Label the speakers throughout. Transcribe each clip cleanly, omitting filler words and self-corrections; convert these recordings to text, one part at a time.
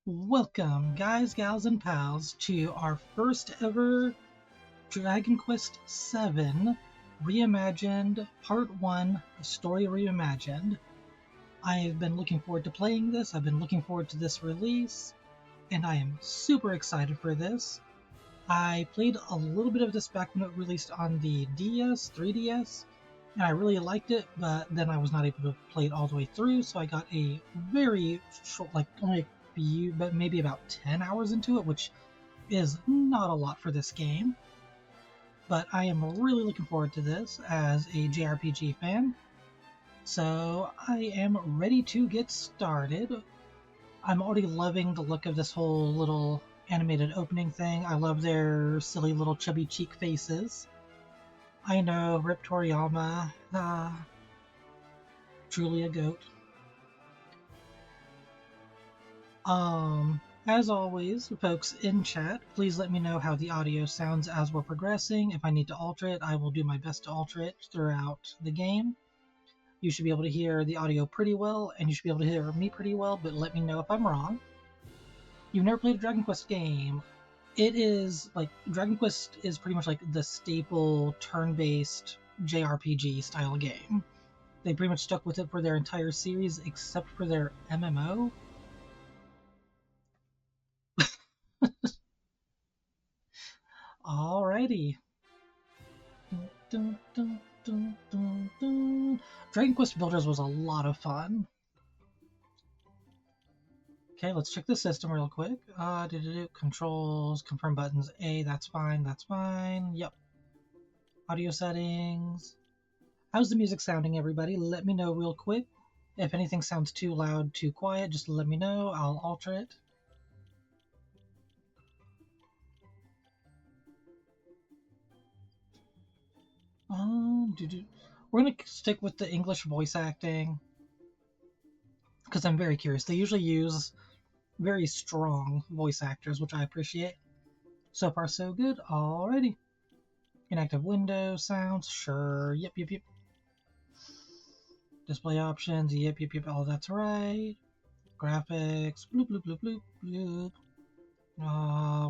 Speaker 1: Welcome, guys, gals, and pals, to our first ever Dragon Quest VII Reimagined Part 1 Story Reimagined. I've been looking forward to playing this, I've been looking forward to this release, and I am super excited for this. I played a little bit of this back when it released on the DS, 3DS, and I really liked it, but then I was not able to play it all the way through, so I got a very short, like only a few, but maybe about 10 hours into it, which is not a lot for this game. But I am really looking forward to this as a JRPG fan. So I am ready to get started. I'm already loving the look of this whole little animated opening thing. I love their silly little chubby cheek faces. I know, Rip Toriyama, truly a goat. As always, folks in chat, please let me know how the audio sounds as we're progressing. If I need to alter it, I will do my best to alter it throughout the game. You should be able to hear the audio pretty well, and you should be able to hear me pretty well, but let me know if I'm wrong. You've never played a Dragon Quest game. It is like Dragon Quest is pretty much like the staple turn-based JRPG style game. They pretty much stuck with it for their entire series except for their MMO. Alrighty. Dun, dun, dun, dun, dun. Dragon Quest Builders was a lot of fun. Okay, let's check the system real quick. Controls, confirm buttons, A, that's fine, that's fine. Yep. Audio settings. How's the music sounding, everybody? Let me know real quick. If anything sounds too loud, too quiet, just let me know. I'll alter it. We're going to stick with the English voice acting because I'm very curious. They usually use very strong voice actors, which I appreciate. So far, so good. Alrighty. Inactive window sounds. Sure. Yep. Display options. Yep. Oh, that's right. Graphics. Bloop, bloop, bloop, bloop, bloop.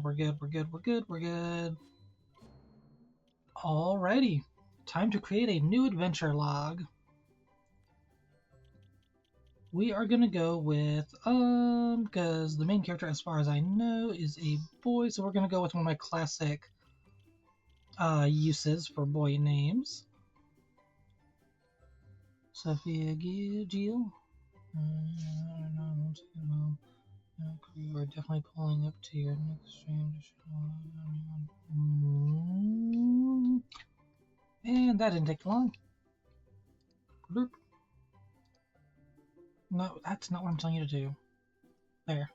Speaker 1: We're good. Alrighty. Time to create a new adventure log. We are gonna go with, because the main character, as far as I know, is a boy, so we're gonna go with one of my classic uses for boy names. Sophia Gill. You are definitely pulling up to your next stream. And that didn't take long. Bloop. No, that's not what I'm telling you to do. There.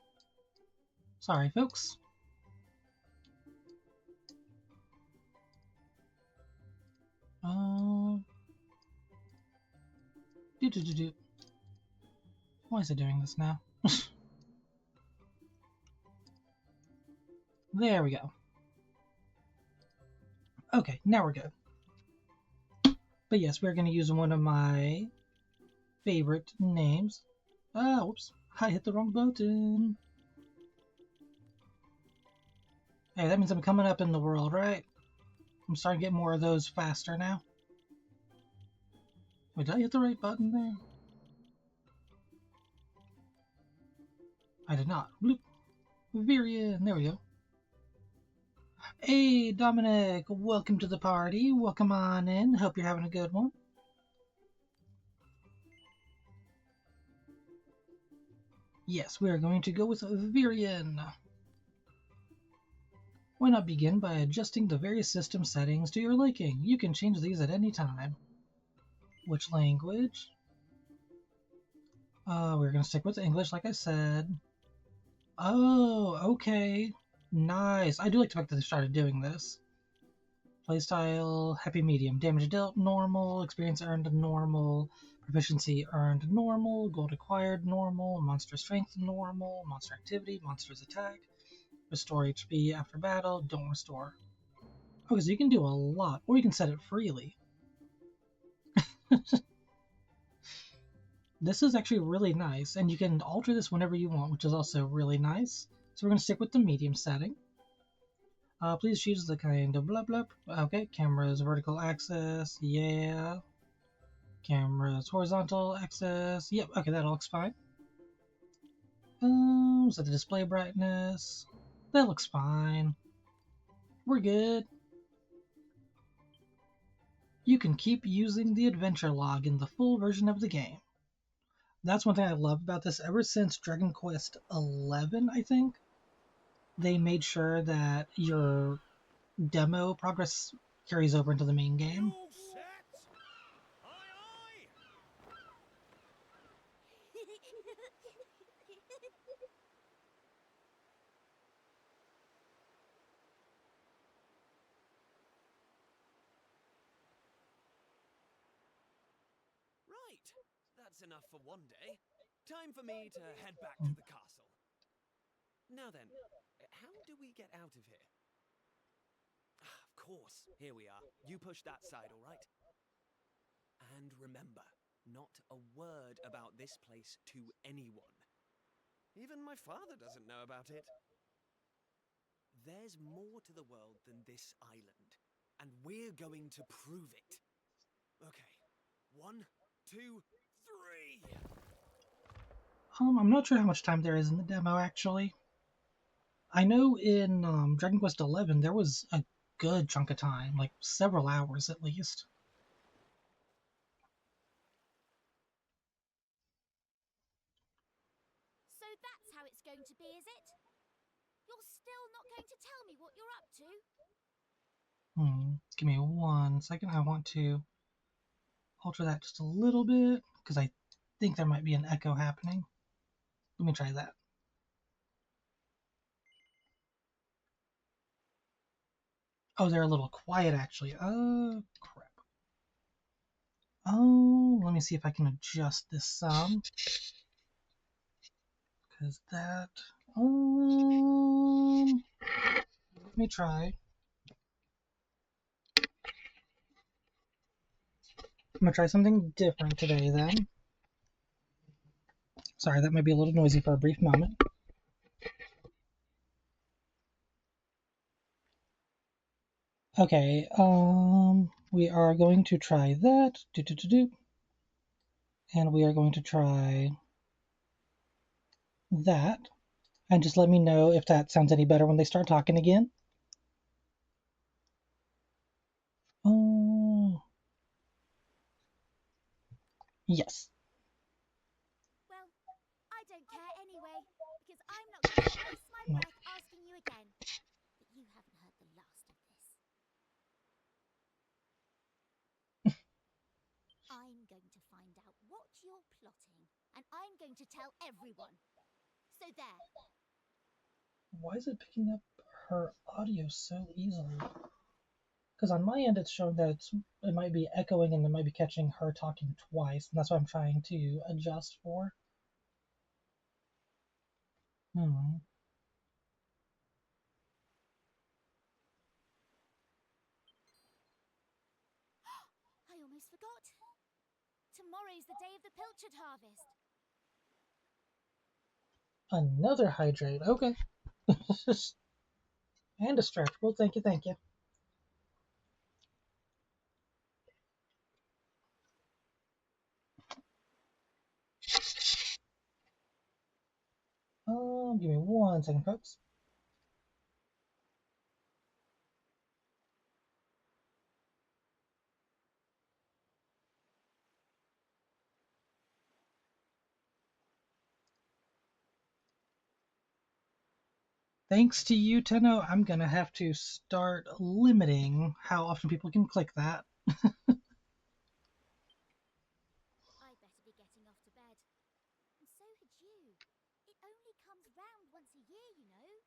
Speaker 1: Sorry, folks. Why is it doing this now? There we go. Okay, now we're good. But yes, we're going to use one of my favorite names. Whoops. I hit the wrong button. Hey, that means I'm coming up in the world, right? I'm starting to get more of those faster now. Wait, did I hit the right button there? I did not. Bloop. Vyrion. There we go. Hey, Dominic. Welcome to the party. Welcome on in. Hope you're having a good one. Yes, we are going to go with Vyrion. Why not begin by adjusting the various system settings to your liking? You can change these at any time. Which language? We're going to stick with English, like I said. Oh, okay. Nice. I do like the fact that they started doing this. Playstyle, happy medium. Damage dealt, normal. Experience earned, normal. Proficiency earned, normal. Gold acquired, normal. Monster strength, normal. Monster activity, monster's attack. Restore HP after battle, don't restore. Okay, so you can do a lot, or you can set it freely. This is actually really nice, and you can alter this whenever you want, which is also really nice. So we're going to stick with the medium setting. Please choose the kind of blah blah. Okay, camera's vertical axis, yeah. Camera's horizontal axis, yep, okay, that all looks fine. Set the display brightness, that looks fine. We're good. You can keep using the adventure log in the full version of the game. That's one thing I love about this. Ever since Dragon Quest XI, I think, they made sure that your demo progress carries over into the main game.
Speaker 2: You set? Aye, aye. Right. That's enough for one day. Time for me to head back to the castle. Now then, how do we get out of here? Ah, of course, here we are. You push that side, all right? And remember, not a word about this place to anyone. Even my father doesn't know about it. There's more to the world than this island, and we're going to prove it. Okay, 1, 2, 3.
Speaker 1: I'm not sure how much time there is in the demo, actually. I know in Dragon Quest XI there was a good chunk of time, like several hours at least.
Speaker 3: So that's how it's going to be, is it? You're still not going to tell me what you're up to?
Speaker 1: Give me 1 second. I want to alter that just a little bit, because I think there might be an echo happening. Let me try that. Oh, they're a little quiet, actually. Oh, crap. Oh, let me see if I can adjust this some. Because that... let me try. I'm going to try something different today, then. Sorry, that might be a little noisy for a brief moment. Okay, we are going to try that. And we are going to try that. And just let me know if that sounds any better when they start talking again. Oh, yes.
Speaker 3: Well, I don't care anyway, because I'm not going to waste my breath asking you again. But you haven't heard the last of this. I'm going to find out what you're plotting, and I'm going to tell everyone. So there.
Speaker 1: Why is it picking up her audio so easily? Because on my end, it's showing that it might be echoing and it might be catching her talking twice, and that's what I'm trying to adjust for. Hmm.
Speaker 3: I almost forgot. Tomorrow's the day of the pilchard harvest.
Speaker 1: Another hydrate. Okay. And a stretch. Well, thank you, thank you. Give me 1 second, folks. Thanks to you, Tenno, I'm gonna have to start limiting how often people can click that.
Speaker 3: I better be getting off to bed. And so had you. It only comes round once a year, you know.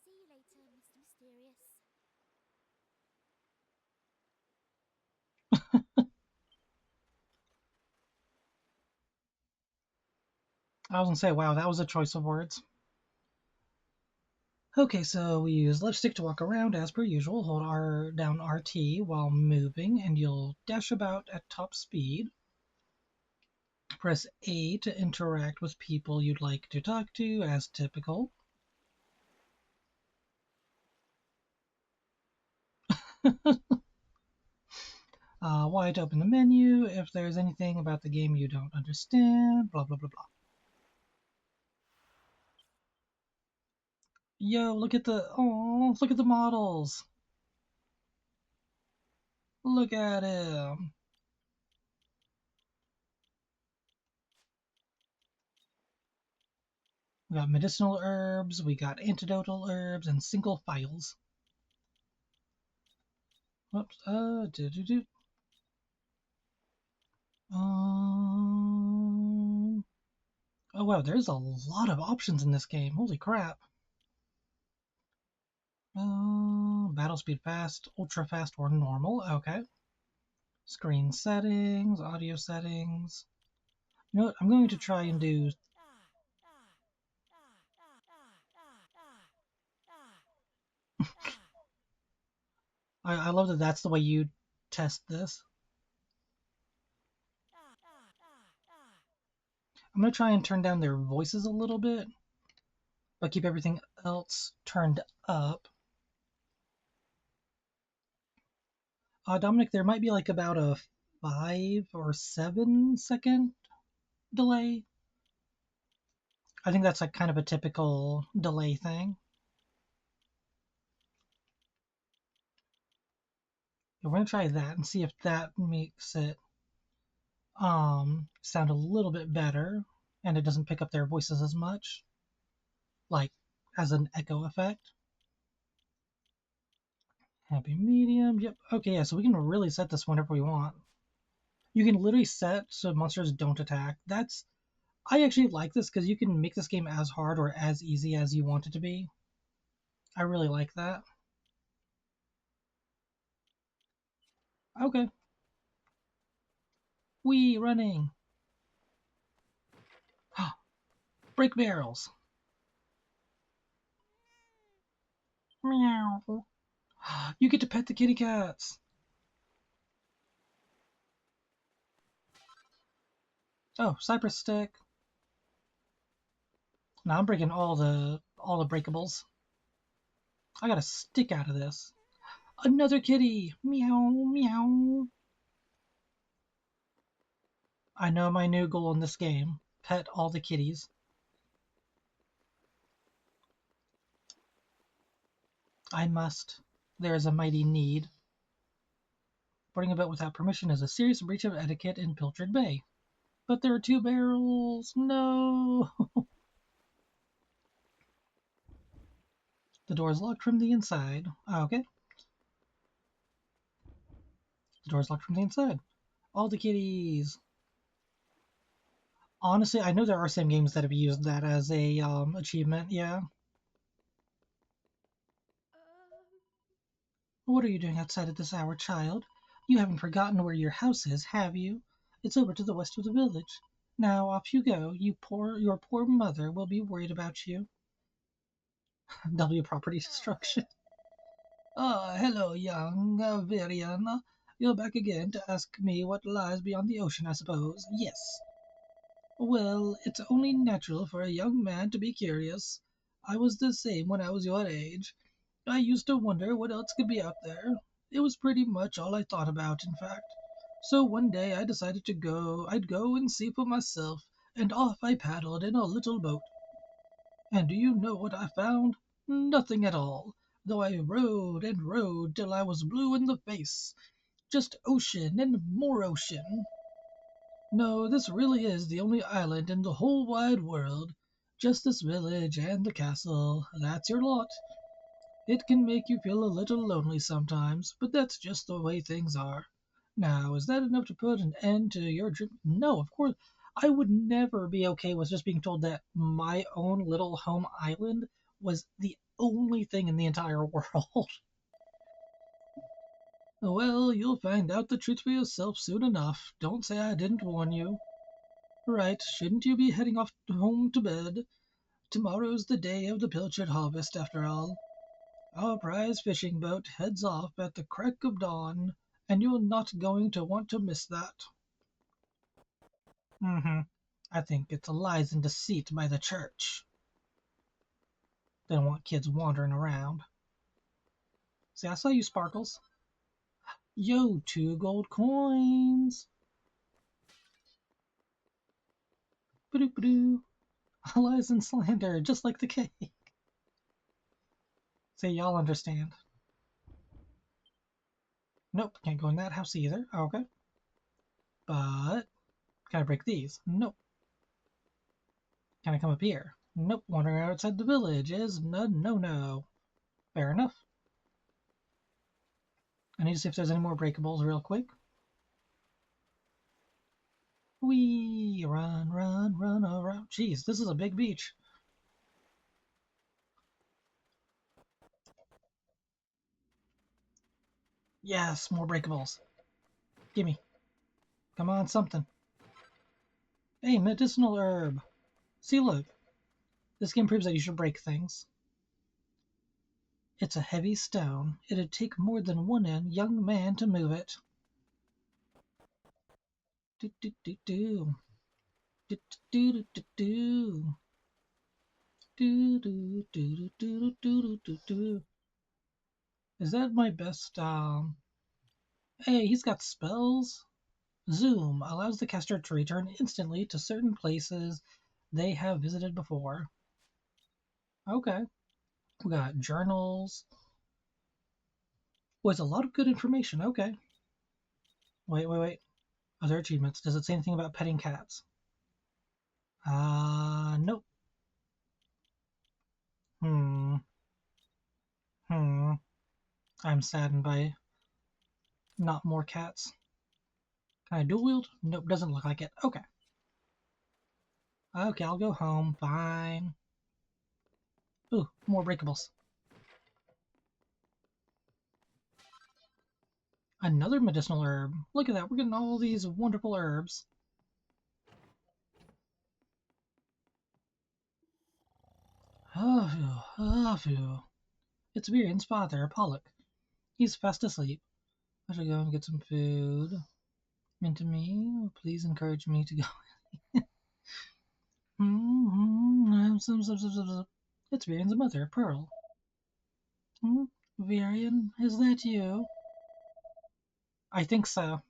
Speaker 3: See you later, Mr. Mysterious.
Speaker 1: I was gonna say, wow, that was a choice of words. Okay, so we use left stick to walk around as per usual. Hold down RT while moving, and you'll dash about at top speed. Press A to interact with people you'd like to talk to, as typical. Y to open the menu if there's anything about the game you don't understand, blah, blah, blah, blah. Yo, look at the models. Look at him. We got medicinal herbs, we got antidotal herbs, and single files. Whoops, oh wow, there's a lot of options in this game. Holy crap. Battle speed fast, ultra fast, or normal. Okay. Screen settings, audio settings. You know what? I'm going to try and do. I love that that's the way you test this. I'm going to try and turn down their voices a little bit, but keep everything else turned up. Dominic, there might be like about a 5 or 7 second delay. I think that's like kind of a typical delay thing. We're going to try that and see if that makes it sound a little bit better and it doesn't pick up their voices as much, like as an echo effect. Happy medium. Yep. Okay, yeah, so we can really set this whenever we want. You can literally set so monsters don't attack. I actually like this because you can make this game as hard or as easy as you want it to be. I really like that. Okay. Wee, running. Break barrels. Meow. You get to pet the kitty cats. Oh, cypress stick. Now I'm breaking all the breakables. I got a stick out of this. Another kitty. Meow, meow. I know my new goal in this game. Pet all the kitties. I must. There is a mighty need. Boarding a boat without permission is a serious breach of etiquette in Pilchard Bay. But there are 2 barrels. No. The door is locked from the inside. Okay. The door is locked from the inside. All the kitties. Honestly, I know there are some games that have used that as a achievement. Yeah. What are you doing outside at this hour, child? You haven't forgotten where your house is, have you? It's over to the west of the village. Now off you go. Your poor mother will be worried about you. W property destruction. Ah, hello, young Vyrion. You're back again to ask me what lies beyond the ocean, I suppose. Yes. Well, it's only natural for a young man to be curious. I was the same when I was your age. I used to wonder what else could be out there. It was pretty much all I thought about, in fact. So one day I decided I'd go and see for myself, and off I paddled in a little boat. And do you know what I found? Nothing at all, though I rowed and rowed till I was blue in the face. Just ocean and more ocean. No, this really is the only island in the whole wide world. Just this village and the castle. That's your lot. It can make you feel a little lonely sometimes, but that's just the way things are. Now, is that enough to put an end to your dream? No, of course. I would never be okay with just being told that my own little home island was the only thing in the entire world. Well, you'll find out the truth for yourself soon enough. Don't say I didn't warn you. Right, shouldn't you be heading off home to bed? Tomorrow's the day of the pilchard harvest, after all. Our prize fishing boat heads off at the crack of dawn, and you're not going to want to miss that. Mm-hmm. I think it's lies and deceit by the church. They don't want kids wandering around. See, I saw you, Sparkles. Yo, 2 gold coins. Ba-doo-ba-doo. Lies and slander, just like the cake. See, y'all understand. Nope, can't go in that house either. Okay. But, can I break these? Nope. Can I come up here? Nope, wandering outside the village is no. Fair enough. I need to see if there's any more breakables real quick. Whee! Run around. Jeez, this is a big beach. Yes, more breakables. Gimme. Come on, something. Hey, medicinal herb. See, look. This game proves that you should break things. It's a heavy stone. It'd take more than one young man to move it. Do do do do. Do do do do do. Do do do do do do do. Is that my best? Hey, he's got spells. Zoom allows the caster to return instantly to certain places they have visited before. Okay. We got journals. Oh, it's a lot of good information. Okay. Wait. Other achievements. Does it say anything about petting cats? Nope. Hmm. I'm saddened by not more cats. Can I dual wield? Nope, doesn't look like it. Okay. Okay, I'll go home. Fine. Ooh, more breakables. Another medicinal herb. Look at that, we're getting all these wonderful herbs. Oh, it's Vyrion's father, Pollock. He's fast asleep. I should go and get some food. Meant to me, please encourage me to go. It's Vyrion's mother, Pearl. Vyrion, is that you? I think so.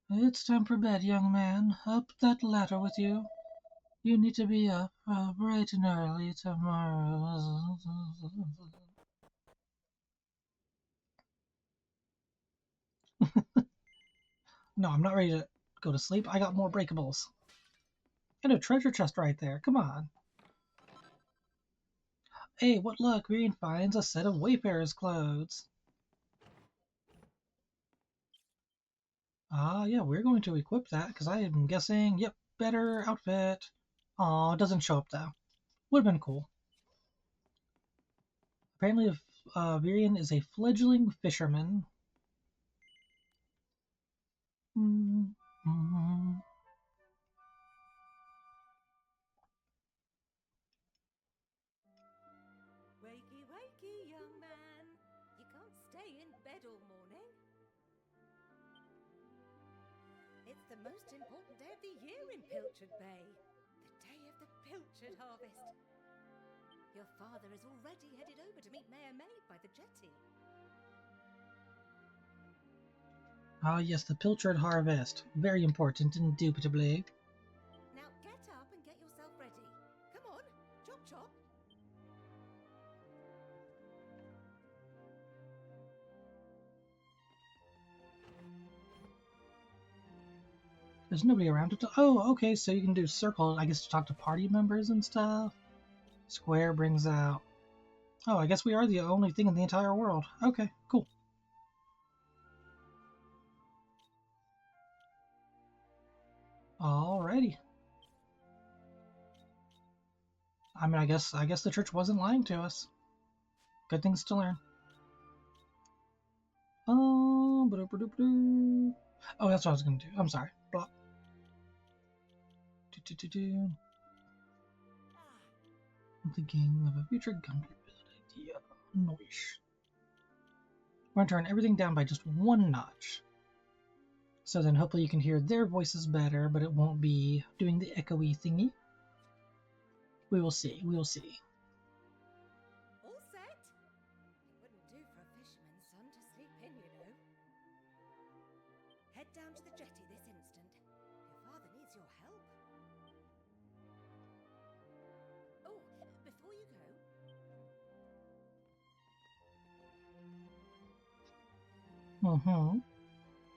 Speaker 1: It's time for bed, young man. Up that ladder with you. You need to be up bright and early tomorrow. No, I'm not ready to go to sleep. I got more breakables. And a treasure chest right there. Come on. Hey, what luck. Vyrion finds a set of Wayfarer's clothes. Yeah, we're going to equip that because I am guessing, yep, better outfit. Aw, it doesn't show up though. Would have been cool. Apparently, Vyrion is a fledgling fisherman.
Speaker 4: Wakey, wakey, young man. You can't stay in bed all morning. It's the most important day of the year in Pilchard Bay. The day of the Pilchard harvest. Your father is already headed over to meet Mayor Maid by the jetty.
Speaker 1: Ah, yes, the Pilchard harvest. Very important, indubitably.
Speaker 4: Now get up and get yourself ready. Come on, chop chop.
Speaker 1: There's nobody around to talk. Oh, okay, so you can do circle, I guess, to talk to party members and stuff. Square brings out... Oh, I guess we are the only thing in the entire world. Okay, cool. Alrighty. I mean, I guess the church wasn't lying to us. Good things to learn. Oh, that's what I was gonna do. I'm sorry. Blah. I'm thinking of a future gun idea. Noise. We're gonna turn everything down by just one notch. So then hopefully you can hear their voices better, but it won't be doing the echoey thingy. We will see. We will see.
Speaker 4: All set? Wouldn't do for a fisherman's son to sleep in, you know. Head down to the jetty this instant. Your father needs your help. Oh, before you go...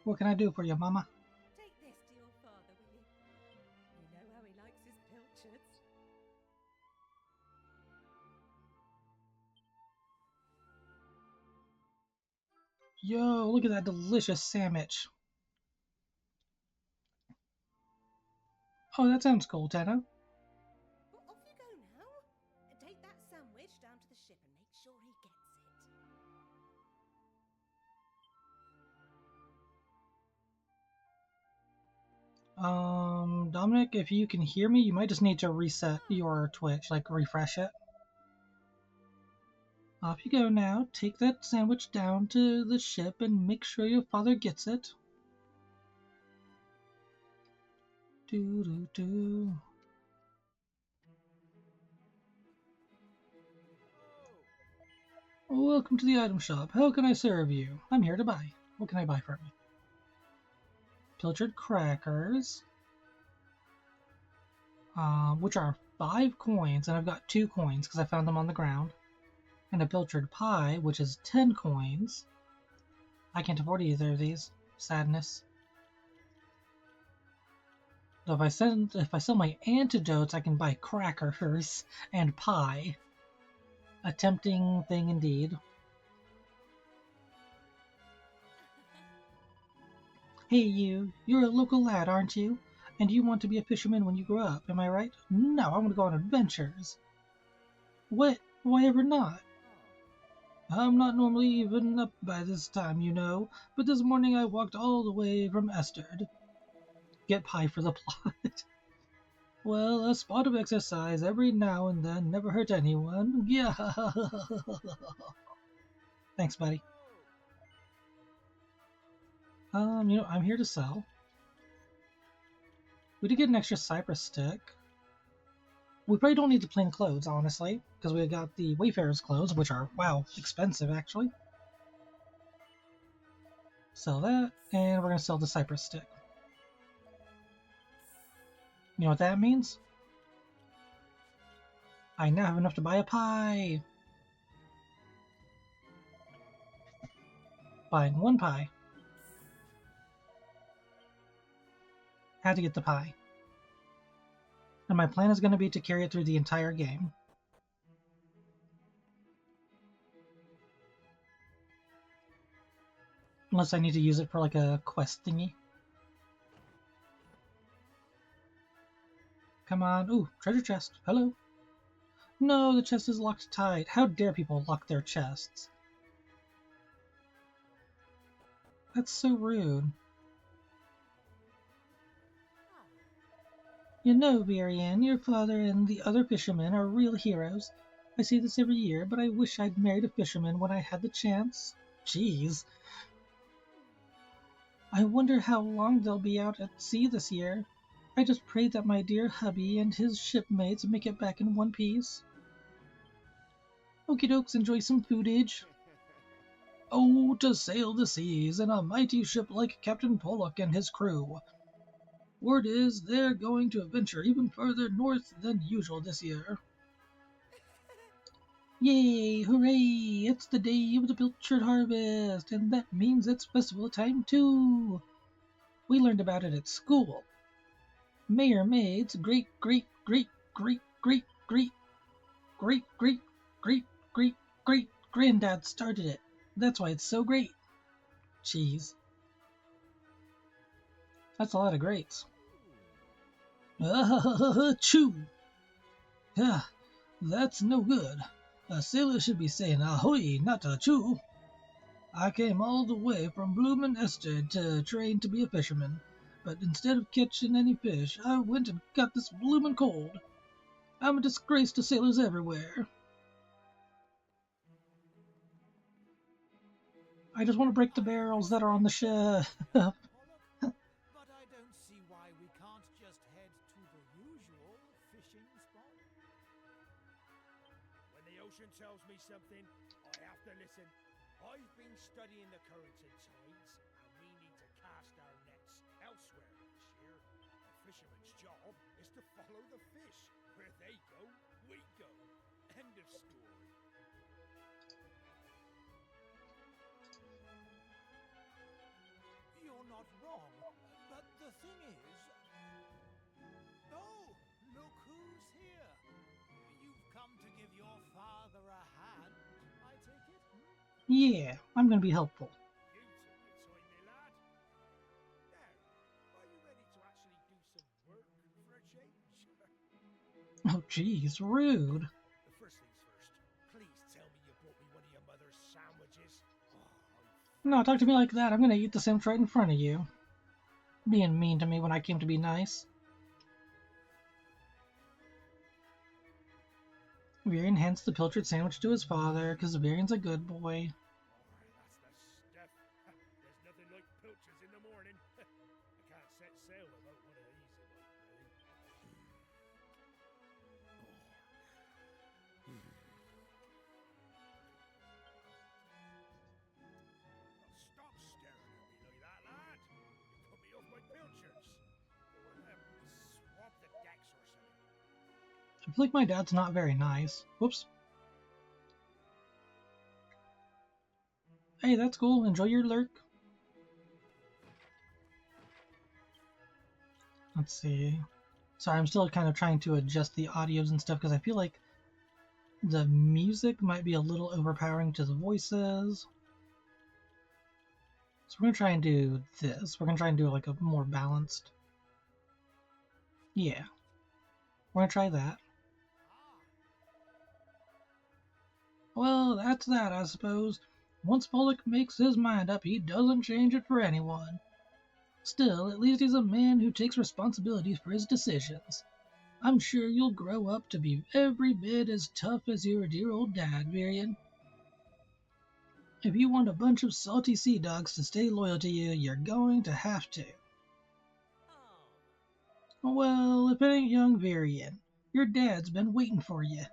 Speaker 1: What can I do for you, Mama?
Speaker 4: Take this to your father, will you? You know how he likes his pilchards.
Speaker 1: Yo, look at that delicious sandwich. Oh, that sounds cool, Tana.
Speaker 4: Well, off you go now. Take that sandwich down to the ship and make sure he gets it.
Speaker 1: Dominic, if you can hear me, you might just need to reset your Twitch, like refresh it. Off you go now. Take that sandwich down to the ship and make sure your father gets it. Do. Welcome to the item shop. How can I serve you? I'm here to buy. What can I buy from you? Pilchard crackers, which are 5 coins, and I've got 2 coins because I found them on the ground. And a pilchard pie, which is 10 coins. I can't afford either of these. Sadness. So if I sell my antidotes, I can buy crackers and pie. A tempting thing indeed. Hey you're a local lad, aren't you? And you want to be a fisherman when you grow up, am I right? No, I want to go on adventures. What? Why ever not? I'm not normally even up by this time, you know, but this morning I walked all the way from Esterd. Get pie for the plot. Well, a spot of exercise every now and then never hurt anyone. Yeah. Thanks, buddy. I'm here to sell. We did get an extra cypress stick. We probably don't need the plain clothes, honestly, because we got the Wayfarer's clothes, which are, wow, expensive, actually. Sell that, and we're going to sell the cypress stick. You know what that means? I now have enough to buy a pie! Buying 1 pie. Had to get the pie. And my plan is going to be to carry it through the entire game. Unless I need to use it for like a quest thingy. Come on. Ooh, treasure chest. Hello. No, the chest is locked tight. How dare people lock their chests? That's so rude. You know, Vyrion, your father and the other fishermen are real heroes. I say this every year, but I wish I'd married a fisherman when I had the chance. Jeez. I wonder how long they'll be out at sea this year. I just pray that my dear hubby and his shipmates make it back in one piece. Okie dokes, enjoy some foodage. Oh, to sail the seas in a mighty ship like Captain Pollock and his crew. Word is they're going to venture even further north than usual this year. Yay, hooray! It's the day of the pilchard harvest, and that means it's festival time too. We learned about it at school. Mayor Maid's great granddad started it. That's why it's so great. Jeez. That's a lot of greats. Chew! Yeah, that's no good. A sailor should be saying ahoy, not achoo. I came all the way from bloomin' Esther to train to be a fisherman, but instead of catching any fish, I went and got this bloomin' cold. I'm a disgrace to sailors everywhere. I just want to break the barrels that are on the shelf.
Speaker 5: notion tells me something. I have to listen. I've been studying the currents and tides, and we need to cast our nets elsewhere this year. A fisherman's job is to follow the fish. Where they go, we go. End of story.
Speaker 6: You're not wrong, but the thing is... Oh, look who's here. You've come to give your father a hand, I take it?
Speaker 1: Yeah, I'm gonna be helpful.
Speaker 5: You took your time, me lad. Now, are you ready to actually do some work for a change?
Speaker 1: Oh, geez, rude.
Speaker 5: The first things first, please tell me you brought me one of your mother's sandwiches.
Speaker 1: No, talk to me like that. I'm gonna eat the sandwich right in front of you. Being mean to me when I came to be nice. Vyrion hands the pilchard sandwich to his father, because Vyrion's a good boy.
Speaker 5: That's the stuff. There's nothing like pilchards in the morning. I can't set sail without one of these. Stop staring at me like that, lad. You put me off my pilchards. Swap the decks or something.
Speaker 1: I feel like my dad's not very nice. Whoops. Hey, that's cool. Enjoy your lurk. Let's see. Sorry, I'm still kind of trying to adjust the audios and stuff because I feel like the music might be a little overpowering to the voices. So we're going to try and do this. We're going to try and do like a more balanced. Yeah. We're going to try that. Well, that's that, I suppose. Once Pollock makes his mind up, he doesn't change it for anyone. Still, at least he's a man who takes responsibility for his decisions. I'm sure you'll grow up to be every bit as tough as your dear old dad, Vyrion. If you want a bunch of salty sea dogs to stay loyal to you, you're going to have to. Well, if it ain't young Vyrion, your dad's been waiting for you.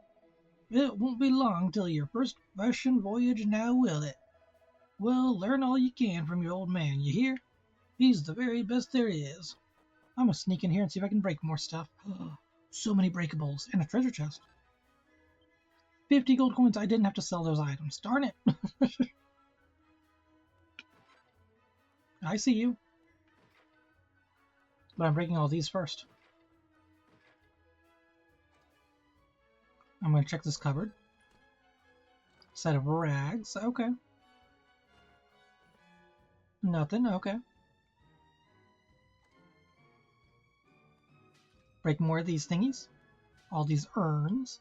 Speaker 1: It won't be long till your first ocean voyage now, will it? Well, learn all you can from your old man, you hear? He's the very best there is. I'm gonna sneak in here and see if I can break more stuff. So many breakables, and a treasure chest. 50 gold coins, I didn't have to sell those items. Darn it. I see you. But I'm breaking all these first. I'm gonna check this cupboard. Set of rags, okay. Nothing, okay. Break more of these thingies. All these urns.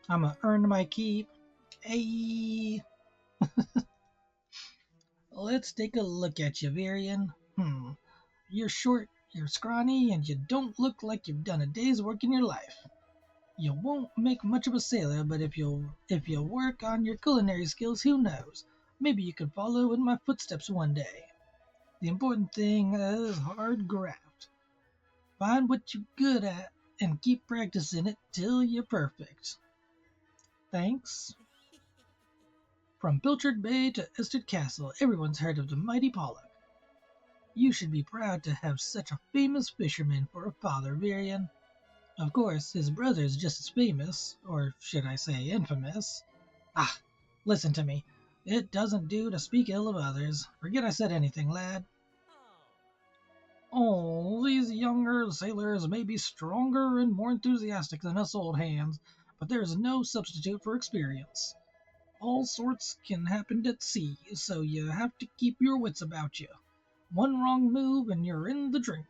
Speaker 1: I'm gonna earn my keep. Hey! Let's take a look at you, Vyrion. You're short, you're scrawny, and you don't look like you've done a day's work in your life. You won't make much of a sailor, but if you work on your culinary skills, who knows? Maybe you could follow in my footsteps one day. The important thing is hard graft. Find what you're good at and keep practicing it till you're perfect. Thanks. From Pilchard Bay to Ested Castle, everyone's heard of the mighty Pollock. You should be proud to have such a famous fisherman for a father, Vyrion. Of course, his brother's just as famous, or should I say infamous. Ah, listen to me. It doesn't do to speak ill of others. Forget I said anything, lad. Oh, these younger sailors may be stronger and more enthusiastic than us old hands, but there's no substitute for experience. All sorts can happen at sea, so you have to keep your wits about you. One wrong move and you're in the drink.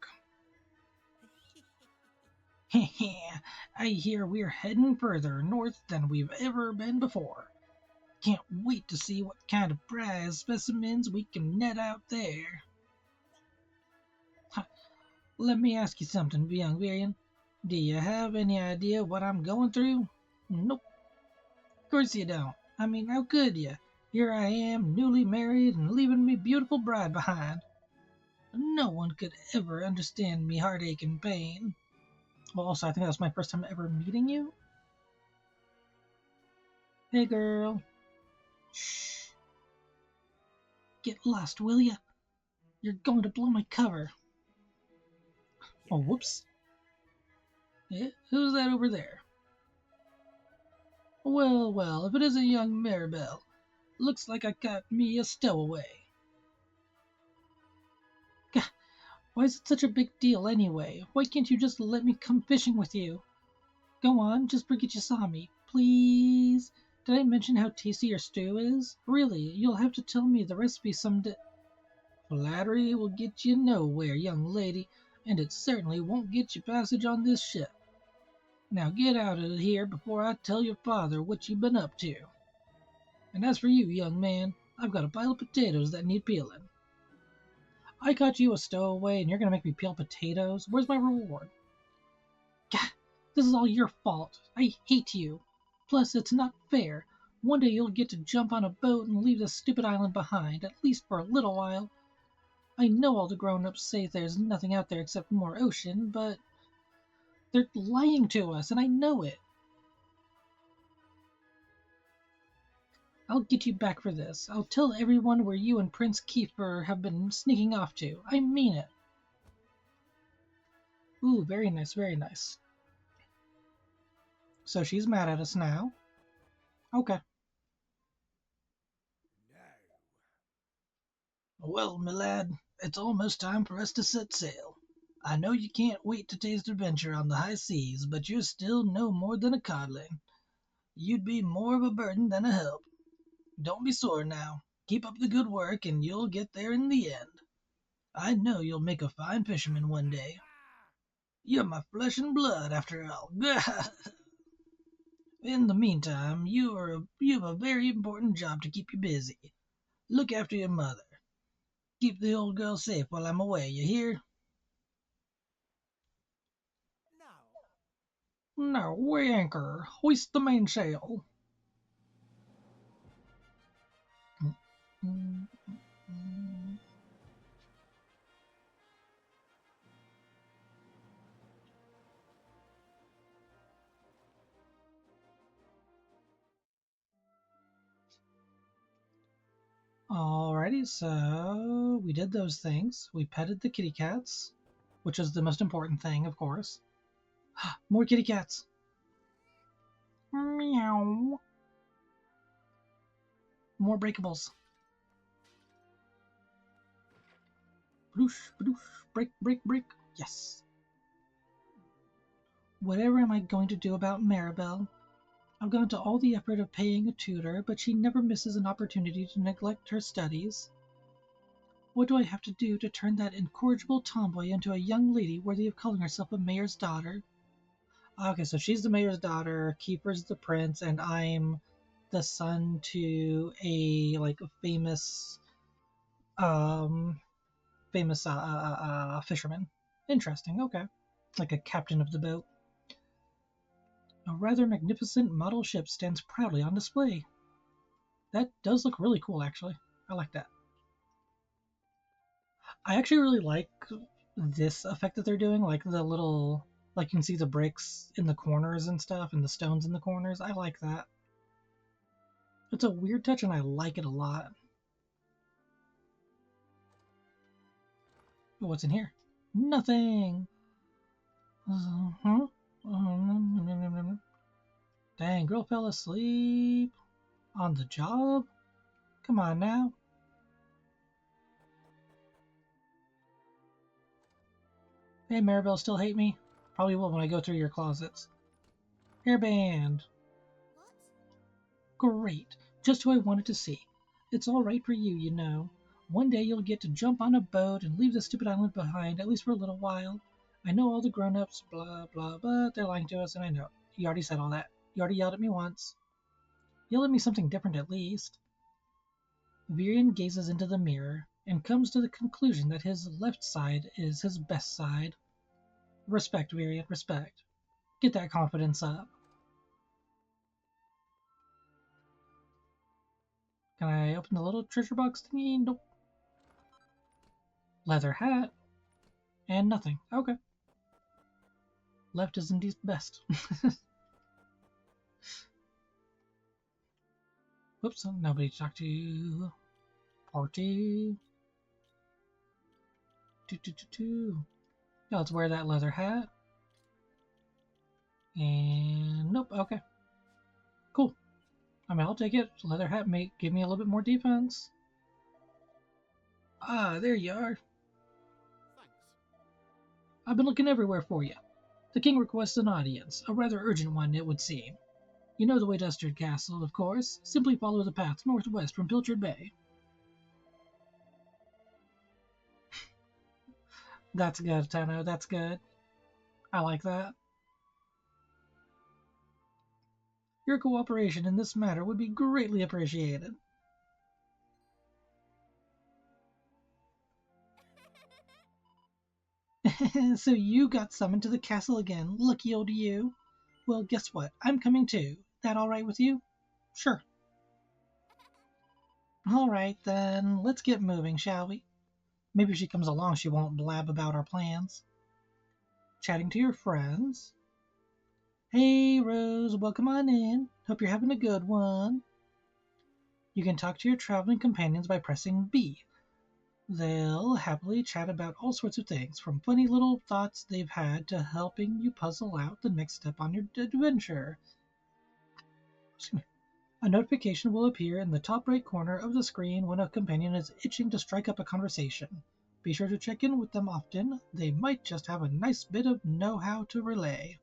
Speaker 1: I hear we're heading further north than we've ever been before. Can't wait to see what kind of prize specimens we can net out there. Let me ask you something, young Vyrion. Do you have any idea what I'm going through? Nope. Of course you don't. I mean, how could you? Here I am, newly married and leaving me beautiful bride behind. No one could ever understand me heartache and pain. Well, also, I think that was my first time ever meeting you. Hey, girl. Shh. Get lost, will ya? You're going to blow my cover. Oh, whoops. Who's that over there? Well, well, if it isn't young Maribel. Looks like I got me a stowaway. Gah, why is it such a big deal anyway? Why can't you just let me come fishing with you? Go on, just forget you saw me. Please? Did I mention how tasty your stew is? Really, you'll have to tell me the recipe someday. Flattery will get you nowhere, young lady, and it certainly won't get you passage on this ship. Now get out of here before I tell your father what you've been up to. And as for you, young man, I've got a pile of potatoes that need peeling. I caught you a stowaway and you're gonna make me peel potatoes? Where's my reward? Gah, this is all your fault. I hate you. Plus, it's not fair. One day you'll get to jump on a boat and leave this stupid island behind, at least for a little while. I know all the grown-ups say there's nothing out there except more ocean, but they're lying to us, and I know it. I'll get you back for this. I'll tell everyone where you and Prince Keifer have been sneaking off to. I mean it. Ooh, very nice, very nice. So she's mad at us now. Okay. Well, my lad, it's almost time for us to set sail. I know you can't wait to taste adventure on the high seas, but you're still no more than a codling. You'd be more of a burden than a help. Don't be sore now. Keep up the good work, and you'll get there in the end. I know you'll make a fine fisherman one day. You're my flesh and blood, after all. In the meantime, you've a very important job to keep you busy. Look after your mother. Keep the old girl safe while I'm away, you hear?
Speaker 6: No.
Speaker 1: Now, weigh anchor. Hoist the mainsail. Alrighty, so we did those things. We petted the kitty cats, which is the most important thing, of course. More kitty cats. Meow. More breakables. Bloosh, bloosh, break, break, break. Yes. Whatever am I going to do about Maribel? I've gone to all the effort of paying a tutor, but she never misses an opportunity to neglect her studies. What do I have to do to turn that incorrigible tomboy into a young lady worthy of calling herself a mayor's daughter? Okay, so she's the mayor's daughter, Keifer's the prince, and I'm the son to a famous fisherman. Interesting. Okay, like a captain of the boat. A rather magnificent model ship stands proudly on display. That does look really cool, actually. I like that. I actually really like this effect that they're doing, like the little, like you can see the bricks in the corners and stuff, and the stones in the corners. I like that. It's a weird touch, and I like it a lot. What's in here? Nothing. Dang, girl fell asleep on the job. Come on now. Hey, Maribel, still hate me? Probably will when I go through your closets. Hairband.
Speaker 3: What?
Speaker 1: Great. Just who I wanted to see. It's all right for you, you know. One day you'll get to jump on a boat and leave the stupid island behind, at least for a little while. I know all the grown-ups, blah, blah, but they're lying to us, and I know. You already said all that. You already yelled at me once. Yell at me something different, at least. Vyrion gazes into the mirror and comes to the conclusion that his left side is his best side. Respect, Vyrion, respect. Get that confidence up. Can I open the little treasure box thingy? Nope. Leather hat. And nothing. Okay. Left is indeed best. Whoops, nobody to talk to. Party. Yeah, let's wear that leather hat. And nope, okay. Cool. I mean, I'll take it. Leather hat may give me a little bit more defense. Ah, there you are.
Speaker 6: Thanks.
Speaker 1: I've been looking everywhere for you. The king requests an audience, a rather urgent one, it would seem. You know the way to Esterd Castle, of course. Simply follow the path northwest from Pilchard Bay. That's good, Tenno. That's good. I like that. Your cooperation in this matter would be greatly appreciated. So you got summoned to the castle again. Lucky old you. Well, guess what? I'm coming too. That all right with you? Sure. All right, then. Let's get moving, shall we? Maybe if she comes along, she won't blab about our plans. Chatting to your friends. Hey, Rose, welcome on in. Hope you're having a good one. You can talk to your traveling companions by pressing B. They'll happily chat about all sorts of things, from funny little thoughts they've had to helping you puzzle out the next step on your adventure. A notification will appear in the top right corner of the screen when a companion is itching to strike up a conversation. Be sure to check in with them often. They might just have a nice bit of know-how to relay.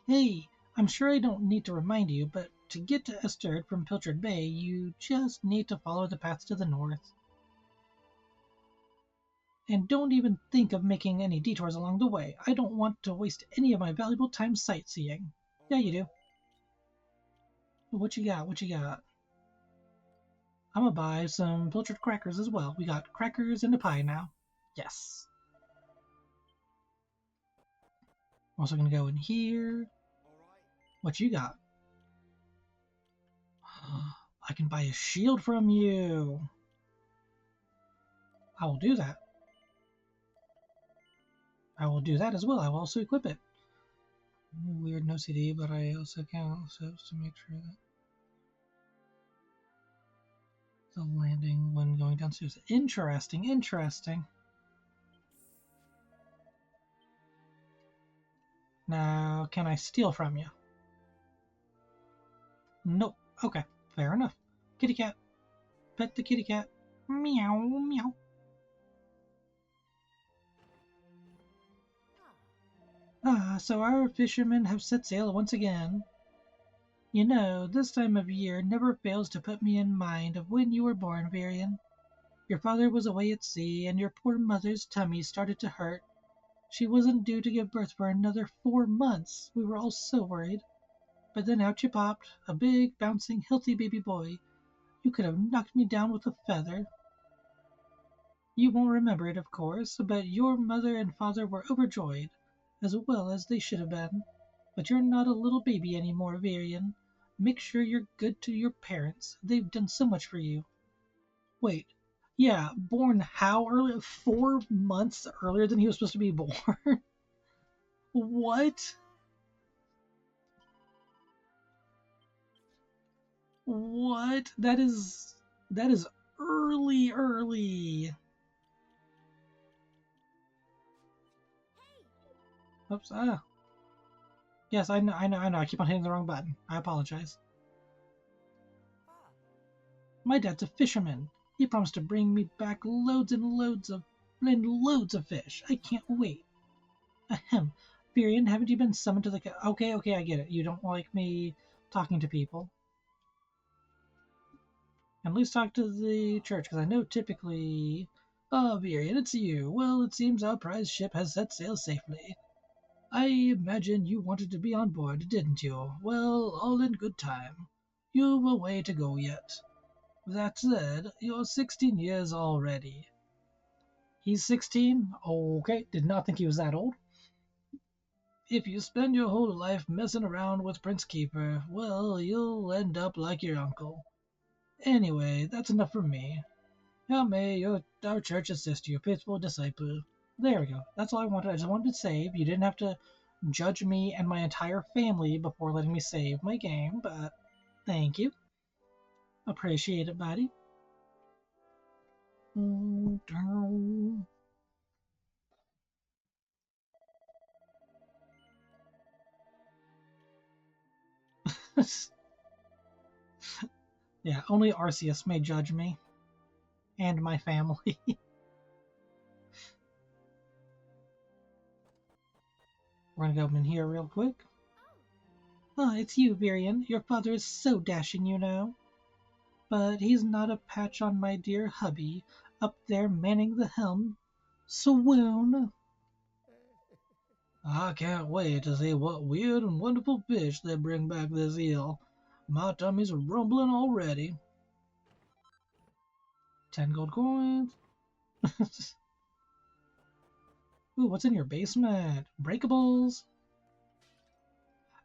Speaker 1: Hey, I'm sure I don't need to remind you, but to get to Esterd from Pilchard Bay, you just need to follow the paths to the north. And don't even think of making any detours along the way. I don't want to waste any of my valuable time sightseeing. Yeah, you do. What you got? What you got? I'm gonna buy some Pilchard crackers as well. We got crackers and a pie now. Yes. Also gonna go in here. What you got? I can buy a shield from you. I will do that. I will do that as well. I will also equip it. Weird, no CD, but I also count so to make sure that the landing when going downstairs. Interesting, interesting. Now, can I steal from you? Nope. Okay, fair enough. Kitty cat. Pet the kitty cat. Meow, meow. Ah, so our fishermen have set sail once again. You know, this time of year never fails to put me in mind of when you were born, Vyrion. Your father was away at sea, and your poor mother's tummy started to hurt. She wasn't due to give birth for another 4 months. We were all so worried. But then out you popped, a big, bouncing, healthy baby boy. You could have knocked me down with a feather. You won't remember it, of course, but your mother and father were overjoyed, as well as they should have been. But you're not a little baby anymore, Vyrion. Make sure you're good to your parents. They've done so much for you. Wait, yeah, born how early? 4 months earlier than he was supposed to be born? What? What? That is early, early. Oops. Ah. Yes, I know. I keep on hitting the wrong button. I apologize. My dad's a fisherman. He promised to bring me back loads and loads of fish. I can't wait. Ahem. Vyrion, haven't you been summoned to the... Okay, I get it. You don't like me talking to people. And at least talk to the church, because I know typically... Oh, Vyrion, it's you. Well, it seems our prize ship has set sail safely. I imagine you wanted to be on board, didn't you? Well, all in good time. You've a way to go yet. That said, you're 16 years already. He's 16? Okay, did not think he was that old. If you spend your whole life messing around with Prince Keifer, well, you'll end up like your uncle. Anyway, that's enough from me. How may our church assist you, faithful disciple? There we go. That's all I wanted. I just wanted to save. You didn't have to judge me and my entire family before letting me save my game, but Thank you. Appreciate it, buddy. Yeah, only Arceus may judge me. And my family. We're gonna go in here real quick. Ah, it's you, Vyrion. Your father is so dashing, you know. But he's not a patch on my dear hubby, up there manning the helm. Swoon! I can't wait to see what weird and wonderful fish they bring back this year. My tummy's rumbling already. 10 gold coins. Ooh, what's in your basement? Breakables?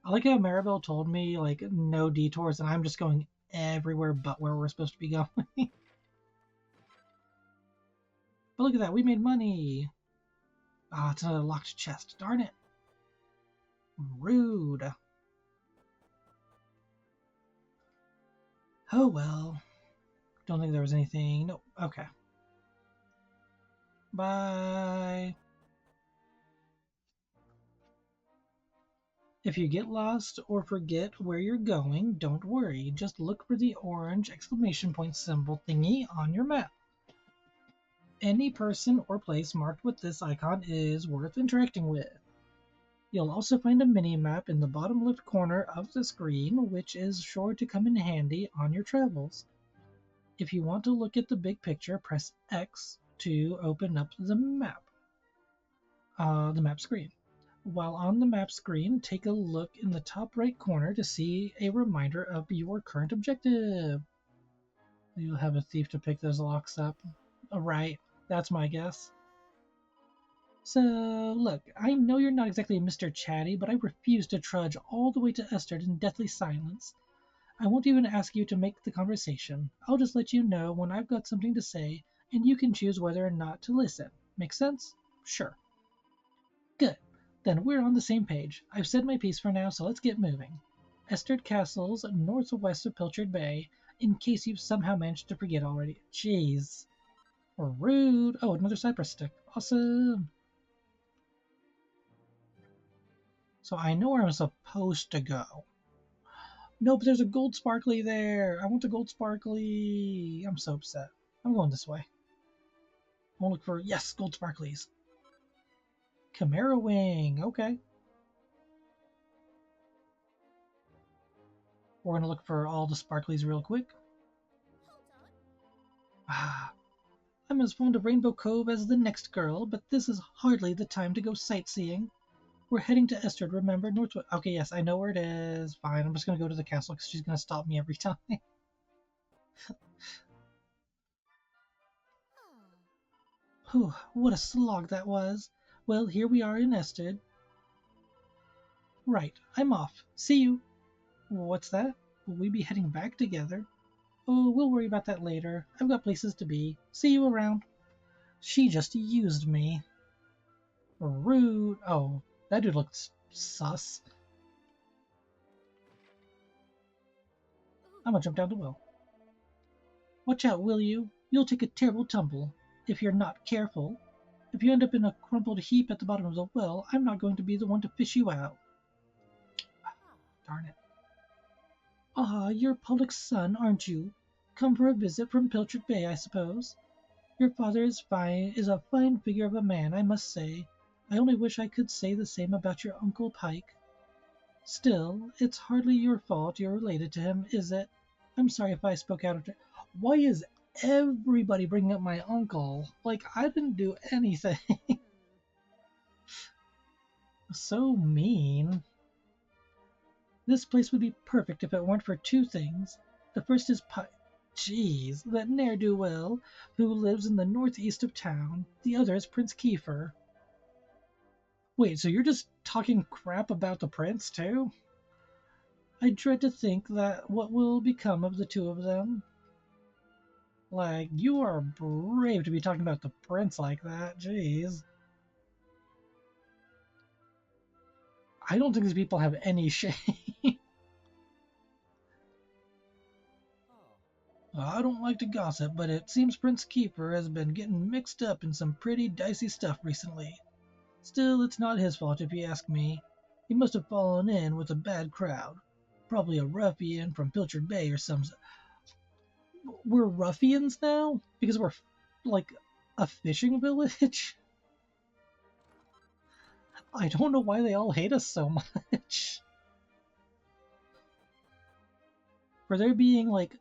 Speaker 1: I like how Maribel told me, like, no detours, and I'm just going everywhere but where we're supposed to be going. But look at that, we made money! Ah, it's another locked chest. Darn it. Rude. Oh well. Don't think there was anything. Nope. Okay. Bye. If you get lost or forget where you're going, don't worry. Just look for the orange exclamation point symbol thingy on your map. Any person or place marked with this icon is worth interacting with. You'll also find a mini-map in the bottom left corner of the screen, which is sure to come in handy on your travels. If you want to look at the big picture, press X to open up the map screen. While on the map screen, take a look in the top right corner to see a reminder of your current objective. You'll have a thief to pick those locks up. Right, that's my guess. So, look, I know you're not exactly Mr. Chatty, but I refuse to trudge all the way to Esterd in deathly silence. I won't even ask you to make the conversation. I'll just let you know when I've got something to say, and you can choose whether or not to listen. Make sense? Sure. Good. Then we're on the same page. I've said my piece for now, so let's get moving. Esterd Castle's northwest of Pilchard Bay, in case you've somehow managed to forget already. Jeez. Rude. Oh, another cypress stick. Awesome. So I know where I'm supposed to go. No, but there's a gold sparkly there. I want the gold sparkly. I'm so upset. I'm going this way. I want to look for, yes, gold sparklies. Chimera wing. Okay. We're going to look for all the sparklies real quick. Ah, I'm as fond of Rainbow Cove as the next girl, but this is hardly the time to go sightseeing. We're heading to Esterd, remember? Northwest. Okay, yes, I know where it is. Fine, I'm just going to go to the castle because she's going to stop me every time. Whew, what a slog that was. Well, here we are in Esterd. Right, I'm off. See you. What's that? Will we be heading back together? Oh, we'll worry about that later. I've got places to be. See you around. She just used me. Rude. Oh, that dude looks sus. I'm gonna jump down the well. Watch out, will you? You'll take a terrible tumble if you're not careful. If you end up in a crumpled heap at the bottom of the well, I'm not going to be the one to fish you out. Darn it. Ah, you're Pollock's son, aren't you? Come for a visit from Pilchard Bay, I suppose. Your father is a fine figure of a man, I must say. I only wish I could say the same about your Uncle Pike. Still, it's hardly your fault you're related to him, is it? I'm sorry if I spoke out of turn. Why is everybody bringing up my uncle? Like, I didn't do anything. So mean. This place would be perfect if it weren't for two things. The first is Pike. Jeez, that ne'er-do-well who lives in the northeast of town. The other is Prince Keifer. Wait, so you're just talking crap about the prince, too? I dread to think that what will become of the two of them. Like, you are brave to be talking about the prince like that. Jeez. I don't think these people have any shame. I don't like to gossip, but it seems Prince Keifer has been getting mixed up in some pretty dicey stuff recently. Still, it's not his fault if you ask me. He must have fallen in with a bad crowd. Probably a ruffian from Pilchard Bay or some... We're ruffians now? Because we're, like, a fishing village? I don't know why they all hate us so much. For there being, like,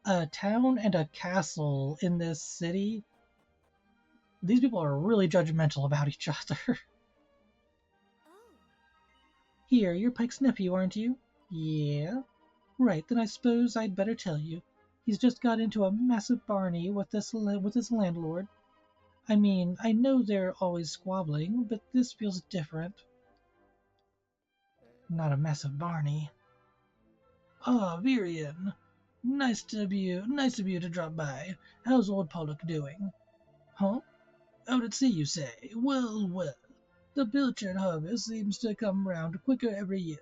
Speaker 1: a town and a castle in this city, these people are really judgmental about each other.
Speaker 3: Oh,
Speaker 1: Here, you're Pike's nephew, aren't you? Yeah. Right, then I suppose I'd better tell you. He's just got into a massive barney with his landlord. I mean, I know they're always squabbling, but this feels different. Not a massive barney. Ah, Vyrion. Nice of you to drop by. How's old Pollock doing? Huh? Out at sea, you say? Well, well. The pilchard harvest seems to come round quicker every year.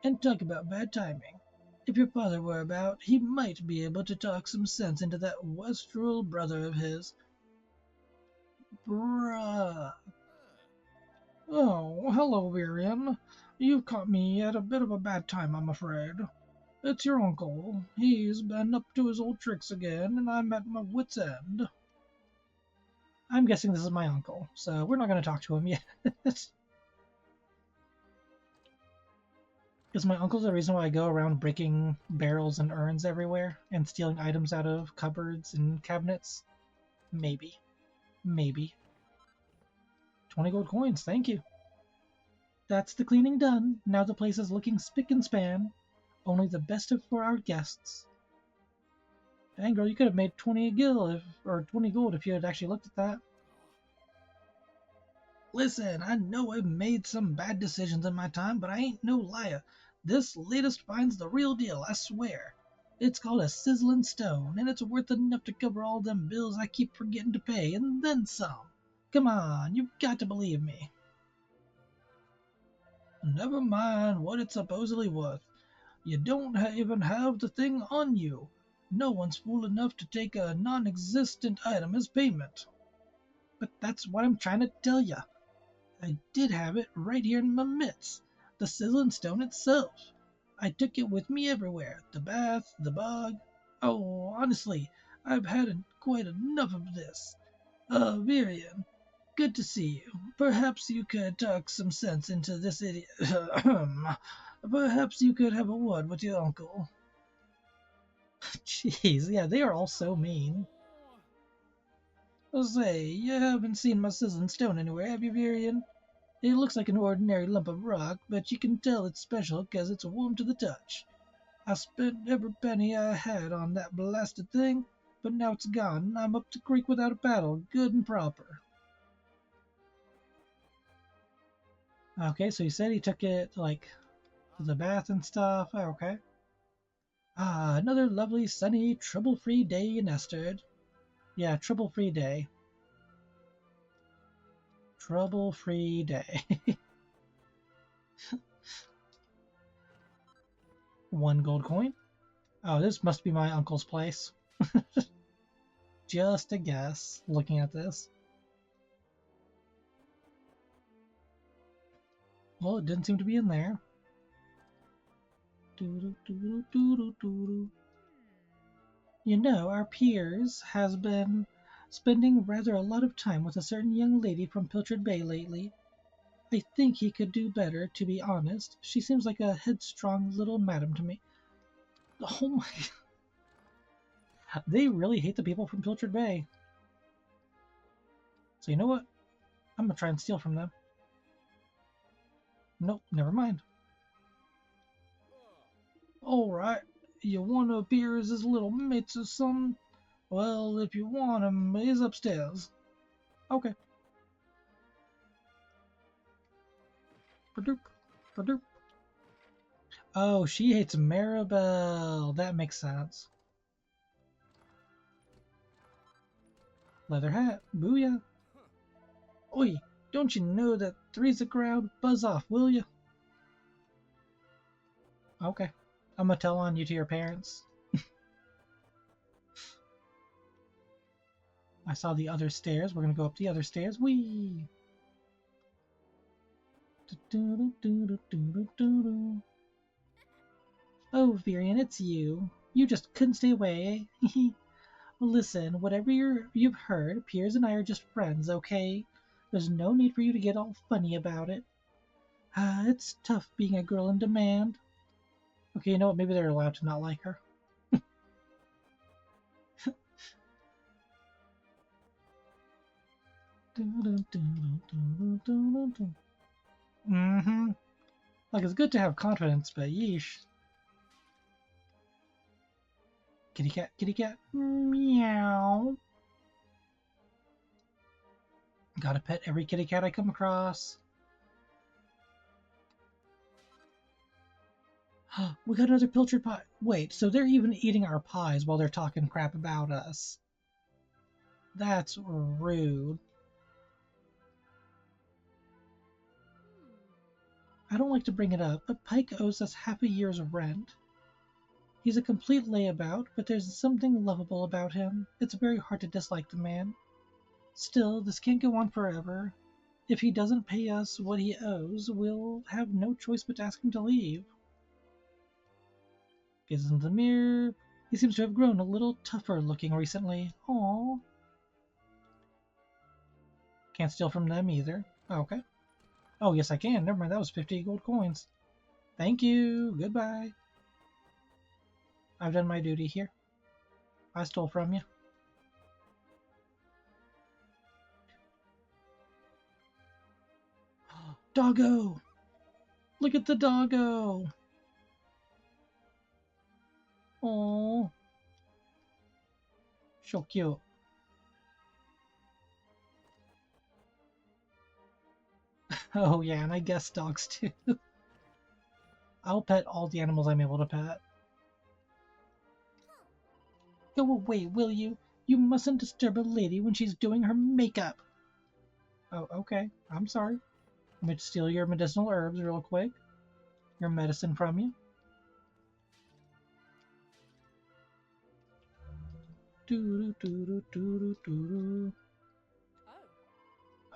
Speaker 1: And talk about bad timing. If your father were about, he might be able to talk some sense into that wastrel brother of his. Bruh. Oh, hello, Vyrion. You've caught me at a bit of a bad time, I'm afraid. It's your uncle. He's been up to his old tricks again, and I'm at my wit's end. I'm guessing this is my uncle, so we're not going to talk to him yet. Is my uncle the reason why I go around breaking barrels and urns everywhere and stealing items out of cupboards and cabinets? Maybe. Maybe. 20 gold coins, thank you. That's the cleaning done. Now the place is looking spick and span. Only the best of for our guests. Dang, girl, you could have made 20 or 20 gold if you had actually looked at that. Listen, I know I've made some bad decisions in my time, but I ain't no liar. This latest find's the real deal, I swear. It's called a sizzling stone, and it's worth enough to cover all them bills I keep forgetting to pay, and then some. Come on, you've got to believe me. Never mind what it's supposedly worth. You don't even have the thing on you. No one's fool enough to take a non-existent item as payment. But that's what I'm trying to tell you. I did have it right here in my mitts, the sizzling stone itself. I took it with me everywhere, the bath, the bog. Oh, honestly, I've had quite enough of this. Vyrion, good to see you. Perhaps you could talk some sense into this idiot. Perhaps you could have a word with your uncle. Jeez, yeah, they are all so mean. Say, you haven't seen my sizzling stone anywhere, have you, Vyrion? It looks like an ordinary lump of rock, but you can tell it's special 'cause it's warm to the touch. I spent every penny I had on that blasted thing, but now it's gone and I'm up the creek without a paddle, good and proper. Okay, so he said he took it, like, to the bath and stuff. Oh, okay. Ah, another lovely, sunny, trouble-free day in Esterd. Yeah, trouble-free day. Trouble-free day. 1 gold coin. Oh, this must be my uncle's place. Just a guess, looking at this. Well, it didn't seem to be in there. You know, our Piers has been spending rather a lot of time with a certain young lady from Pilchard Bay lately. I think he could do better, to be honest. She seems like a headstrong little madam to me. Oh my... They really hate the people from Pilchard Bay. So you know what? I'm gonna try and steal from them. Nope, never mind. Alright, you want to appear as his little mates or something? Well, if you want him, he's upstairs. Okay. Padoop, padoop. Oh, she hates Maribel. That makes sense. Leather hat. Booyah. Oi, don't you know that three's a crowd? Buzz off, will you? Okay. I'm gonna tell on you to your parents. I saw the other stairs. We're gonna go up the other stairs. Whee! Oh, Vyrion, it's you. You just couldn't stay away, eh? Well, listen, whatever you've heard, Piers and I are just friends, okay? There's no need for you to get all funny about it. It's tough being a girl in demand. Okay, you know what? Maybe they're allowed to not like her. Mm-hmm. Like, it's good to have confidence, but yeesh. Kitty cat, kitty cat. Meow. Gotta pet every kitty cat I come across. We got another pilchard pie. Wait, so they're even eating our pies while they're talking crap about us. That's rude. I don't like to bring it up, but Pike owes us half a year's rent. He's a complete layabout, but there's something lovable about him. It's very hard to dislike the man. Still, this can't go on forever. If he doesn't pay us what he owes, we'll have no choice but to ask him to leave. Gazes into the mirror. He seems to have grown a little tougher looking recently. Aww. Can't steal from them either. Okay. Oh, yes, I can. Never mind, that was 50 gold coins. Thank you. Goodbye. I've done my duty here. I stole from you. Doggo! Look at the doggo! Oh, so cute. Oh yeah, and I guess dogs too. I'll pet all the animals I'm able to pet. Go away, will you? You mustn't disturb a lady when she's doing her makeup. Oh, okay. I'm sorry. Let me steal your medicinal herbs real quick. Your medicine from you.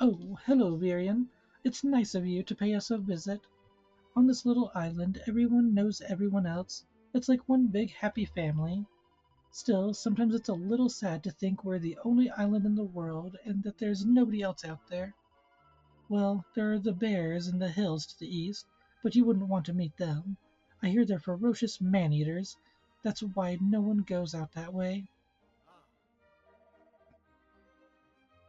Speaker 1: Oh, hello, Vyrion. It's nice of you to pay us a visit. On this little island, everyone knows everyone else. It's like one big happy family. Still, sometimes it's a little sad to think we're the only island in the world and that there's nobody else out there. Well, there are the bears in the hills to the east, but you wouldn't want to meet them. I hear they're ferocious man-eaters. That's why no one goes out that way.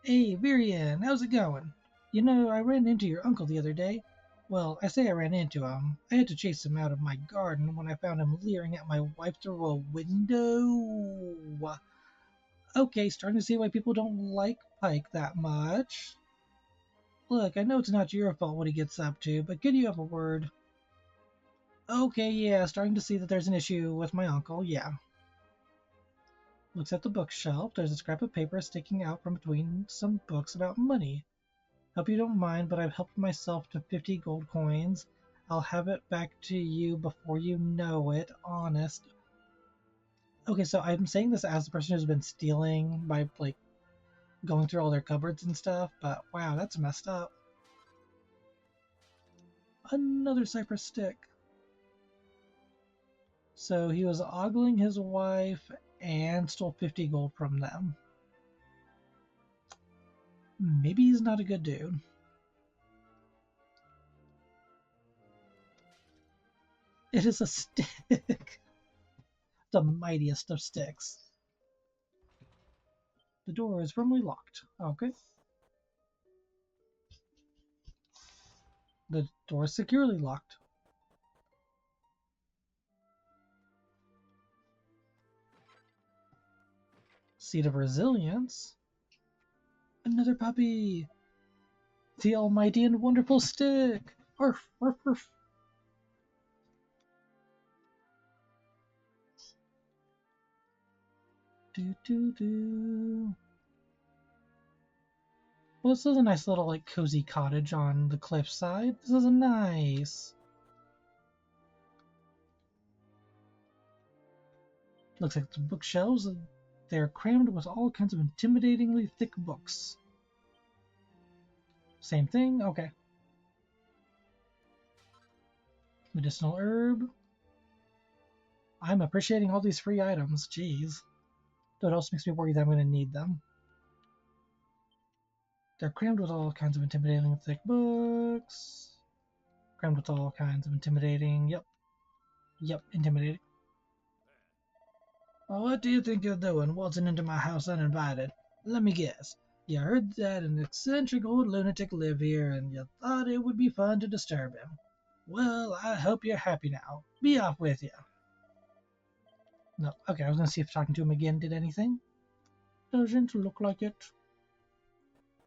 Speaker 1: Hey, Vyrion, how's it going? You know, I ran into your uncle the other day. Well, I say I ran into him. I had to chase him out of my garden when I found him leering at my wife through a window. Okay, starting to see why people don't like Pike that much. Look, I know it's not your fault what he gets up to, but could you have a word? Okay, yeah, starting to see that there's an issue with my uncle, yeah. Looks at the bookshelf. There's a scrap of paper sticking out from between some books about money. Hope you don't mind, but I've helped myself to 50 gold coins. I'll have it back to you before you know it, honest. Okay, so I'm saying this as the person who's been stealing by, like, going through all their cupboards and stuff, but wow, that's messed up. Another cypress stick. So he was ogling his wife and stole 50 gold from them. Maybe he's not a good dude. It is a stick. The mightiest of sticks. The door is firmly locked. Okay. The door is securely locked. Seed of Resilience. Another puppy. The almighty and wonderful stick. Arf, arf, arf. Do, do, do. Well, this is a nice little, like, cozy cottage on the cliffside. This is nice. Looks like the bookshelves. they're crammed with all kinds of intimidatingly thick books. Same thing? Okay. Medicinal herb. I'm appreciating all these free items. Jeez. Though it also makes me worry that I'm going to need them. They're crammed with all kinds of intimidating thick books. Crammed with all kinds of intimidating. Yep, intimidating. Well, what do you think you're doing, waltzing into my house uninvited? Let me guess. You heard that an eccentric old lunatic lived here, and you thought it would be fun to disturb him. Well, I hope you're happy now. Be off with you. No, okay, I was going to see if talking to him again did anything. Doesn't look like it.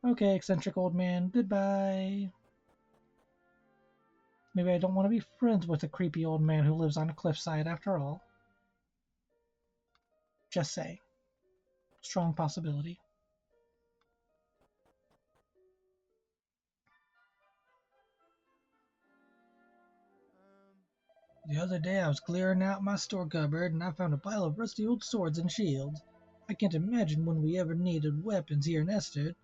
Speaker 1: Okay, eccentric old man, goodbye. Maybe I don't want to be friends with a creepy old man who lives on a cliffside after all. Just say. Strong possibility. The other day I was clearing out my store cupboard and I found a pile of rusty old swords and shields. I can't imagine when we ever needed weapons here in Esther.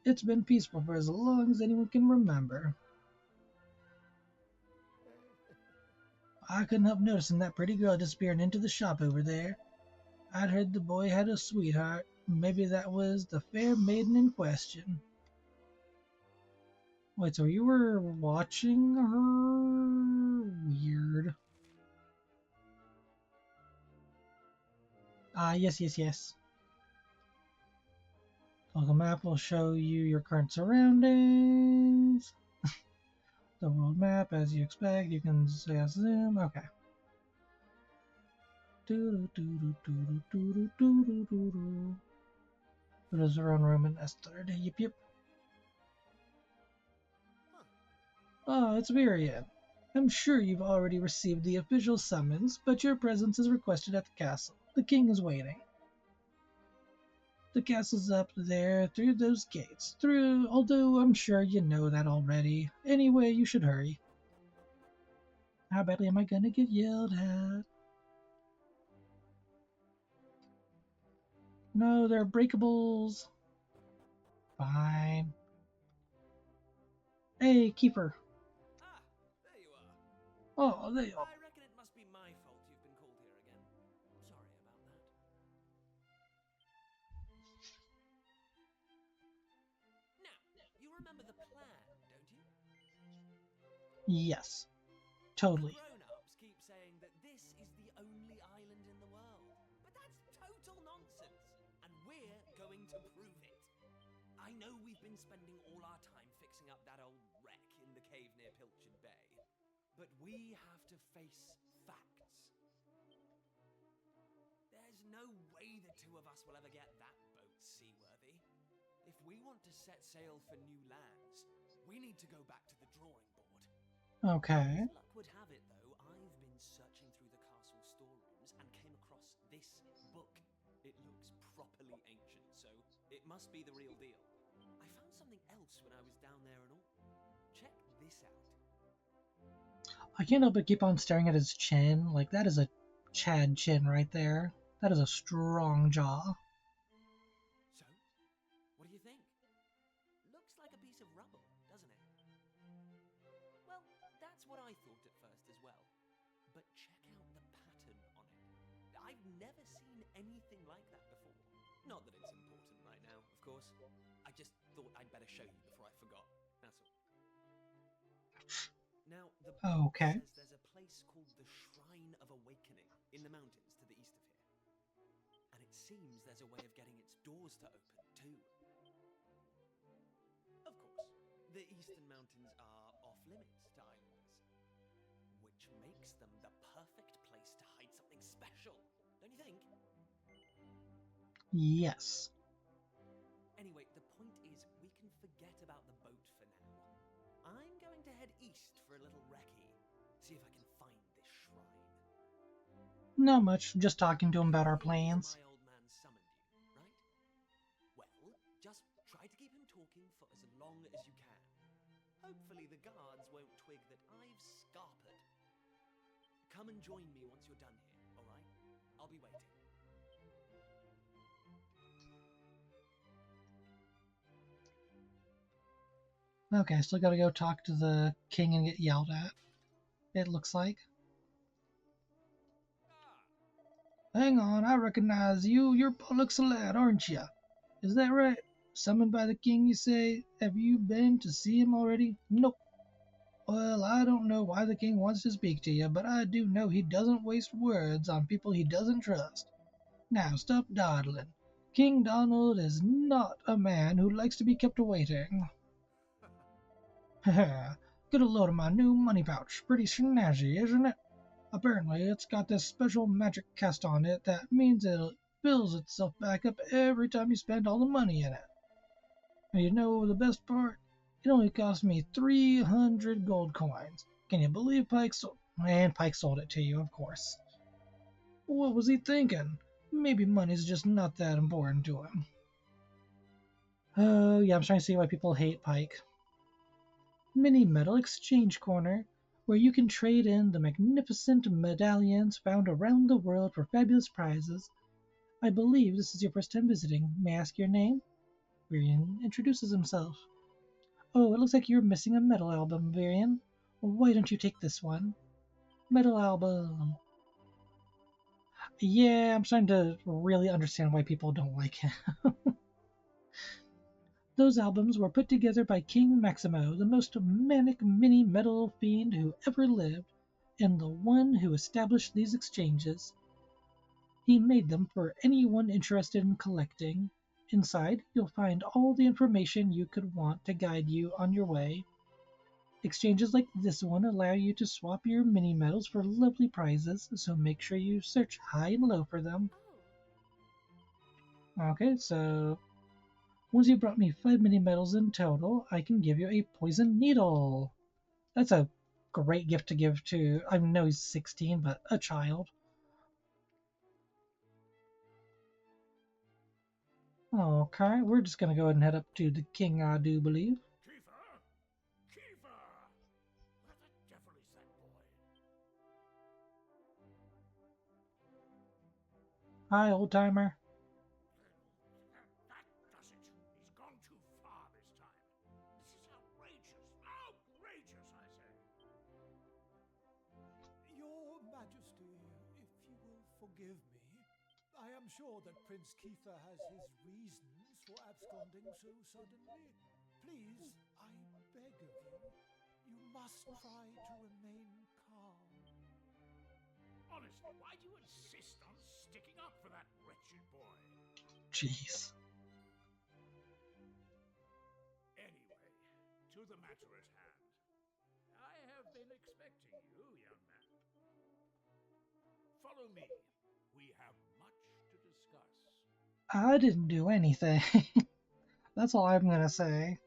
Speaker 1: It's been peaceful for as long as anyone can remember. I couldn't help noticing that pretty girl disappearing into the shop over there. I'd heard the boy had a sweetheart. Maybe that was the fair maiden in question. Wait, so you were watching her? Weird. Yes. The map will show you your current surroundings. The world map, as you expect, you can say zoom. Okay. It is our own room in S3. Yep. Ah, it's Vyrion. I'm sure you've already received the official summons, but your presence is requested at the castle. The king is waiting. The castle's up there through those gates. Although I'm sure you know that already. Anyway, you should hurry. How badly am I gonna get yelled at? No, they're breakables. Fine. Hey, Keifer.
Speaker 2: Ah, there you are.
Speaker 1: Oh, there you are.
Speaker 2: I reckon it must be my fault you've been called here again. Sorry about that. Now, you remember the plan, don't you?
Speaker 1: Yes, totally.
Speaker 2: The grown-ups keep saying that this is the only island in the world. But that's total nonsense. And we're going to prove it. I know we've been spending all our time fixing up that old wreck in the cave near Pilchard Bay. But we have to face facts. There's no way the two of us will ever get that boat seaworthy. If we want to set sail for new lands, we need to go back to the drawing board.
Speaker 1: Okay.
Speaker 2: As luck would have it, though, I've been searching through the castle storerooms and came across this book. It looks properly ancient, so it must be the real deal. I found something else when I was down there and all. Check this out.
Speaker 1: I can't help but keep on staring at his chin. Like, that is a Chad chin right there. That is a strong jaw.
Speaker 2: So, what do you think? Looks like a piece of rubble, doesn't it? Well, that's what I thought at first as well. But check out the pattern on it. I've never seen anything like that before. Not that it's important right now, of course. I just thought I'd better show you before I forgot. That's all. Now, the book
Speaker 1: Okay.
Speaker 2: says there's a place called the Shrine of Awakening in the mountains to the east of here. And it seems there's a way of getting its doors to open, too. Of course, the eastern mountains are off-limits to islanders, which makes them the perfect place to hide something special, don't you think?
Speaker 1: Yes.
Speaker 2: Anyway, the point is, we can forget about the boat for now. I'm going to head east for a little recce, see if I can find this shrine.
Speaker 1: Not much. Just talking to him about our plans.
Speaker 2: My old man summoned you, right? Well, just try to keep him talking for as long as you can. Hopefully the guards won't twig that I've scarpered. Come and join me once you're done here, alright? I'll be waiting.
Speaker 1: Okay, still gotta go talk to the king and get yelled at, it looks like. Hang on, I recognize you. You're Pollux lad, aren't you? Is that right? Summoned by the king, you say? Have you been to see him already? Nope. Well, I don't know why the king wants to speak to you, but I do know he doesn't waste words on people he doesn't trust. Now, stop dawdling. King Donald is not a man who likes to be kept waiting. Haha, get a load of my new money pouch. Pretty snazzy, isn't it? Apparently, it's got this special magic cast on it that means it fills itself back up every time you spend all the money in it. And you know the best part? It only cost me 300 gold coins. Can you believe Pike sold? And Pike sold it to you, of course. What was he thinking? Maybe money's just not that important to him. Oh, yeah, I'm trying to see why people hate Pike. Mini Metal Exchange Corner, where you can trade in the magnificent medallions found around the world for fabulous prizes. I believe this is your first time visiting. May I ask your name? Vyrion introduces himself. Oh, it looks like you're missing a metal album, Vyrion. Why don't you take this one? Metal album. Yeah, I'm starting to really understand why people don't like him. Those albums were put together by King Maximo, the most manic mini metal fiend who ever lived, and the one who established these exchanges. He made them for anyone interested in collecting. Inside, you'll find all the information you could want to guide you on your way. Exchanges like this one allow you to swap your mini medals for lovely prizes, so make sure you search high and low for them. Okay, so once you brought me 5 mini medals in total, I can give you a poison needle. That's a great gift to give to, I know he's 16, but a child. Okay, we're just gonna go ahead and head up to the king, I do believe.
Speaker 5: Keifer! Keifer! Where the devil is that boy?
Speaker 1: Hi, old timer.
Speaker 5: That does it. He's gone too far this time. This is outrageous. Outrageous, I say.
Speaker 6: Your Majesty, if you will forgive me, I am sure that Prince Keifer has his reasons for absconding so suddenly. Please, I beg of you, you must try to remain calm.
Speaker 5: Honestly, why do you insist on sticking up for that wretched boy?
Speaker 1: Jeez.
Speaker 5: Anyway, to the matter at hand. I have been expecting you, young man. Follow me. We have much to discuss.
Speaker 1: I didn't do anything. That's all I'm gonna say.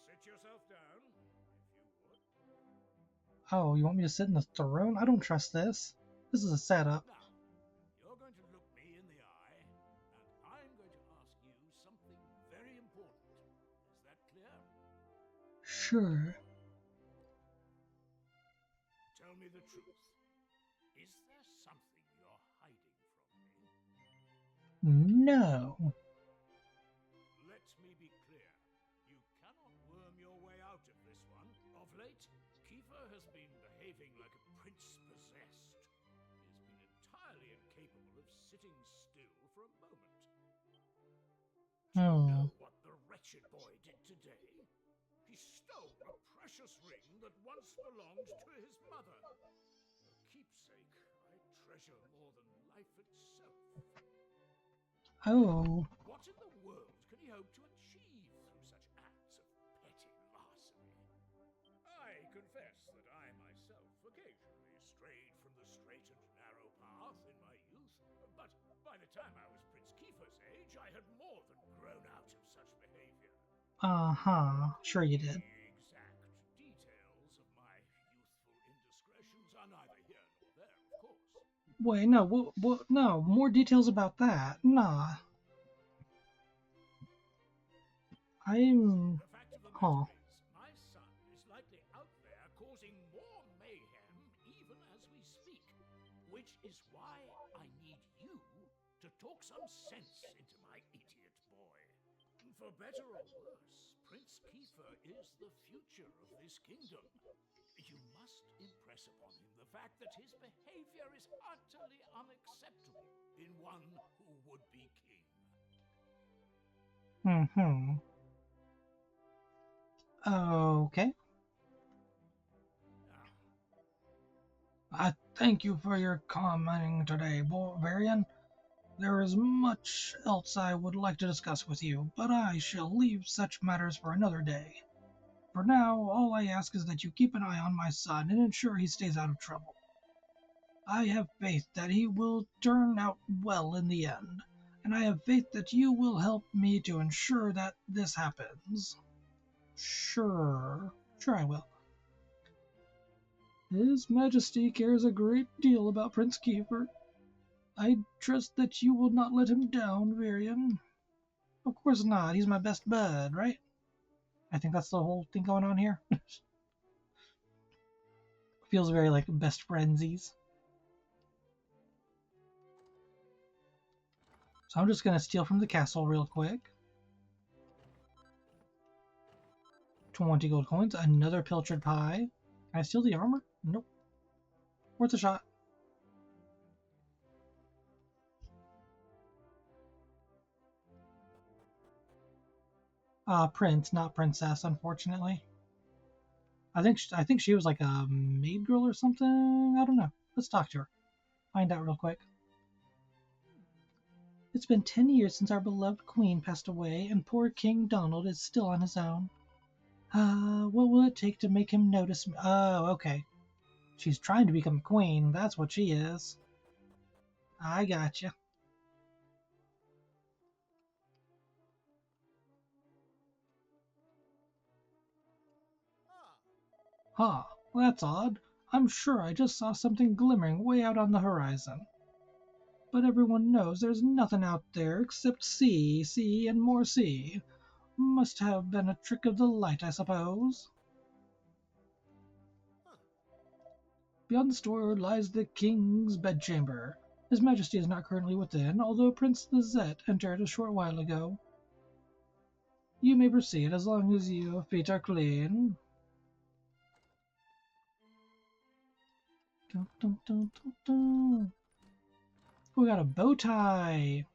Speaker 5: Sit yourself down, if you would.
Speaker 1: Oh, you want me to sit in the throne? I don't trust this. This is a setup.
Speaker 5: Now, you're going to look me in the eye, and I'm going to ask you something very important. Is that clear?
Speaker 1: Sure.
Speaker 5: Tell me the truth. Is there something you're hiding from me?
Speaker 1: No.
Speaker 5: Let me be clear. You cannot worm your way out of this one. Of late, Keifer has been behaving like a prince possessed. He has been entirely incapable of sitting still for a moment. Do you know what the wretched boy did today? He stole a precious ring that once belonged to his mother. A keepsake I treasure more than life itself.
Speaker 1: Oh.
Speaker 5: What in the world can he hope to achieve through such acts of petty larceny? I confess that I myself occasionally strayed from the straight and narrow path in my youth, but by the time I was Prince Keifer's age, I had more than grown out of such behavior.
Speaker 1: Uh-huh. Sure you did.
Speaker 5: The exact details of my youthful indiscretions are neither here nor there, of course.
Speaker 1: Wait, no, no, more details about that. Nah. I'm...
Speaker 5: The fact of the
Speaker 1: Huh.
Speaker 5: matter is, my son is likely out there causing more mayhem even as we speak, which is why I need you to talk some sense into my ear.
Speaker 7: better or worse, Prince Keifer is the future of this kingdom. You must impress upon him the fact that his behavior is utterly unacceptable in one who would be king.
Speaker 1: Mm-hmm. Okay. I thank you for your commenting today, Vyrion. There is much else I would like to discuss with you, but I shall leave such matters for another day. For now, all I ask is that you keep an eye on my son and ensure he stays out of trouble. I have faith that he will turn out well in the end, and I have faith that you will help me to ensure that this happens. Sure I will. His Majesty cares a great deal about Prince Keifer. I trust that you will not let him down, Vyrion. Of course not, he's my best bud, right? I think that's the whole thing going on here. Feels very like best friendsies. So I'm just gonna steal from the castle real quick. 20 gold coins, another pilchard pie. Can I steal the armor? Nope. Worth a shot. Prince, not princess, unfortunately. I think she was like a maid girl or something. I don't know. Let's talk to her. Find out real quick. It's been 10 years since our beloved queen passed away, and poor King Donald is still on his own. What will it take to make him notice me? Oh, okay. She's trying to become queen. That's what she is. I gotcha. Huh. Well, that's odd. I'm sure I just saw something glimmering way out on the horizon. But everyone knows there's nothing out there except sea, and more sea. Must have been a trick of the light, I suppose. Beyond the store lies the king's bedchamber. His Majesty is not currently within, although Prince Lizette entered a short while ago. You may proceed as long as your feet are clean. Dun, dun, dun, dun, dun. We got a bow tie.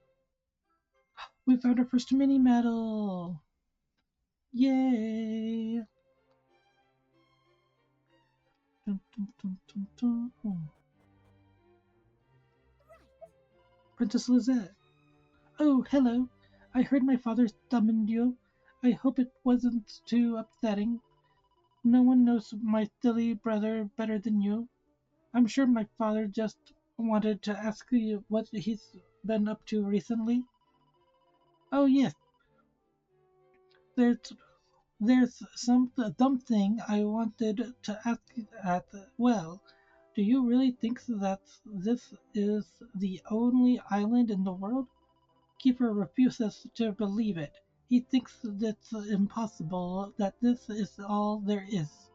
Speaker 1: We found our first mini medal. Yay! Dun, dun, dun, dun, dun. Princess Lizette. Oh, hello. I heard my father summoned you. I hope it wasn't too upsetting. No one knows my silly brother better than you. I'm sure my father just wanted to ask you what he's been up to recently. Oh, yes. There's something I wanted to ask at well. Do you really think that this is the only island in the world? Keifer refuses to believe it. He thinks it's impossible that this is all there is.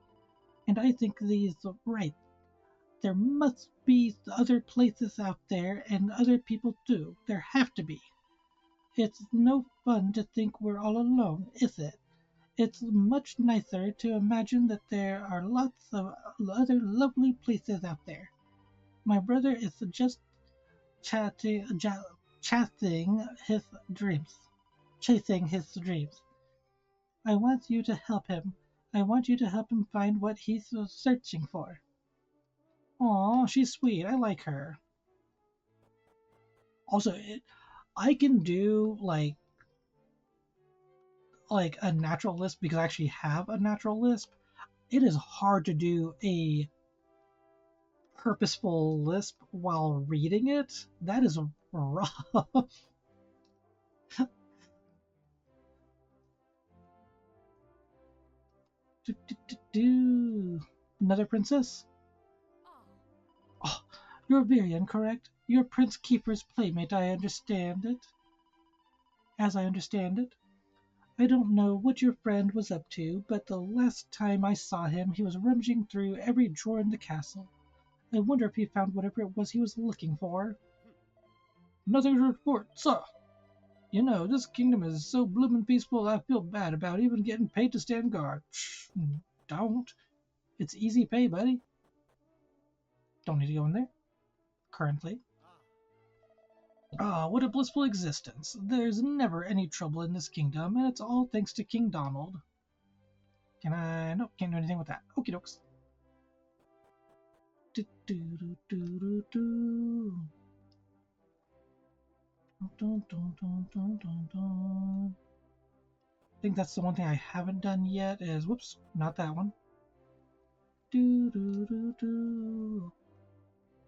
Speaker 1: And I think he's right. There must be other places out there and other people too. There have to be. It's no fun to think we're all alone, is it? It's much nicer to imagine that there are lots of other lovely places out there. My brother is just chasing his dreams. Chasing his dreams. I want you to help him. I want you to help him find what he's searching for. Aw, she's sweet. I like her. Also, I can do like a natural lisp because I actually have a natural lisp. It is hard to do a purposeful lisp while reading it. That is rough. Another princess? Oh, you're Vyrion, correct? You're Prince Keifer's playmate, I understand it. As I understand it. I don't know what your friend was up to, but the last time I saw him, he was rummaging through every drawer in the castle. I wonder if he found whatever it was he was looking for. Nothing to report, sir. You know, this kingdom is so bloomin' peaceful, I feel bad about even getting paid to stand guard. Shh, don't. It's easy pay, buddy. Don't need to go in there. Currently. Ah, what a blissful existence. There's never any trouble in this kingdom, and it's all thanks to King Donald. Can I? Nope, can't do anything with that. Okie dokes. Do, do, do, do, do, do. Dun, dun, dun, dun, dun, dun. I think that's the one thing I haven't done yet is, whoops, not that one. Do, do, do, do.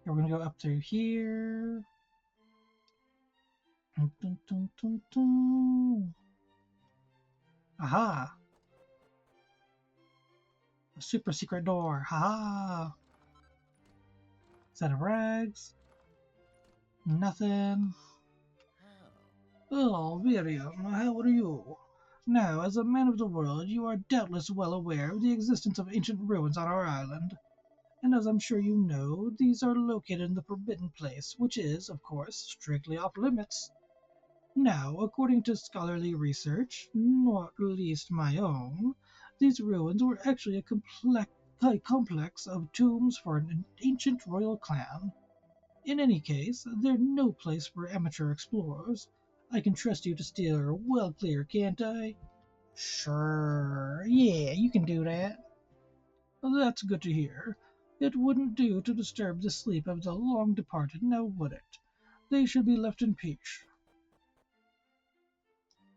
Speaker 1: We're going to go up through here. Dun, dun, dun, dun, dun. Aha! A super secret door. Ha! Set of rags. Nothing. Oh, Vyrion, how are you? Now, as a man of the world, you are doubtless well aware of the existence of ancient ruins on our island. And as I'm sure you know, these are located in the Forbidden Place, which is, of course, strictly off limits. Now, according to scholarly research, not least my own, these ruins were actually a complex of tombs for an ancient royal clan. In any case, they're no place for amateur explorers. I can trust you to steer well clear, can't I? Sure, yeah, you can do that. That's good to hear. It wouldn't do to disturb the sleep of the long departed, now would it? They should be left in peace.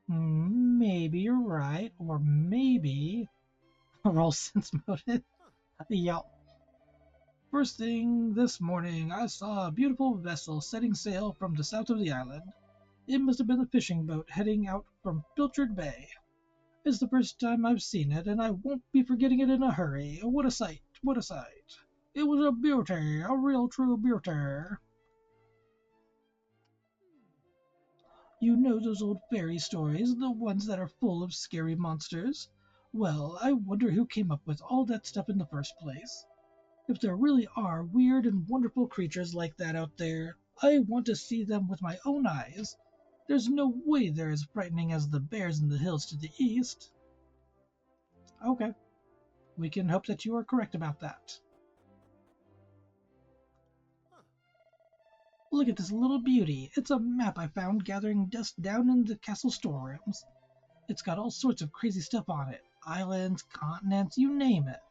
Speaker 1: Maybe you're right, or maybe... Roll sense motive. Yup. First thing this morning, I saw a beautiful vessel setting sail from the south of the island. It must have been a fishing boat heading out from Pilchard Bay. It's the first time I've seen it, and I won't be forgetting it in a hurry. What a sight, what a sight. It was a beauty, a real true beauty. You know those old fairy stories, the ones that are full of scary monsters? Well, I wonder who came up with all that stuff in the first place. If there really are weird and wonderful creatures like that out there, I want to see them with my own eyes. There's no way they're as frightening as the bears in the hills to the east. Okay, we can hope that you are correct about that. Look at this little beauty. It's a map I found gathering dust down in the castle storerooms. It's got all sorts of crazy stuff on it. Islands, continents, you name it.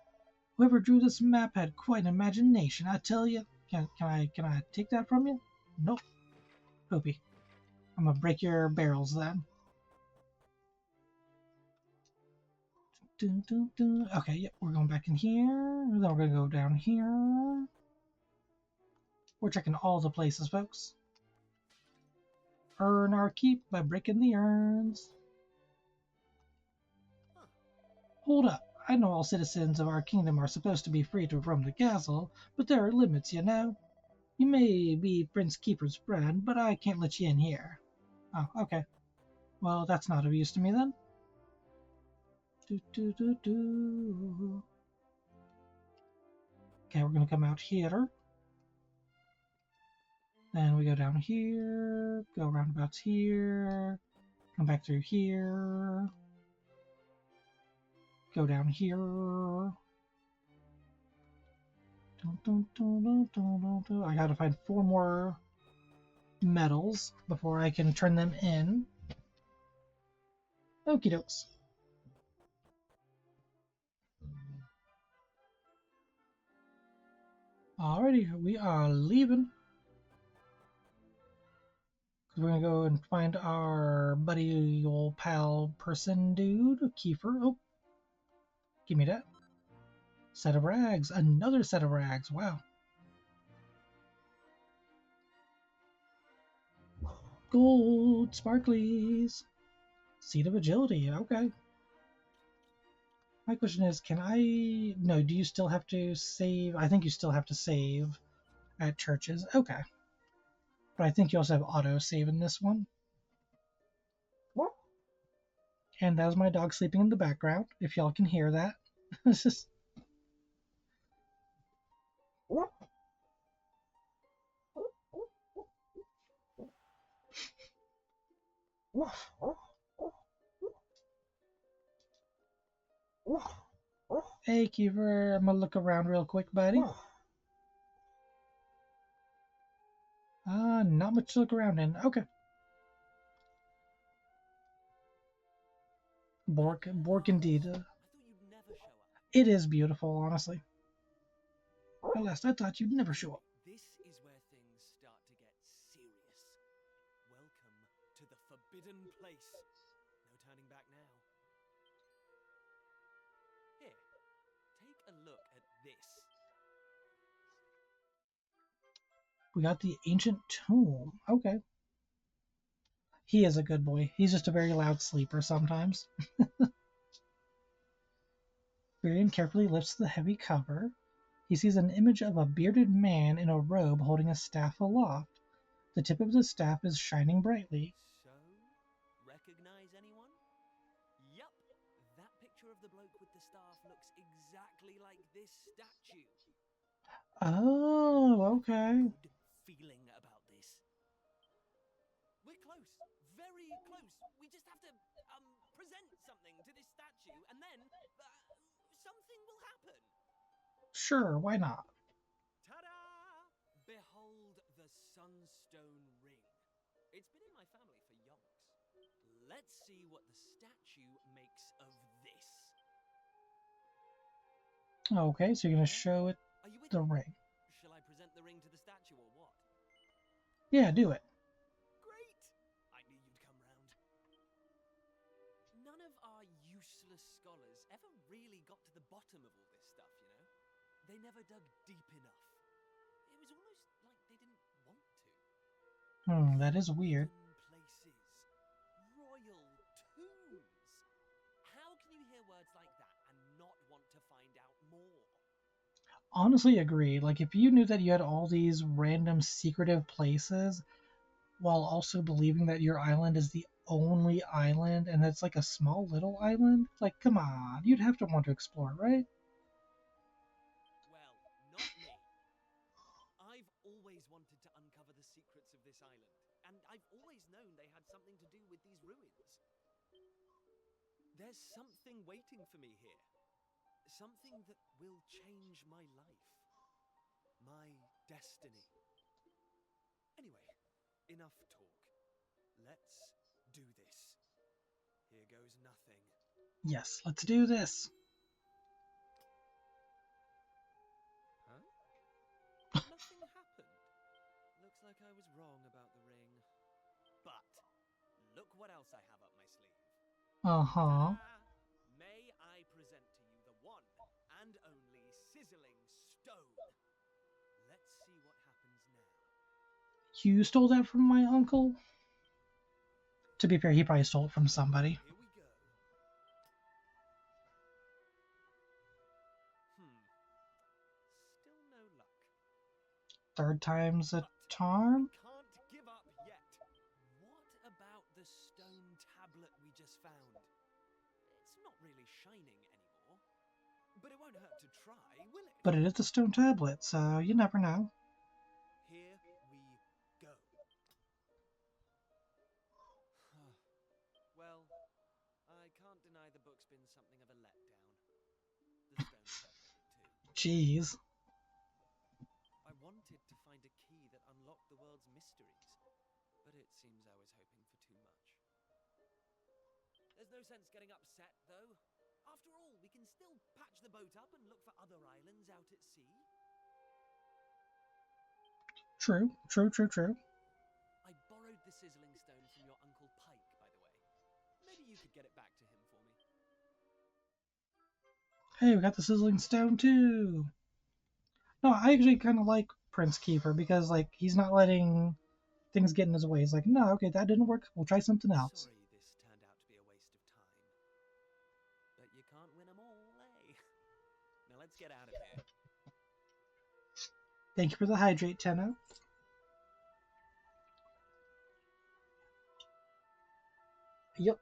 Speaker 1: Whoever drew this map had quite an imagination, I tell you. Can I take that from you? Nope. Poopy. I'm gonna break your barrels then. Okay, yep, we're going back in here. Then we're gonna go down here. We're checking all the places, folks. Earn our keep by breaking the urns. Hold up. I know all citizens of our kingdom are supposed to be free to roam the castle, but there are limits, you know. You may be Prince Keifer's friend, but I can't let you in here. Oh, okay. Well, that's not of use to me then. Okay, we're gonna come out here. Then we go down here, go roundabouts here, come back through here, go down here. I gotta find 4 more medals before I can turn them in. Okie dokes. Alrighty, we are leaving. We're gonna go and find our buddy old pal person dude, Keifer. Oh, give me that. Set of rags. Another set of rags. Wow. Gold sparklies. Seed of agility. Okay. My question is, can I... No, do you still have to save? I think you still have to save at churches. Okay. But I think you also have auto save in this one. And that was my dog sleeping in the background, if y'all can hear that. It's just... Hey, Keifer, I'm gonna look around real quick, buddy. Not much to look around in. Okay. Bork indeed.
Speaker 2: I thought you'd never show up.
Speaker 1: It is beautiful, honestly. At last, I thought you'd never show up.
Speaker 2: This is where things start to get serious. Welcome to the forbidden place. No turning back now. Here, take a look at this.
Speaker 1: We got the ancient tomb. Okay. He is a good boy. He's just a very loud sleeper sometimes. Vyrion carefully lifts the heavy cover. He sees an image of a bearded man in a robe holding a staff aloft. The tip of the staff is shining brightly.
Speaker 2: So, recognize anyone? Yup, that picture of the bloke with the staff looks exactly like this statue.
Speaker 1: Oh, okay.
Speaker 2: Good feeling about this. We're close, very close. We just have to present something to this statue, and then something will happen.
Speaker 1: Sure, why not?
Speaker 2: Ta-da! Behold the Sunstone Ring. It's been in my family for yonks. Let's see what the statue makes of this.
Speaker 1: Okay, so you're gonna show it
Speaker 2: Are you with
Speaker 1: the
Speaker 2: me?
Speaker 1: ring.
Speaker 2: Shall I present the ring to the statue or what?
Speaker 1: Yeah, do it.
Speaker 2: Great! I knew you'd come round. None of our useless scholars ever really got to the bottom of all this stuff, you know? They never dug deep enough. It was almost like they didn't want to.
Speaker 1: That is weird.
Speaker 2: Places. Royal tombs. How can you hear words like that and not want to find out more?
Speaker 1: Honestly, agree. Like, if you knew that you had all these random secretive places while also believing that your island is the only island and it's like a small little island, like, come on, you'd have to want to explore, right?
Speaker 2: Well, not me. I've always wanted to uncover the secrets of this island, and I've always known they had something to do with these ruins. There's something waiting for me here. Something that will change my life. My destiny. Anyway, enough talk. Let's do this. Here goes nothing.
Speaker 1: Yes, let's do this.
Speaker 2: Huh? Nothing happened. Looks like I was wrong about the ring. But look what else I have up my sleeve.
Speaker 1: Uh-huh.
Speaker 2: Ta-da! May I present to you the one and only sizzling stone. Let's see what happens now.
Speaker 1: You stole that from my uncle? To be fair, he probably stole it from somebody.
Speaker 2: Here we go. Still no luck.
Speaker 1: Third time's a
Speaker 2: But
Speaker 1: charm?
Speaker 2: we can't give up yet. What about the stone tablet we just found? It's not really shining anymore. But it won't hurt to try, will it?
Speaker 1: But it is a stone tablet, so you never know.
Speaker 2: Here we go. Well, I can't deny the book's been something of a letdown. The stone tablet, too.
Speaker 1: Jeez.
Speaker 2: I wanted to find a key that unlocked the world's mysteries, but it seems I was hoping for too much. There's no sense getting upset, though. After all, we can still patch the boat up and look for other islands out at sea.
Speaker 1: True.
Speaker 2: I borrowed the sizzling stone from your Uncle Pike, by the way. Maybe you could get it back to him for me.
Speaker 1: Hey, we got the sizzling stone too. No, I actually kind of like Prince Keifer because, like, he's not letting things get in his way. He's like, no, okay, that didn't work. We'll try something else.
Speaker 2: Sorry this turned out to be a waste of time. But you can't win them all, eh? Now let's get out of here.
Speaker 1: Thank you for the hydrate, Tenno. Yep.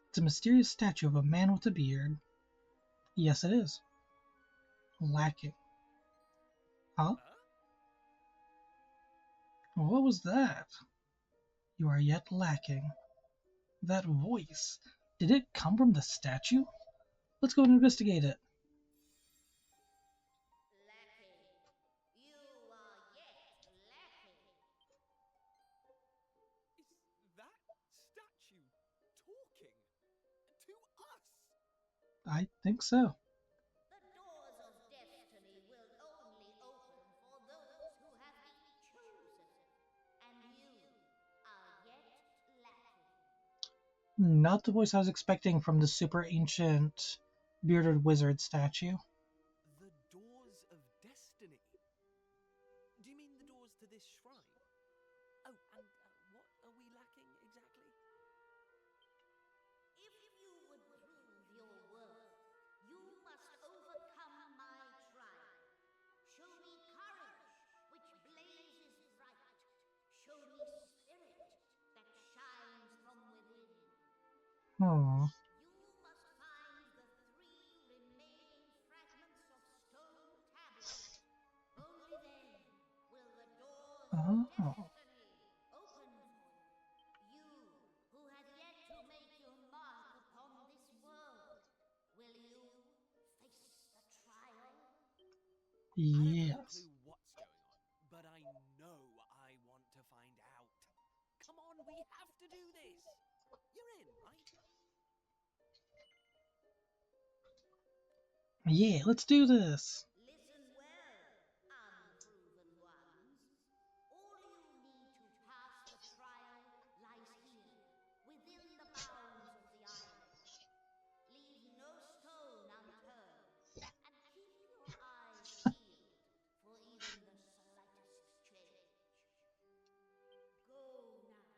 Speaker 1: It's a mysterious statue of a man with a beard. Yes, it is. Lacking. Huh?
Speaker 2: Huh?
Speaker 1: What was that? You are yet lacking. That voice. Did it come from the statue? Let's go and investigate it.
Speaker 3: Lacking. You are yet lacking.
Speaker 2: Is that statue talking to us?
Speaker 1: I think so.
Speaker 3: The doors of destiny will only open for those who have been chosen, and you are yet lacking.
Speaker 1: Not the voice I was expecting from the super ancient bearded wizard statue.
Speaker 2: The doors of destiny. Do you mean the doors to this shrine? Oh, and what are we lacking exactly?
Speaker 3: If you would prove your worth, you must overcome my trial. Show me courage, which blazes bright. Show me spirit that shines from within.
Speaker 1: Hmm.
Speaker 3: You must find the 3 remaining fragments of stone tablets. Only then will the doors of
Speaker 1: Oh.
Speaker 3: destiny open for you. You who have yet to make your mark upon this world. Will you face the trial?
Speaker 2: I don't have a
Speaker 1: Yes.
Speaker 2: clue what's going on, but I know I want to find out. Come on, we have to do this. You're in, right?
Speaker 1: Yeah, let's do this.
Speaker 3: Listen well, unproven ones. All you need to pass the trial lies here, within the bounds of the island. Leave no stone unturned, and keep your eyes peeled for even the slightest change. Go now.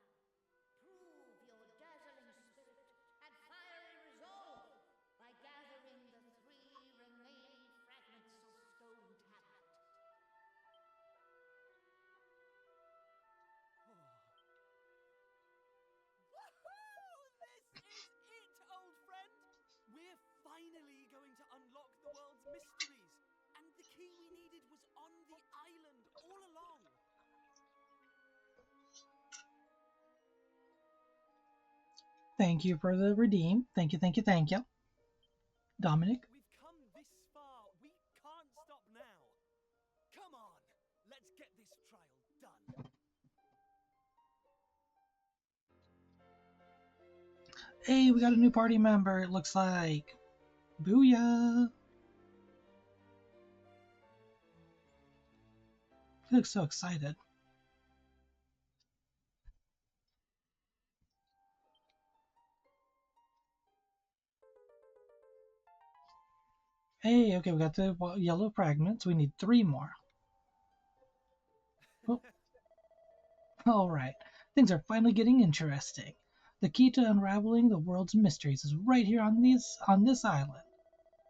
Speaker 3: Prove your dazzling spirit and fiery resolve by gathering the 3 remaining fragments of stone tablet.
Speaker 2: Woohoo! This is it, old friend! We're finally going to unlock the world's mysteries. And the key we needed was on the island all along.
Speaker 1: Thank you for the redeem. Thank you, thank you, thank you. Dominic?
Speaker 2: We've come this far. We can't stop now. Come on, let's get this trial done.
Speaker 1: Hey, we got a new party member, it looks like. Booyah! He looks so excited. Hey, okay, we got the yellow fragments. We need 3 more. Oh. Alright, things are finally getting interesting. The key to unraveling the world's mysteries is right here on this island.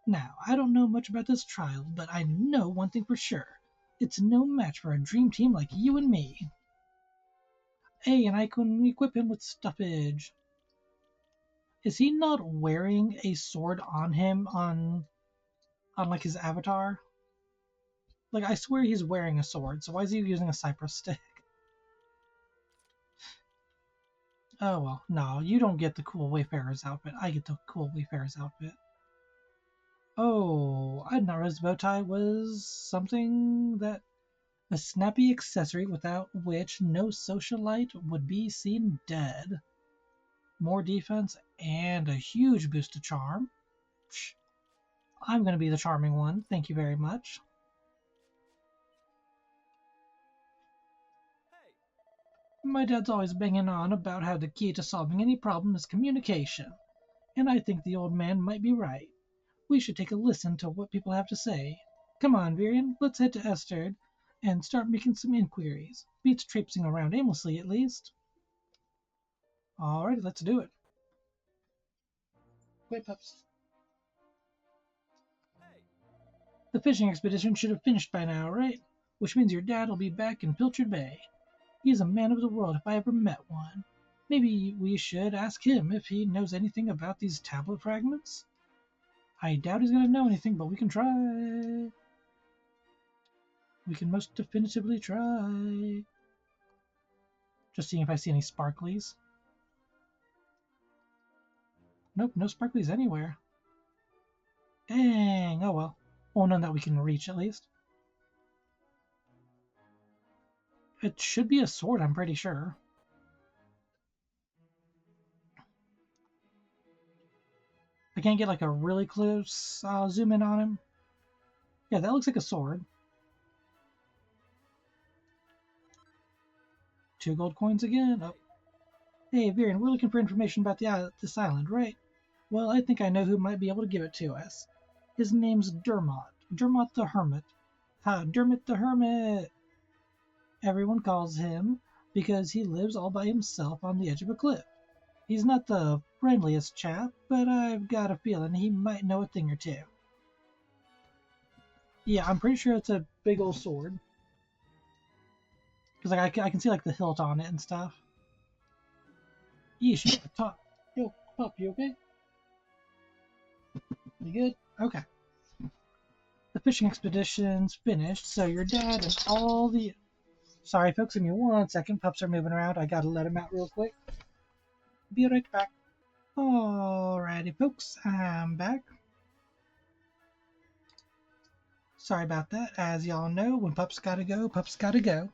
Speaker 1: Now, I don't know much about this trial, but I know one thing for sure. It's no match for a dream team like you and me. Hey, and I can equip him with stuffage. Is he not wearing a sword on him on like his avatar? Like, I swear he's wearing a sword, so why is he using a cypress stick? Oh well, no, you don't get the cool Wayfarer's outfit. I get the cool Wayfarer's outfit. Oh, I did not realize the bow tie was something that a snappy accessory without which no socialite would be seen dead. More defense and a huge boost to charm. Psh, I'm going to be the charming one. Thank you very much.
Speaker 2: Hey,
Speaker 1: My dad's always banging on about how the key to solving any problem is communication, and I think the old man might be right. We should take a listen to what people have to say. Come on, Vyrion, let's head to Esterd and start making some inquiries. Beats traipsing around aimlessly, at least. Alright, let's do it. Wait, pups.
Speaker 2: hey.
Speaker 1: The fishing expedition should have finished by now, right? Which means your dad will be back in Pilchard Bay. He's a man of the world if I ever met one. Maybe we should ask him if he knows anything about these tablet fragments? I doubt he's gonna know anything, but we can try. We can most definitively try. Just seeing if I see any sparklies. Nope, no sparklies anywhere. Dang, oh well. Well, none that we can reach at least. It should be a sword, I'm pretty sure. I can't get like a really close zoom in on him. Yeah, that looks like a sword. 2 gold coins again. Oh. Hey, Vyrion, we're looking for information about this island, right? Well, I think I know who might be able to give it to us. His name's Dermot. Dermot the Hermit. Dermot the Hermit! Everyone calls him because he lives all by himself on the edge of a cliff. He's not the friendliest chap, but I've got a feeling he might know a thing or two. Yeah, I'm pretty sure it's a big old sword. Because like, I can see like the hilt on it and stuff. Yeesh, you top. Yo, Pup, you okay? You good? Okay. The fishing expedition's finished, so your dad and all the... Sorry, folks, give me 1 second. Pups are moving around. I gotta let them out real quick. Be right back. Alrighty, folks, I'm back. Sorry about that. As y'all know, when pups gotta go, pups gotta go.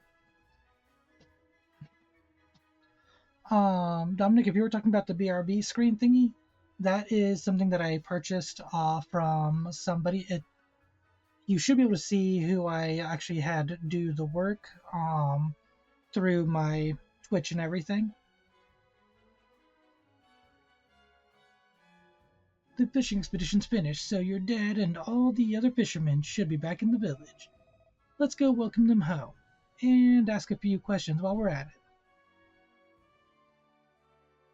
Speaker 1: Dominic, if you were talking about the BRB screen thingy, that is something that I purchased from somebody. You should be able to see who I actually had do the work through my Twitch and everything. The fishing expedition's finished, so your dad and all the other fishermen should be back in the village. Let's go welcome them home and ask a few questions while we're at it.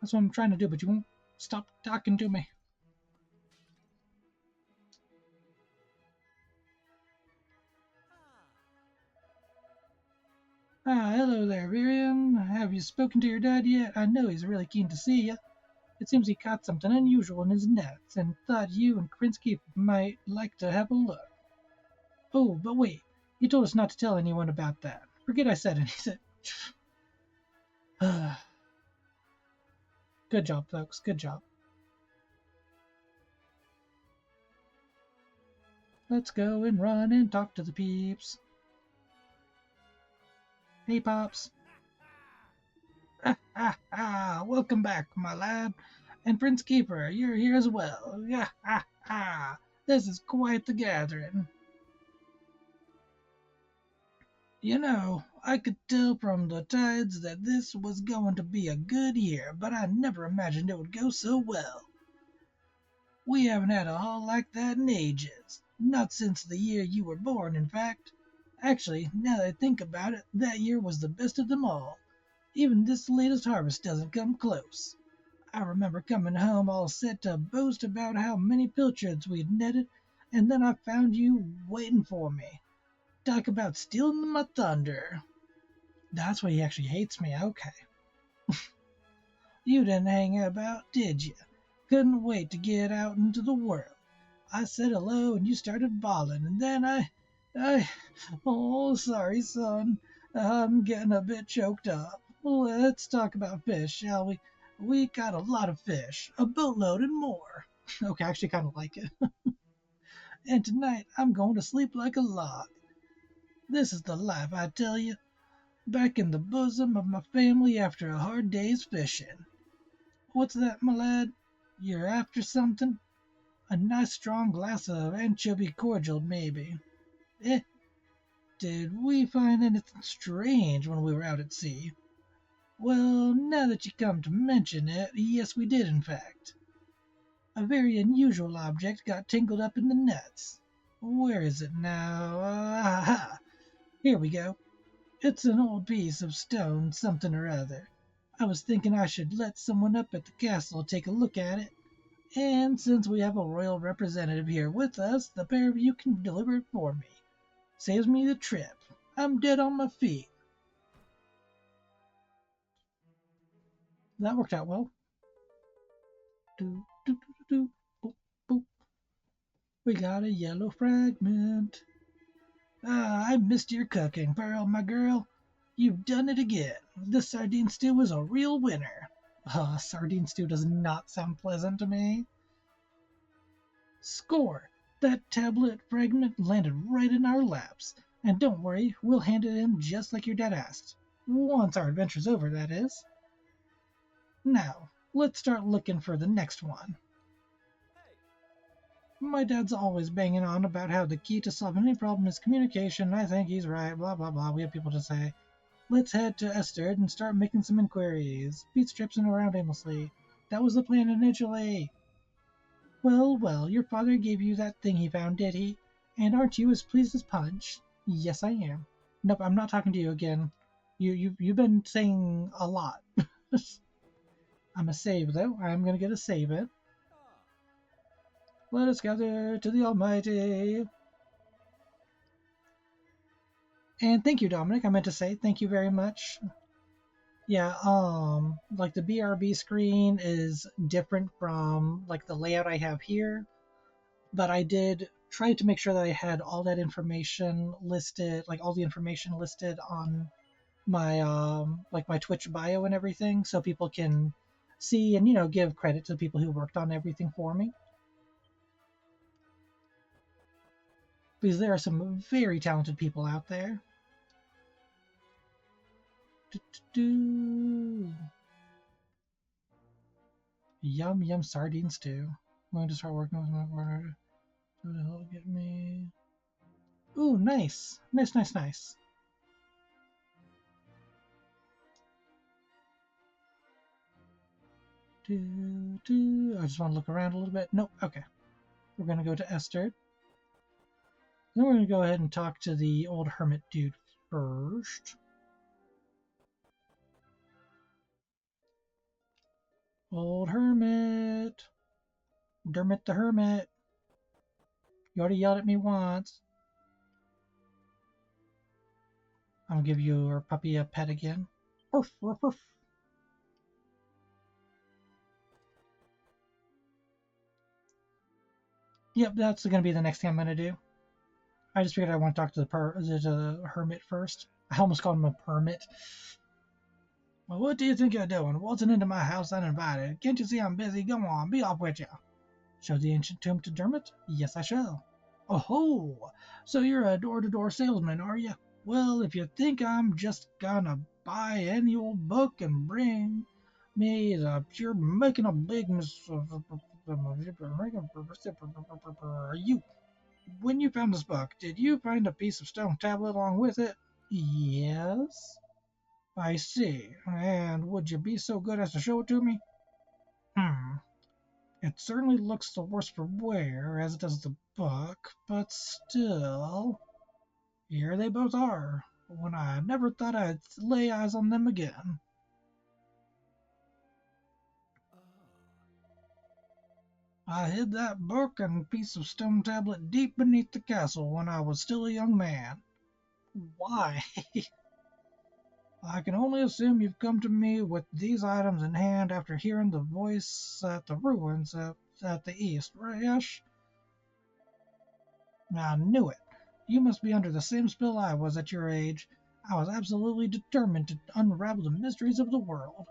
Speaker 1: That's what I'm trying to do, but you won't stop talking to me. Hello there, Vyrion. Have you spoken to your dad yet? I know he's really keen to see you. It seems he caught something unusual in his nets and thought you and Prince Keifer might like to have a look. Oh, but wait. He told us not to tell anyone about that. Forget I said anything. Good job, folks. Good job. Let's go and run and talk to the peeps. Hey, Pops. Welcome back, my lad. And Prince Keifer, you're here as well. This is quite the gathering. You know, I could tell from the tides that this was going to be a good year, but I never imagined it would go so well. We haven't had a haul like that in ages. Not since the year you were born, in fact. Actually, now that I think about it, that year was the best of them all. Even this latest harvest doesn't come close. I remember coming home all set to boast about how many pilchards we'd netted, and then I found you waiting for me. Talk about stealing my thunder. That's why he actually hates me, okay. You didn't hang about, did you? Couldn't wait to get out into the world. I said hello and you started bawling, and then oh, sorry, son. I'm getting a bit choked up. Let's talk about fish, shall we? We got a lot of fish, a boatload and more. Okay, I actually kind of like it. And tonight I'm going to sleep like a log. This is the life, I tell you. Back in the bosom of my family after a hard day's fishing. What's that, my lad? You're after something? A nice strong glass of anchovy cordial, maybe. Did we find anything strange when we were out at sea? Well, now that you come to mention it, yes, we did, in fact. A very unusual object got tangled up in the nets. Where is it now? Aha! Here we go. It's an old piece of stone, something or other. I was thinking I should let someone up at the castle take a look at it. And since we have a royal representative here with us, the pair of you can deliver it for me. Saves me the trip. I'm dead on my feet. That worked out well. Do, do, do, do, boop, boop. We got a yellow fragment. Ah, I missed your cooking, Pearl, my girl. You've done it again. This sardine stew was a real winner. Sardine stew does not sound pleasant to me. Score! That tablet fragment landed right in our laps. And don't worry, we'll hand it in just like your dad asked. Once our adventure's over, that is. Now, let's start looking for the next one. My dad's always banging on about how the key to solving any problem is communication. I think he's right, blah blah blah. We have people to say. Let's head to Esther and start making some inquiries. Pete strips around aimlessly. That was the plan initially. Well, well, your father gave you that thing he found, did he? And aren't you as pleased as Punch? Yes, I am. Nope, I'm not talking to you again. You've been saying a lot. I'm a save, though. I'm going to get a save it. Let us gather to the Almighty. And thank you, Dominic. I meant to say thank you very much. Yeah, like the BRB screen is different from like the layout I have here, but I did try to make sure that I had all that information listed, like all the information listed on my like my Twitch bio and everything, so people can see and give credit to the people who worked on everything for me. Because there are some very talented people out there. Yum yum sardine stew. I'm going to start working with my partner. Who the hell get me? Ooh, nice. Nice. I just want to look around a little bit. Nope, okay. We're going to go to Esther. Then we're going to go ahead and talk to the old hermit dude first. Old hermit. Dermot the hermit. You already yelled at me once. I'll give your puppy a pet again. Ruff, ruff, ruff. Yep, that's going to be the next thing I'm going to do. I just figured I want to talk to the hermit first. I almost called him a permit. Well, what do you think you're doing? Waltzing into my house uninvited. Can't you see I'm busy? Go on, be off with you. Show the ancient tomb to Dermot? Yes, I shall. Oh-ho! So you're a door-to-door salesman, are you? Well, if you think I'm just gonna buy any old book and bring me the... You're making a big You... When you found this book, did you find a piece of stone tablet along with it? Yes. I see. And would you be so good as to show it to me? It certainly looks the worse for wear, as does the book, but still... Here they both are, when I never thought I'd lay eyes on them again. I hid that book and piece of stone tablet deep beneath the castle when I was still a young man. Why? I can only assume you've come to me with these items in hand after hearing the voice at the ruins at the east, yes? I knew it. You must be under the same spell I was at your age. I was absolutely determined to unravel the mysteries of the world.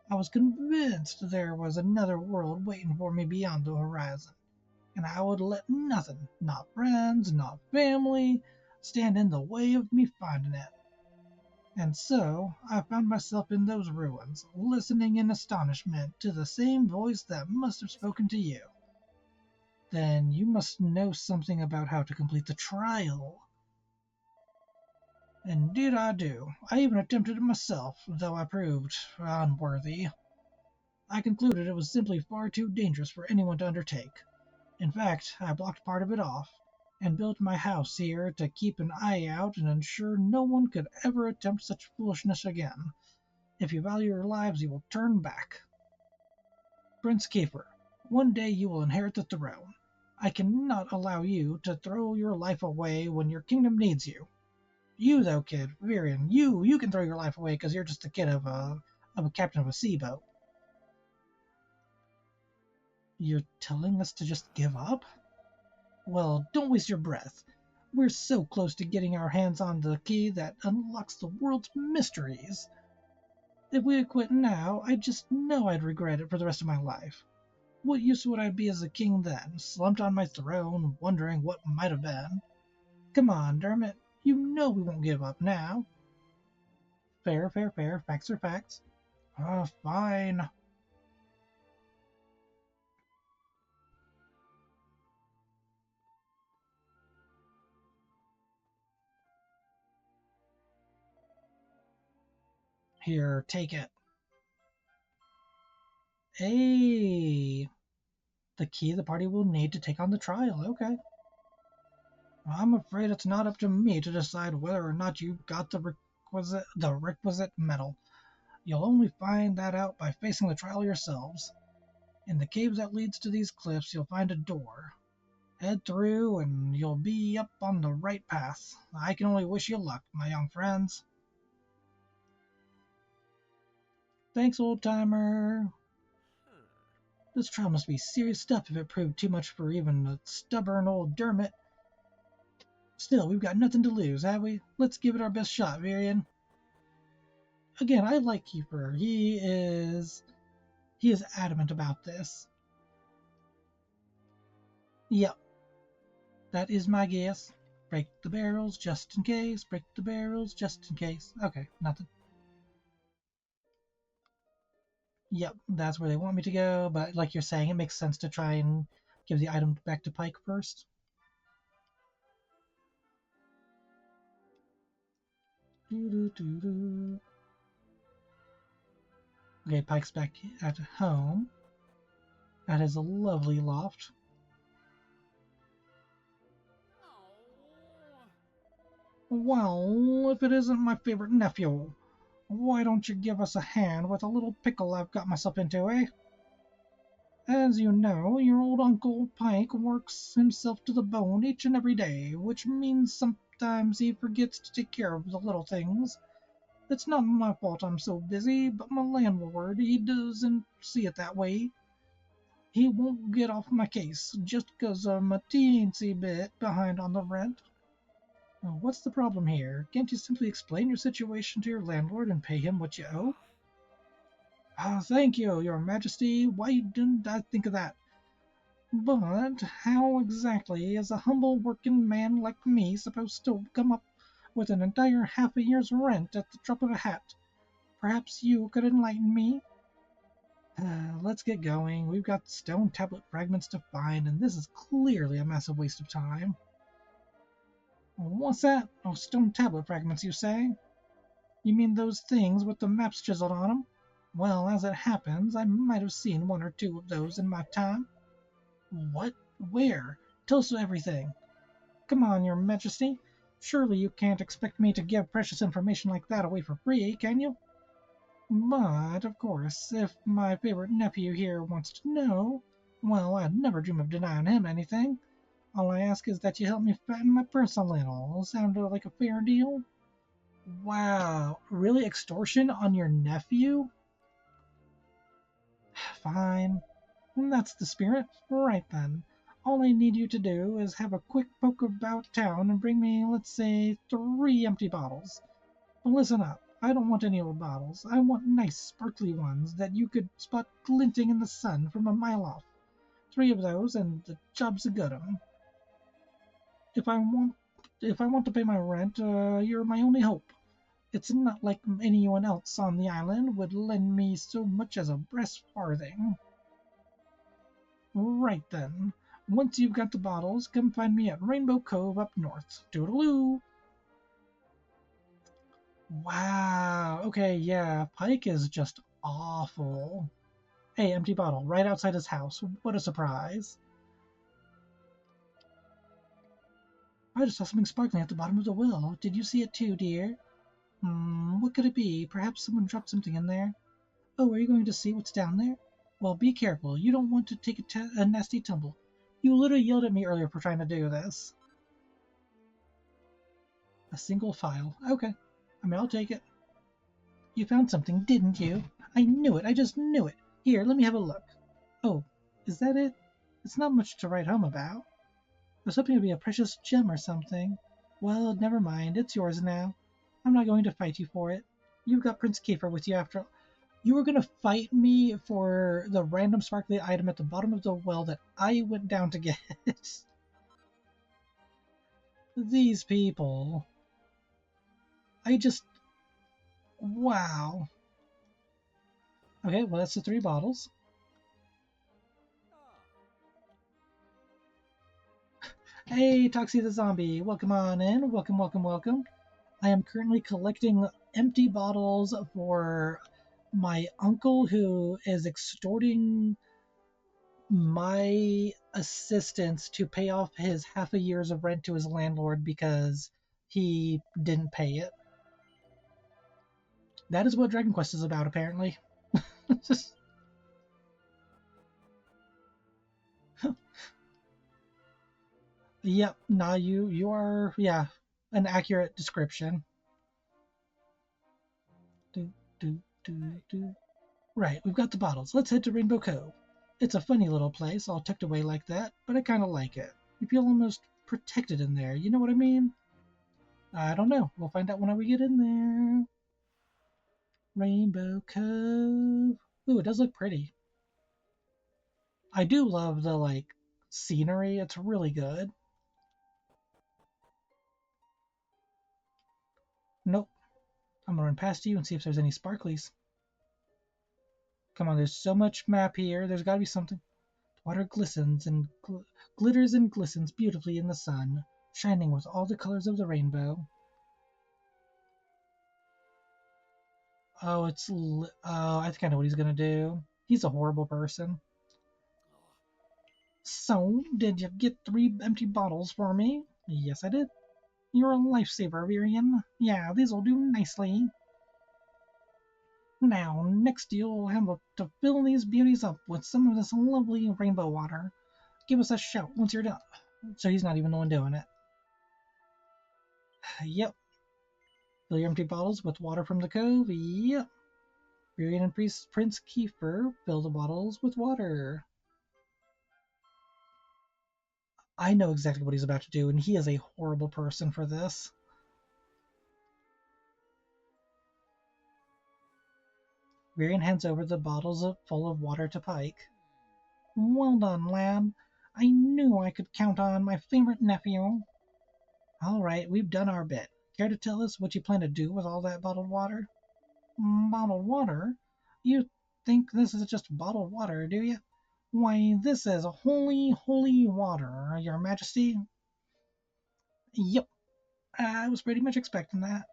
Speaker 1: I was convinced there was another world waiting for me beyond the horizon, and I would let nothing, not friends, not family, stand in the way of me finding it. And so I found myself in those ruins, listening in astonishment to the same voice that must have spoken to you. Then you must know something about how to complete the trial. Indeed I do. I even attempted it myself, though I proved unworthy. I concluded it was simply far too dangerous for anyone to undertake. In fact, I blocked part of it off, and built my house here to keep an eye out and ensure no one could ever attempt such foolishness again. If you value your lives, you will turn back. Prince Keifer, one day you will inherit the throne. I cannot allow you to throw your life away when your kingdom needs you. You, though, kid, Vyrion, you can throw your life away because you're just a kid of a captain of a sea boat. You're telling us to just give up? Well, don't waste your breath. We're so close to getting our hands on the key that unlocks the world's mysteries. If we had quit now, I just know I'd regret it for the rest of my life. What use would I be as a king then, slumped on my throne, wondering what might have been? Come on, Dermot. You know we won't give up now. Fair, fair, fair. Facts are facts. Fine. Here, take it. Hey! The key the party will need to take on the trial, okay. I'm afraid it's not up to me to decide whether or not you got the requisite medal. You'll only find that out by facing the trial yourselves. In the cave that leads to these cliffs, you'll find a door. Head through and you'll be up on the right path. I can only wish you luck, my young friends. Thanks, old-timer. This trial must be serious stuff if it proved too much for even a stubborn old Dermot. Still, we've got nothing to lose, have we? Let's give it our best shot, Vyrion. Again, I like Keifer. He is adamant about this. Yep. That is my guess. Break the barrels just in case. Break the barrels just in case. Okay, nothing. Yep, that's where they want me to go, but like you're saying, it makes sense to try and give the item back to Pike first. Okay, Pike's back at home. That is a lovely loft. Well, if it isn't my favorite nephew, why don't you give us a hand with a little pickle I've got myself into, eh? As you know, your old Uncle Pike works himself to the bone each and every day, which means sometimes he forgets to take care of the little things. It's not my fault I'm so busy, but my landlord, he doesn't see it that way. He won't get off my case just 'cause I'm a teensy bit behind on the rent. What's the problem here? Can't you simply explain your situation to your landlord and pay him what you owe? Thank you, your majesty. Why didn't I think of that? But how exactly is a humble working man like me supposed to come up with an entire half a year's rent at the drop of a hat? Perhaps you could enlighten me? Let's get going. We've got stone tablet fragments to find, and this is clearly a massive waste of time. What's that? Oh, stone tablet fragments, you say? You mean those things with the maps chiseled on them? Well, as it happens, I might have seen one or two of those in my time. What? Where? Tell us everything. Come on, your majesty. Surely you can't expect me to give precious information like that away for free, can you? But, of course, if my favorite nephew here wants to know, well, I'd never dream of denying him anything. All I ask is that you help me fatten my purse a little. Sound like a fair deal? Wow, really extortion on your nephew? Fine. That's the spirit. Right then. All I need you to do is have a quick poke about town and bring me, let's say, 3 empty bottles. But listen up. I don't want any old bottles. I want nice, sparkly ones that you could spot glinting in the sun from a mile off. 3 of those, and the job's a good 'un. If I want to pay my rent, you're my only hope. It's not like anyone else on the island would lend me so much as a brass farthing. Right then. Once you've got the bottles, come find me at Rainbow Cove up north. Toodaloo! Wow. Okay, yeah. Pike is just awful. Hey, empty bottle, right outside his house. What a surprise. I just saw something sparkling at the bottom of the well. Did you see it too, dear? What could it be? Perhaps someone dropped something in there. Oh, are you going to see what's down there? Well, be careful. You don't want to take a nasty tumble. You literally yelled at me earlier for trying to do this. A single file. Okay. I mean, I'll take it. You found something, didn't you? I knew it. I just knew it. Here, let me have a look. Oh, is that it? It's not much to write home about. was hoping it would be a precious gem or something. Well, never mind. It's yours now. I'm not going to fight you for it. You've got Prince Keifer with you after all. You were going to fight me for the random sparkly item at the bottom of the well that I went down to get. These people. I just... Wow. Okay, well, that's the 3 bottles. Hey, Toxie the Zombie. Welcome on in. Welcome, welcome, welcome. I am currently collecting empty bottles for my uncle who is extorting my assistance to pay off his half a year's of rent to his landlord because he didn't pay it. That is what Dragon Quest is about, apparently. Yep, nah, you are, yeah, an accurate description. Do, do, do. Right, we've got the bottles. Let's head to Rainbow Cove. It's a funny little place, all tucked away like that, but I kind of like it. You feel almost protected in there, you know what I mean? I don't know. We'll find out when we get in there. Rainbow Cove. Ooh, it does look pretty. I do love the, like, scenery. It's really good. Nope. I'm gonna run past you and see if there's any sparklies. Come on, there's so much map here. There's gotta be something. The water glistens and glitters and glistens beautifully in the sun, shining with all the colors of the rainbow. Oh, I think I know what he's gonna do. He's a horrible person. So, did you get 3 empty bottles for me? Yes, I did. You're a lifesaver, Vyrion. Yeah, these'll do nicely. Now, next you'll have to fill these beauties up with some of this lovely rainbow water. Give us a shout once you're done. So he's not even the one doing it. Yep. Fill your empty bottles with water from the cove. Yep. Vyrion and Prince Keifer fill the bottles with water. I know exactly what he's about to do, and he is a horrible person for this. Vyrion hands over the bottles full of water to Pike. Well done, lad. I knew I could count on my favorite nephew. All right, we've done our bit. Care to tell us what you plan to do with all that bottled water? Bottled water? You think this is just bottled water, do you? Why, this is holy, holy water, Your Majesty. Yep, I was pretty much expecting that.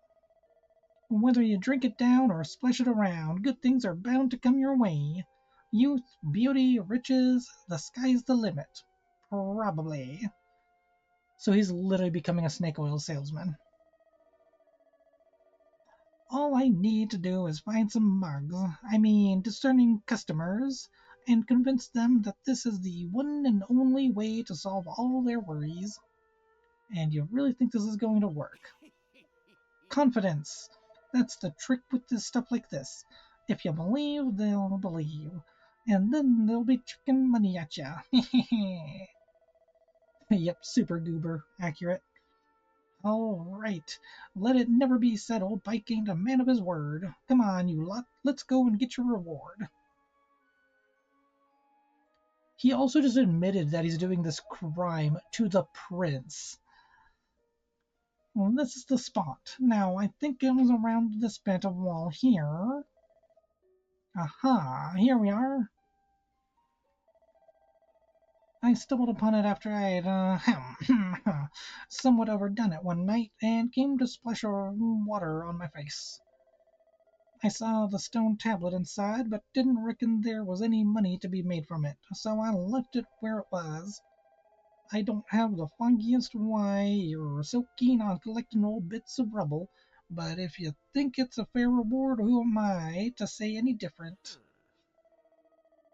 Speaker 1: Whether you drink it down or splash it around, good things are bound to come your way. Youth, beauty, riches, the sky's the limit. Probably. So he's literally becoming a snake oil salesman. All I need to do is find some mugs, discerning customers, and convince them that this is the one and only way to solve all their worries. And you really think this is going to work? Confidence. That's the trick with this stuff like this. If you believe, they'll believe. And then they'll be chucking money at ya. Yep, super goober. Accurate. All right. Let it never be said old Pike ain't a man of his word. Come on, you lot. Let's go and get your reward. He also just admitted that he's doing this crime to the prince. Well, this is the spot. Now, I think it was around this bit of wall here. Aha, here we are. I stumbled upon it after I'd somewhat overdone it one night and came to splash water on my face. I saw the stone tablet inside, but didn't reckon there was any money to be made from it, so I left it where it was. I don't have the foggiest why you're so keen on collecting old bits of rubble, but if you think it's a fair reward, who am I to say any different?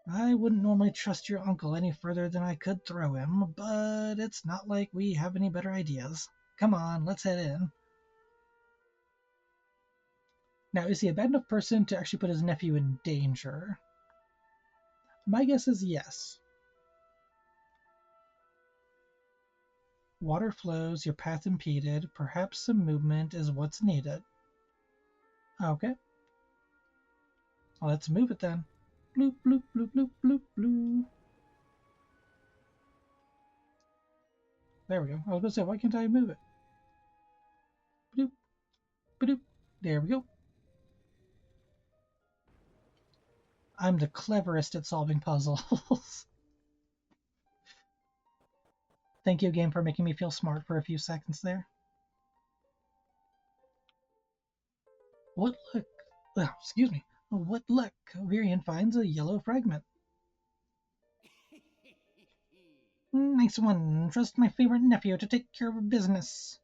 Speaker 1: I wouldn't normally trust your uncle any further than I could throw him, but it's not like we have any better ideas. Come on, let's head in. Now, is he a bad enough person to actually put his nephew in danger? My guess is yes. Water flows, your path impeded. Perhaps some movement is what's needed. Okay. Let's move it then. Bloop, bloop, bloop, bloop, bloop, bloop. There we go. I was going to say, why can't I move it? Bloop, bloop. There we go. I'm the cleverest at solving puzzles. Thank you, game, for making me feel smart for a few seconds there. What luck? Oh, excuse me. What luck? Vyrion finds a yellow fragment. Nice one. Trust my favorite nephew to take care of business.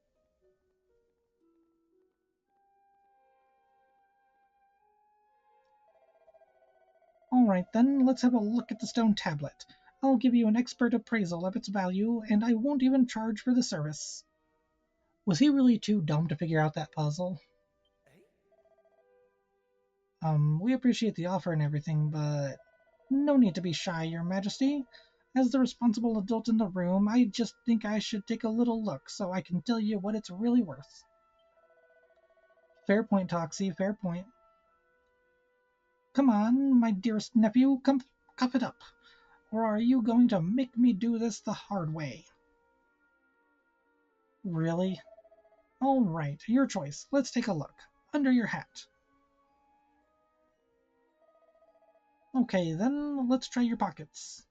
Speaker 1: Alright then, let's have a look at the stone tablet. I'll give you an expert appraisal of its value, and I won't even charge for the service. Was he really too dumb to figure out that puzzle? We appreciate the offer and everything, but no need to be shy, Your Majesty. As the responsible adult in the room, I just think I should take a little look so I can tell you what it's really worth. Fair point, Toxie, fair point. Come on, my dearest nephew, cough it up. Or are you going to make me do this the hard way? Really? All right, your choice. Let's take a look. Under your hat. Okay, then let's try your pockets.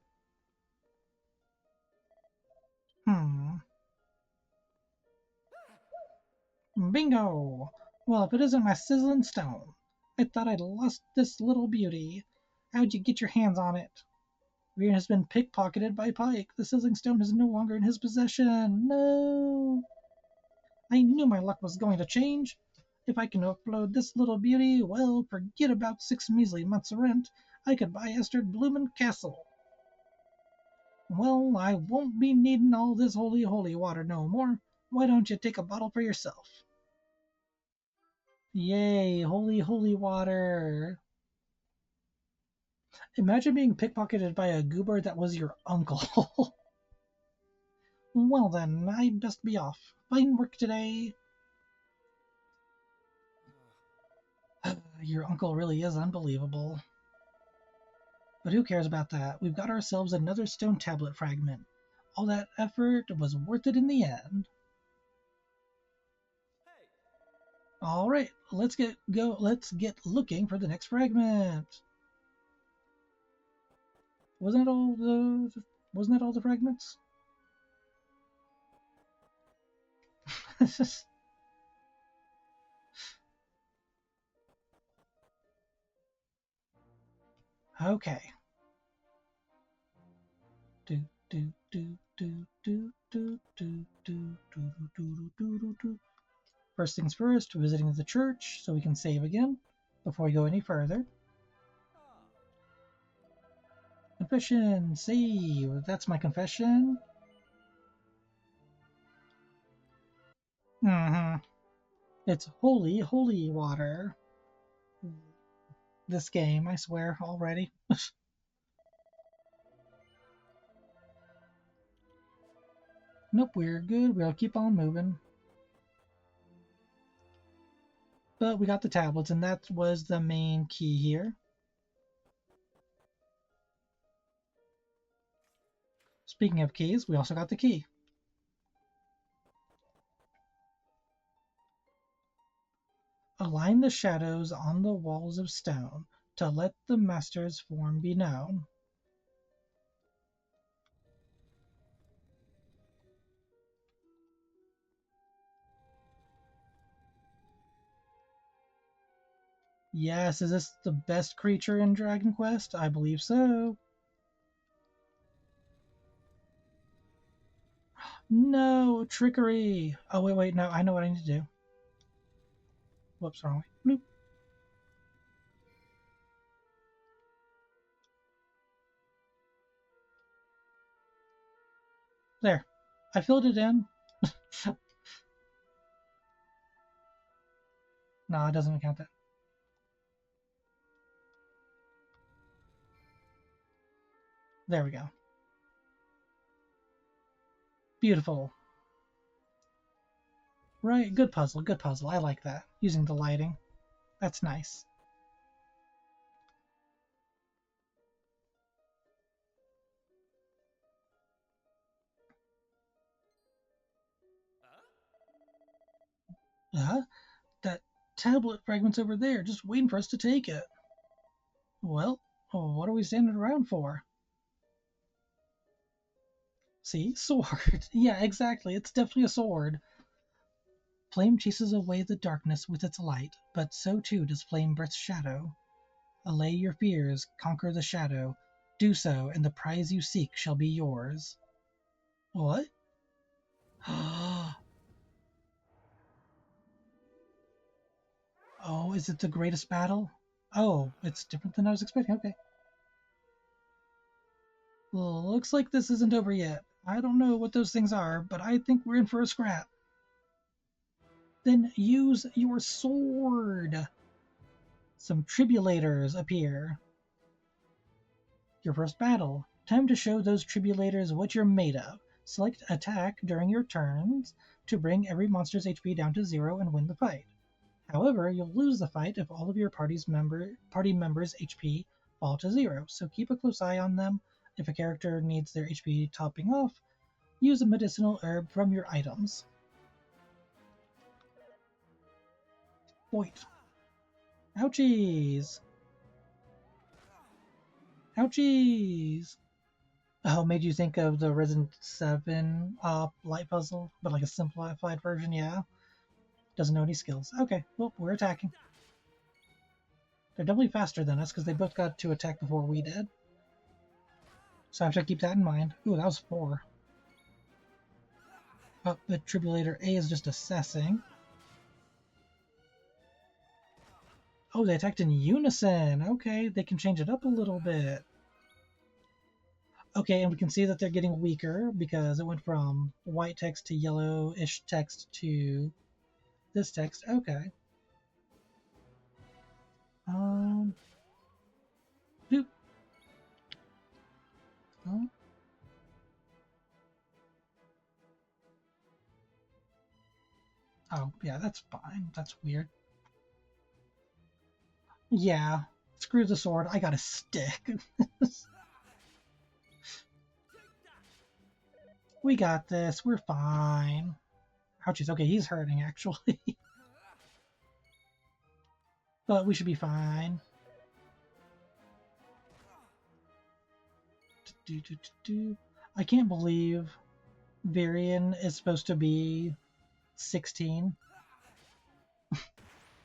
Speaker 1: Bingo! Well, if it isn't my sizzling stone. I thought I'd lost this little beauty. How'd you get your hands on it? Vyrion has been pickpocketed by Pike. The sizzling stone is no longer in his possession. No! I knew my luck was going to change. If I can upload this little beauty, well, forget about 6 measly months' rent. I could buy Esther Bloomin' Castle. Well, I won't be needing all this holy water no more. Why don't you take a bottle for yourself? Yay, holy water. Imagine being pickpocketed by a goober that was your uncle. Well then, I best be off. Fine work today. Your uncle really is unbelievable. But who cares about that? We've got ourselves another stone tablet fragment. All that effort was worth it in the end. All right, let's get looking for the next fragment. Wasn't that all the fragments? Okay. First things first, visiting the church so we can save again before we go any further. Confession, save. That's my confession. It's holy water. This game, I swear, already. Nope, we're good. We'll keep on moving. But we got the tablets, and that was the main key here. Speaking of keys, we also got the key. Align the shadows on the walls of stone to let the master's form be known. Yes, is this the best creature in Dragon Quest? I believe so. No, trickery. Oh, wait, no, I know what I need to do. Whoops, wrong way. Bloop. There. I filled it in. No, it doesn't count that. There we go. Beautiful. Right, good puzzle, good puzzle. I like that. Using the lighting. That's nice. That tablet fragment's over there, just waiting for us to take it. Well, what are we standing around for? See? Sword. Yeah, exactly. It's definitely a sword. Flame chases away the darkness with its light, but so too does Flame Breath's shadow. Allay your fears, conquer the shadow. Do so, and the prize you seek shall be yours. What? Oh, is it the greatest battle? Oh, it's different than I was expecting. Okay. Well, looks like this isn't over yet. I don't know what those things are, but I think we're in for a scrap. Then use your sword. Some tribulators appear. Your first battle. Time to show those tribulators what you're made of. Select attack during your turns to bring every monster's HP down to 0 and win the fight. However, you'll lose the fight if all of your party members' HP fall to 0, so keep a close eye on them. If a character needs their HP topping off, use a medicinal herb from your items. Wait. Ouchies! Ouchies! Oh, made you think of the Resident 7 light puzzle, but like a simplified version, yeah. Doesn't know any skills. Okay, well, we're attacking. They're definitely faster than us because they both got to attack before we did. So I have to keep that in mind. Ooh, that was 4. Oh, the Tribulator A is just assessing. Oh, they attacked in unison. Okay, they can change it up a little bit. Okay, and we can see that they're getting weaker because it went from white text to yellowish text to this text. Okay. Doop. Oh. Oh, yeah, that's fine. That's weird. Yeah, screw the sword. I got a stick. We got this. We're fine. Ouchies. Okay, he's hurting, actually. But we should be fine. I can't believe Vyrion is supposed to be 16.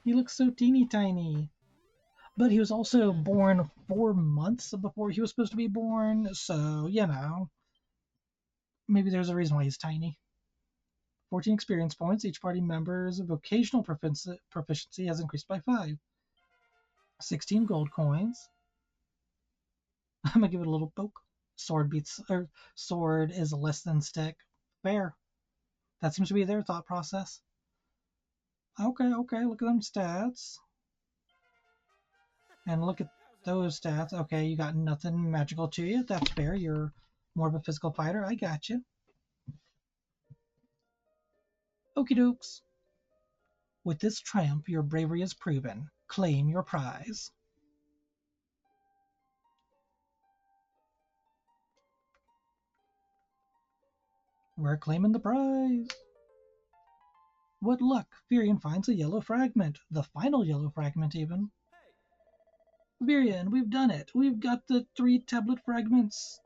Speaker 1: He looks so teeny tiny. But he was also born 4 months before he was supposed to be born, so, you know. Maybe there's a reason why he's tiny. 14 experience points. Each party member's vocational proficiency has increased by 5. 16 gold coins. I'm gonna give it a little poke. Sword is less than stick. Fair. That seems to be their thought process. Okay, look at them stats. And look at those stats. Okay, you got nothing magical to you. That's fair. You're more of a physical fighter. I got you. Okie dokes. With this triumph, your bravery is proven. Claim your prize. We're claiming the prize. What luck! Vyrion finds a yellow fragment. The final yellow fragment, even. Vyrion, we've done it. We've got the 3 tablet fragments.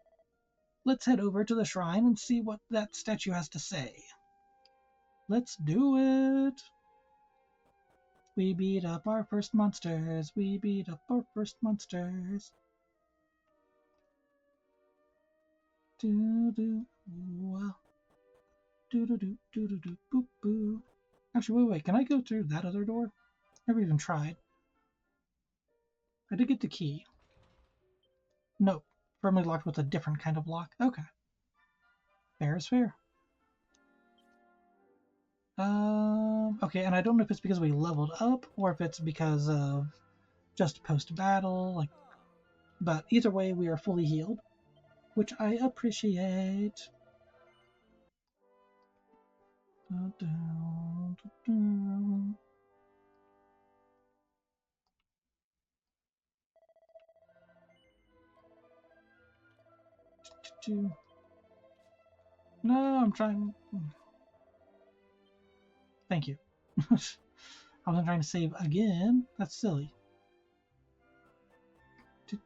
Speaker 1: Let's head over to the shrine and see what that statue has to say. Let's do it. We beat up our first monsters. We beat up our first monsters. Do do well. Do do do do do do boop boo. Actually, wait. Can I go through that other door? Never even tried. I did get the key. Nope. Firmly locked with a different kind of lock. Okay. Fair is fair. Okay, and I don't know if it's because we leveled up or if it's because of just post-battle, but either way, we are fully healed, which I appreciate. No, I'm trying. Thank you. I wasn't trying to save again. That's silly. You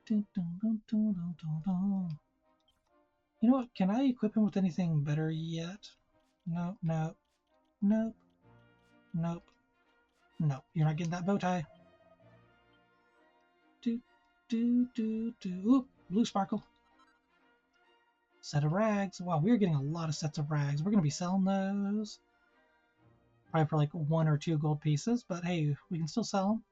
Speaker 1: know what? Can I equip him with anything better yet? Nope, nope, nope, nope, nope. You're not getting that bow tie. Oop, blue sparkle. Set of rags. Wow, we're getting a lot of sets of rags. We're going to be selling those. Probably for like 1 or 2 gold pieces, but hey, we can still sell them.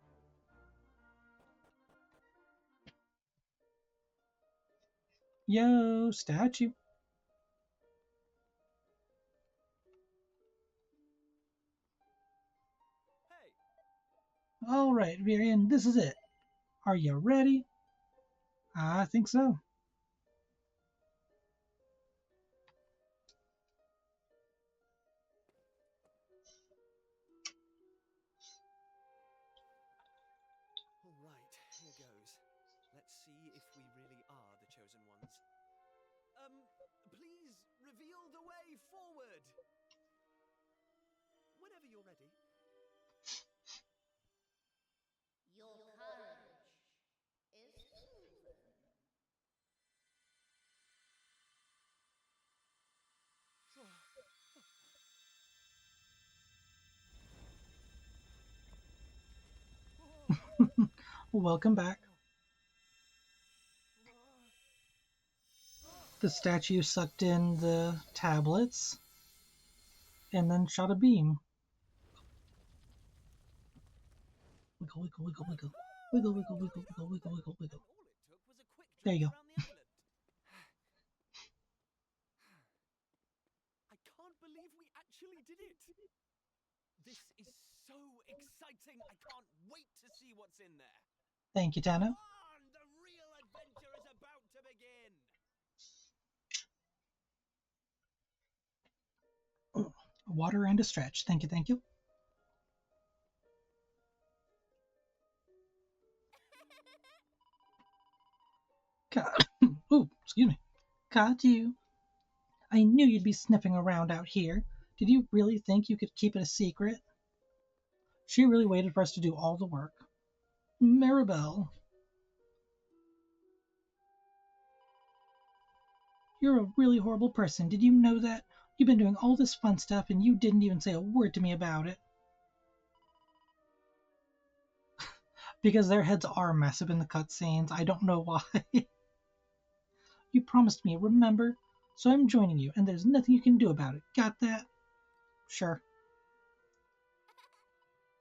Speaker 1: Yo, statue.
Speaker 2: Hey.
Speaker 1: Alright, Vyrion, this is it. Are you ready? I think so.
Speaker 2: Alright, here goes. Let's see if we really are the chosen ones. Please reveal the way forward! Whenever you're ready.
Speaker 3: Your courage is proven.
Speaker 1: Welcome back. The statue sucked in the tablets and then shot a beam. Wiggle, wiggle, wiggle, wiggle. Wiggle, wiggle, wiggle, wiggle, wiggle, wiggle, wiggle.
Speaker 2: All it took was a quick
Speaker 1: There you
Speaker 2: drive
Speaker 1: go.
Speaker 2: around the island. I can't believe we actually did it! This is so exciting! I can't wait to see what's in there!
Speaker 1: Thank you, Tana.
Speaker 2: Come on! The real adventure is about to begin!
Speaker 1: Water and a stretch. Thank you, thank you. Ooh, excuse me. Caught you. I knew you'd be sniffing around out here. Did you really think you could keep it a secret? She really waited for us to do all the work. Maribel. You're a really horrible person. Did you know that? You've been doing all this fun stuff and you didn't even say a word to me about it. Because their heads are messed up in the cutscenes. I don't know why. You promised me, remember? So I'm joining you, and there's nothing you can do about it. Got that? Sure.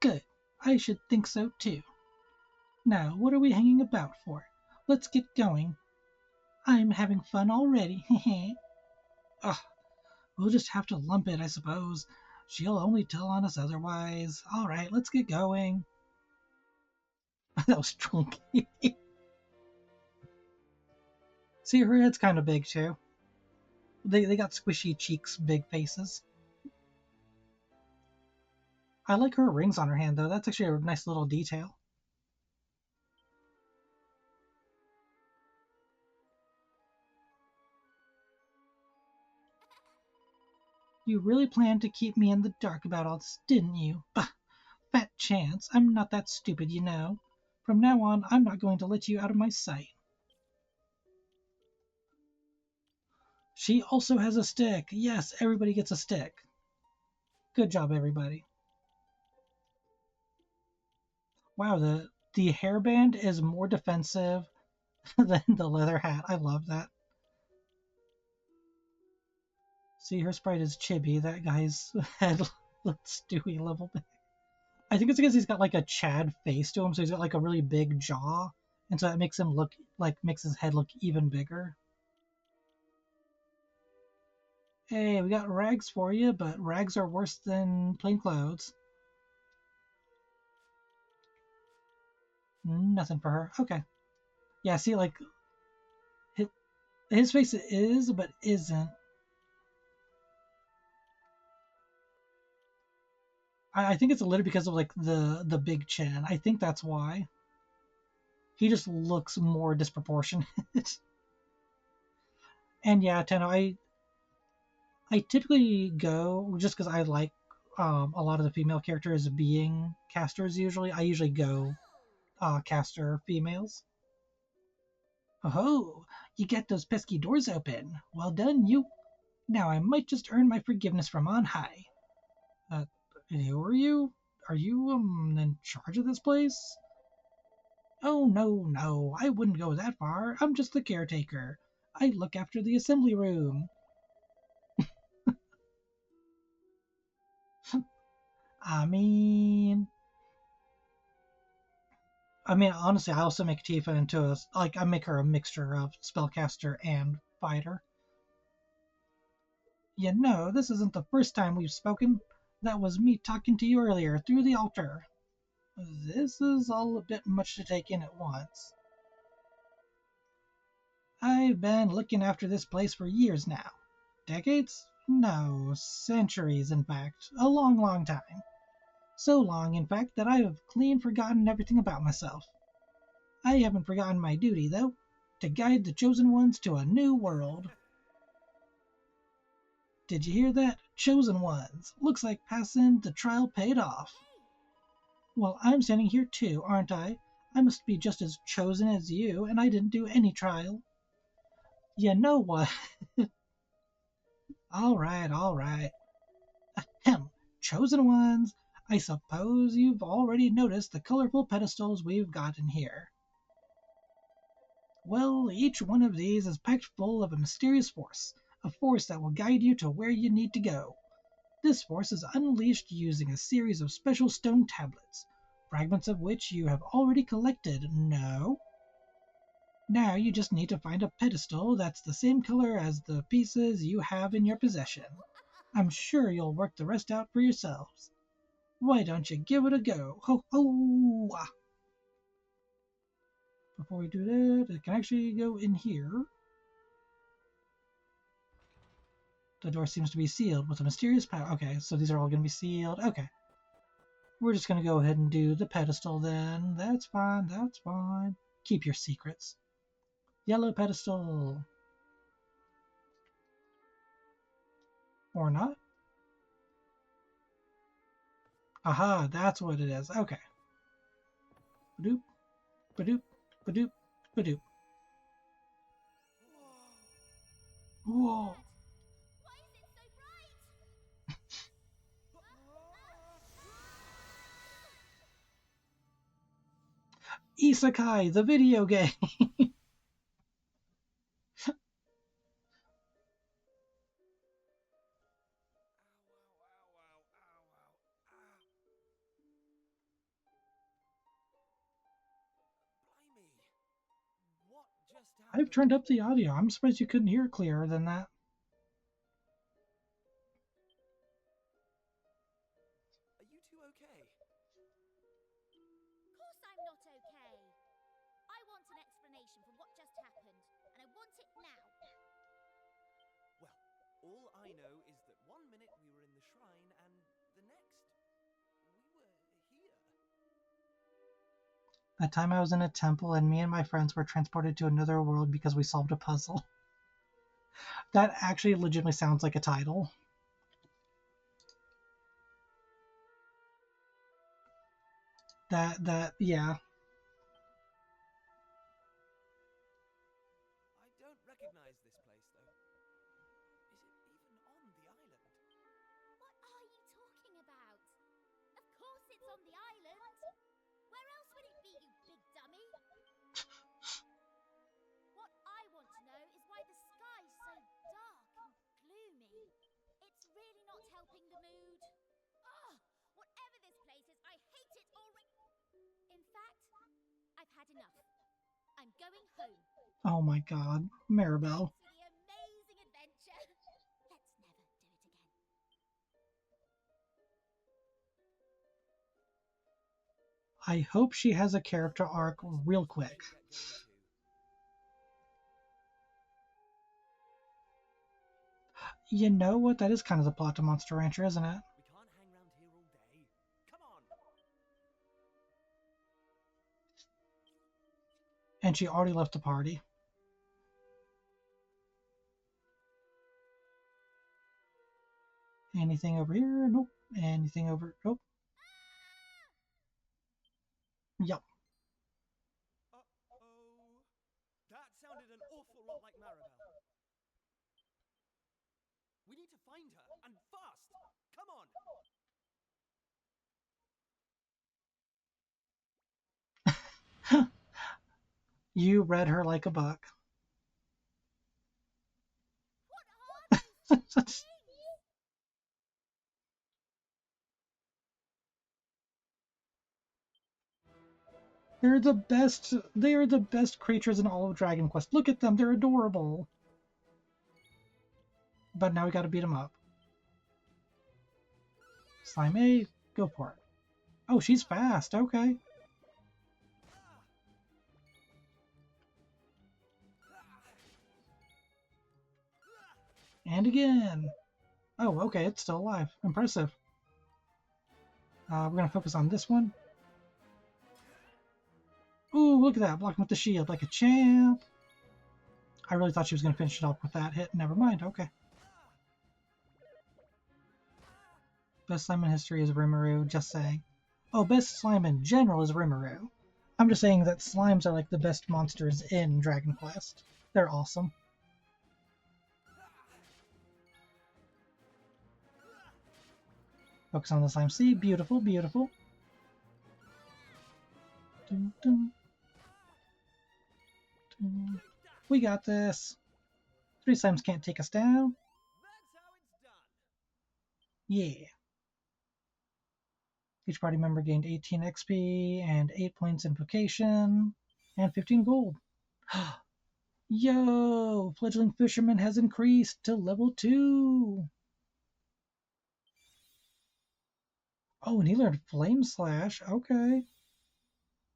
Speaker 1: Good. I should think so too. Now, what are we hanging about for? Let's get going. I'm having fun already. Heh. Ugh. We'll just have to lump it, I suppose. She'll only tell on us otherwise. Alright, let's get going. That was chunky. See, her head's kind of big too. They got squishy cheeks, big faces. I like her rings on her hand though. That's actually a nice little detail. You really planned to keep me in the dark about all this, didn't you? Bah! Fat chance. I'm not that stupid, you know. From now on, I'm not going to let you out of my sight. She also has a stick. Yes, everybody gets a stick. Good job, everybody. Wow, the hairband is more defensive than the leather hat. I love that. See, her sprite is Chibi. That guy's head looks Stewie a little bit. I think it's because he's got like a Chad face to him, so he's got like a really big jaw, and so that makes him look like makes his head look even bigger. Hey, we got rags for you, but rags are worse than plain clothes. Nothing for her. Okay. Yeah, see, like his face is, but isn't. I think it's a little because of like the big chin. I think that's why. He just looks more disproportionate. And yeah, Tenno, I typically go just because I like a lot of the female characters being casters. Usually, I usually go caster females. Oh, you get those pesky doors open. Well done, you. Now I might just earn my forgiveness from on high. Uh, who are you? Are you in charge of this place? Oh no, no, I wouldn't go that far. I'm just the caretaker. I look after the assembly room. I mean, honestly, I also make Tifa into I make her a mixture of spellcaster and fighter. You know, this isn't the first time we've spoken. That was me talking to you earlier through the altar. This is all a bit much to take in at once. I've been looking after this place for years now. Decades? No, centuries, in fact. A long, long time. So long, in fact, that I have clean forgotten everything about myself. I haven't forgotten my duty, though, to guide the chosen ones to a new world. Did you hear that? Chosen ones. Looks like passing the trial paid off. Well, I'm standing here too, aren't I? I must be just as chosen as you, and I didn't do any trial. You know what? All right, all right. Ahem. Chosen ones. I suppose you've already noticed the colorful pedestals we've got in here. Well, each one of these is packed full of a mysterious force, a force that will guide you to where you need to go. This force is unleashed using a series of special stone tablets, fragments of which you have already collected. No? Now you just need to find a pedestal that's the same color as the pieces you have in your possession. I'm sure you'll work the rest out for yourselves. Why don't you give it a go? Ho ho! Before we do that, I can actually go in here. The door seems to be sealed with a mysterious power. Okay, so these are all going to be sealed. Okay. We're just going to go ahead and do the pedestal then. That's fine, that's fine. Keep your secrets. Yellow pedestal. Or not. Aha, that's what it is. Okay. Badoop, badoop, badoop, badoop. Whoa.
Speaker 3: Why is it so bright?
Speaker 1: Isekai, the video game.
Speaker 2: Blimey. What just
Speaker 1: I've
Speaker 2: happened?
Speaker 1: turned up the audio. I'm surprised you couldn't hear clearer than that.
Speaker 2: Are you two okay?
Speaker 3: Of course I'm not okay. I want an explanation for what just happened, and I want it now.
Speaker 2: Well, all I know is that 1 minute we were in the shrine, and the next, we were here.
Speaker 1: That time I was in a temple and me and my friends were transported to another world because we solved a puzzle. That actually legitimately sounds like a title. Yeah.
Speaker 2: I don't recognize this place, though. Is it even on the island?
Speaker 3: What are you talking about? Of course it's on the island. Where else would it be, you big dummy? What I want to know is why the sky's so dark and gloomy. It's really not helping the mood. Ugh! Whatever this place is, I hate it already. In fact, I've had enough. I'm going home.
Speaker 1: Oh my god. Maribel.
Speaker 3: Thanks for the amazing adventure. Let's never do it again.
Speaker 1: I hope she has a character arc real quick.
Speaker 2: Get going too.
Speaker 1: You know what? That is kind of the plot to Monster Rancher, isn't it?
Speaker 2: We can't hang around here all day.
Speaker 1: And she already left the party. Anything over here? Nope. Anything over... Nope. Yep.
Speaker 2: Uh-oh. That sounded an awful lot like Maribel. We need to find her, and fast! Come on!
Speaker 1: You read her like a book.
Speaker 3: What are those things?
Speaker 1: They are the best creatures in all of Dragon Quest. Look at them, they're adorable. But now we gotta beat them up. Slime A, go for it. Oh, she's fast, okay. And again. Oh, okay, it's still alive. Impressive. We're gonna focus on this one. Ooh, look at that, blocking with the shield like a champ. I really thought she was gonna finish it off with that hit. Never mind, okay. Best slime in history is Rimuru, just saying. Oh, best slime in general is Rimuru. I'm just saying that slimes are like the best monsters in Dragon Quest. They're awesome. Focus on the slime C. Beautiful, beautiful. Dun, dun. Dun. We got this. 3 slimes can't take us down.
Speaker 2: That's how it's done.
Speaker 1: Yeah. Each party member gained 18 XP and 8 points invocation and 15 gold. Yo! Fledgling Fisherman has increased to level 2. Oh, and he learned Flame Slash. Okay.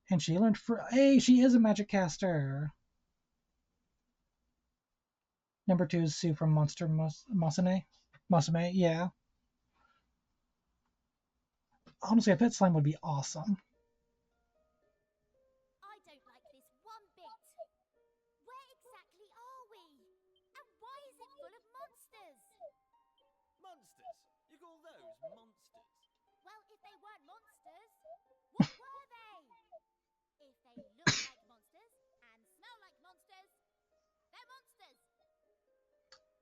Speaker 1: And she learned hey, she is a magic caster. Number 2 is Sue from Monster Masame. Masame, yeah. Honestly, I bet slime would be awesome.
Speaker 3: I don't like this one bit. Where exactly are we? And why is it full of monsters?
Speaker 2: Monsters? You call those monsters?
Speaker 3: Well, if they weren't monsters, what were they? If they look like monsters and smell like monsters, they're monsters.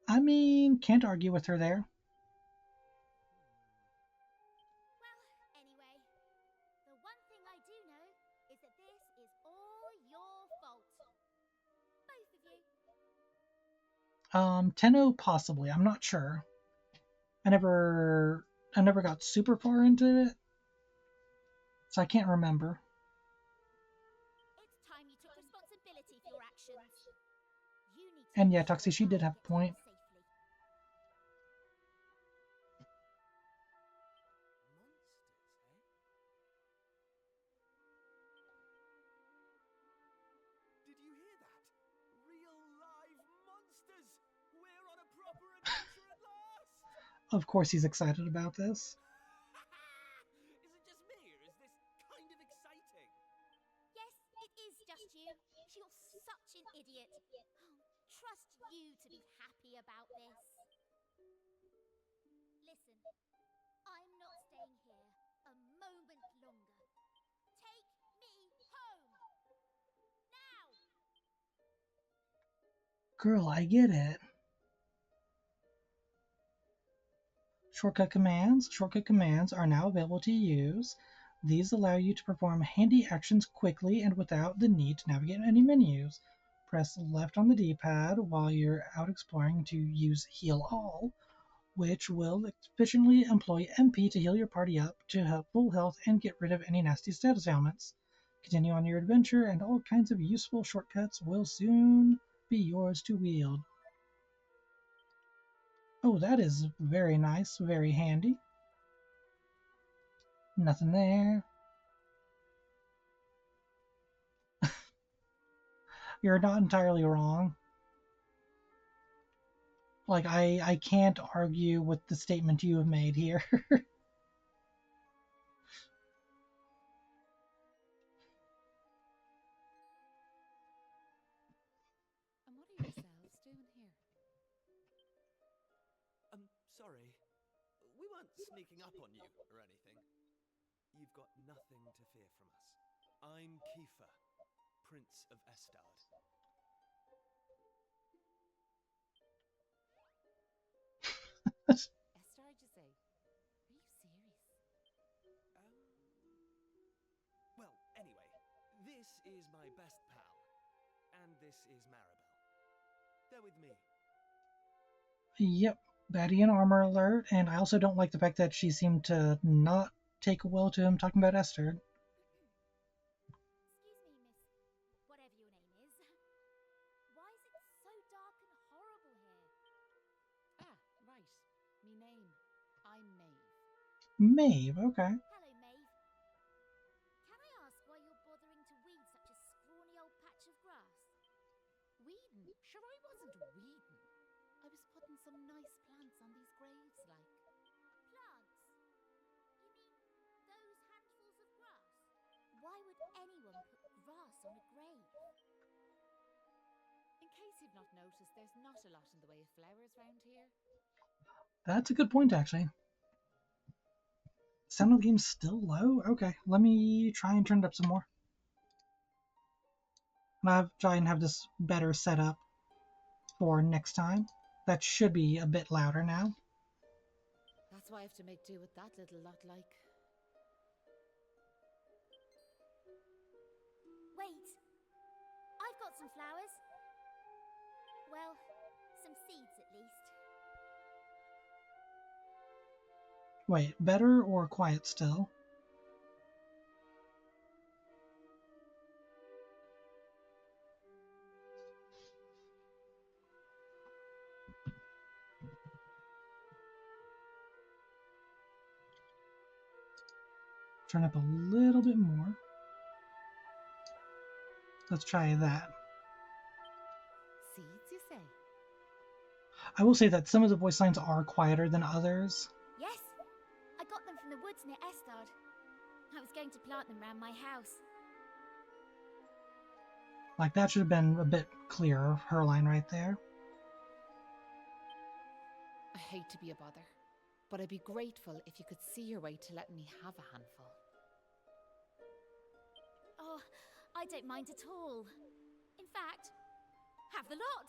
Speaker 1: I mean, can't argue with her there.
Speaker 3: Well, anyway, the one thing I do know is that this is all your fault. Both of you.
Speaker 1: Tenno possibly. I'm not sure. I never got super far into it, so I can't remember.
Speaker 3: It's time you took responsibility for your actions. You need to
Speaker 1: And yeah, Tuxie, she did have a point.
Speaker 3: safely.
Speaker 2: Did you hear that? Real live monsters! We're on a proper adventure at last!
Speaker 1: Of course he's excited about this.
Speaker 2: Is it just me, or is this kind of exciting?
Speaker 3: Yes, it is just you. You're such an idiot. Trust you to be happy about this. Listen, I'm not staying here a moment longer. Take me home! Now!
Speaker 1: Girl, I get it. Shortcut commands are now available to use. These allow you to perform handy actions quickly and without the need to navigate any menus. Press left on the D-pad while you're out exploring to use Heal All, which will efficiently employ MP to heal your party up to full health and get rid of any nasty status ailments. Continue on your adventure, and all kinds of useful shortcuts will soon be yours to wield. Oh, that is very nice, very handy. Nothing there. You're not entirely wrong. Like, I can't argue with the statement you have made here.
Speaker 2: sorry. We weren't sneaking up on you or anything. You've got nothing to fear from us. I'm Keifer, Prince of Estard.
Speaker 4: Estard, you say? Are you serious?
Speaker 2: Well, anyway, this is my best pal, and this is Maribel. They're with me.
Speaker 1: Yep, Vyrion armor alert, and I also don't like the fact that she seemed to not take well to him talking about Esther.
Speaker 3: Excuse me, miss, whatever your name is. Why is it so dark and horrible here?
Speaker 4: Ah, right. Me name. I'm Maeve.
Speaker 1: Maeve, okay.
Speaker 3: Hello, Maeve. Can I ask why you're bothering to weed such a scrawny old patch of grass?
Speaker 4: Weedin'? Sure, I wasn't weedin'. I was putting some nice plants on these graves, like.
Speaker 3: Plants? You mean those handfuls of grass? Why would anyone put grass on a grave?
Speaker 4: In case you've not noticed, there's not a lot in the way of flowers round here.
Speaker 1: That's a good point, actually. Sound of the game's still low? Okay, let me try and turn it up some more. And I'll try and have this better set up for next time. That should be a bit louder now.
Speaker 4: That's why I have to make do with that little lot, like.
Speaker 3: Wait! I've got some flowers. Well, some seeds at least.
Speaker 1: Wait, better or quiet still? Turn up a little bit more. Let's try that.
Speaker 4: Seeds, you say?
Speaker 1: I will say that some of the voice lines are quieter than others.
Speaker 3: Yes, I got them from the woods near Estard. I was going to plant them round my house.
Speaker 1: Like, that should have been a bit clearer, her line right there.
Speaker 4: I hate to be a bother, but I'd be grateful if you could see your way to letting me have a handful.
Speaker 3: Oh, I don't mind at all. In fact, have the lot.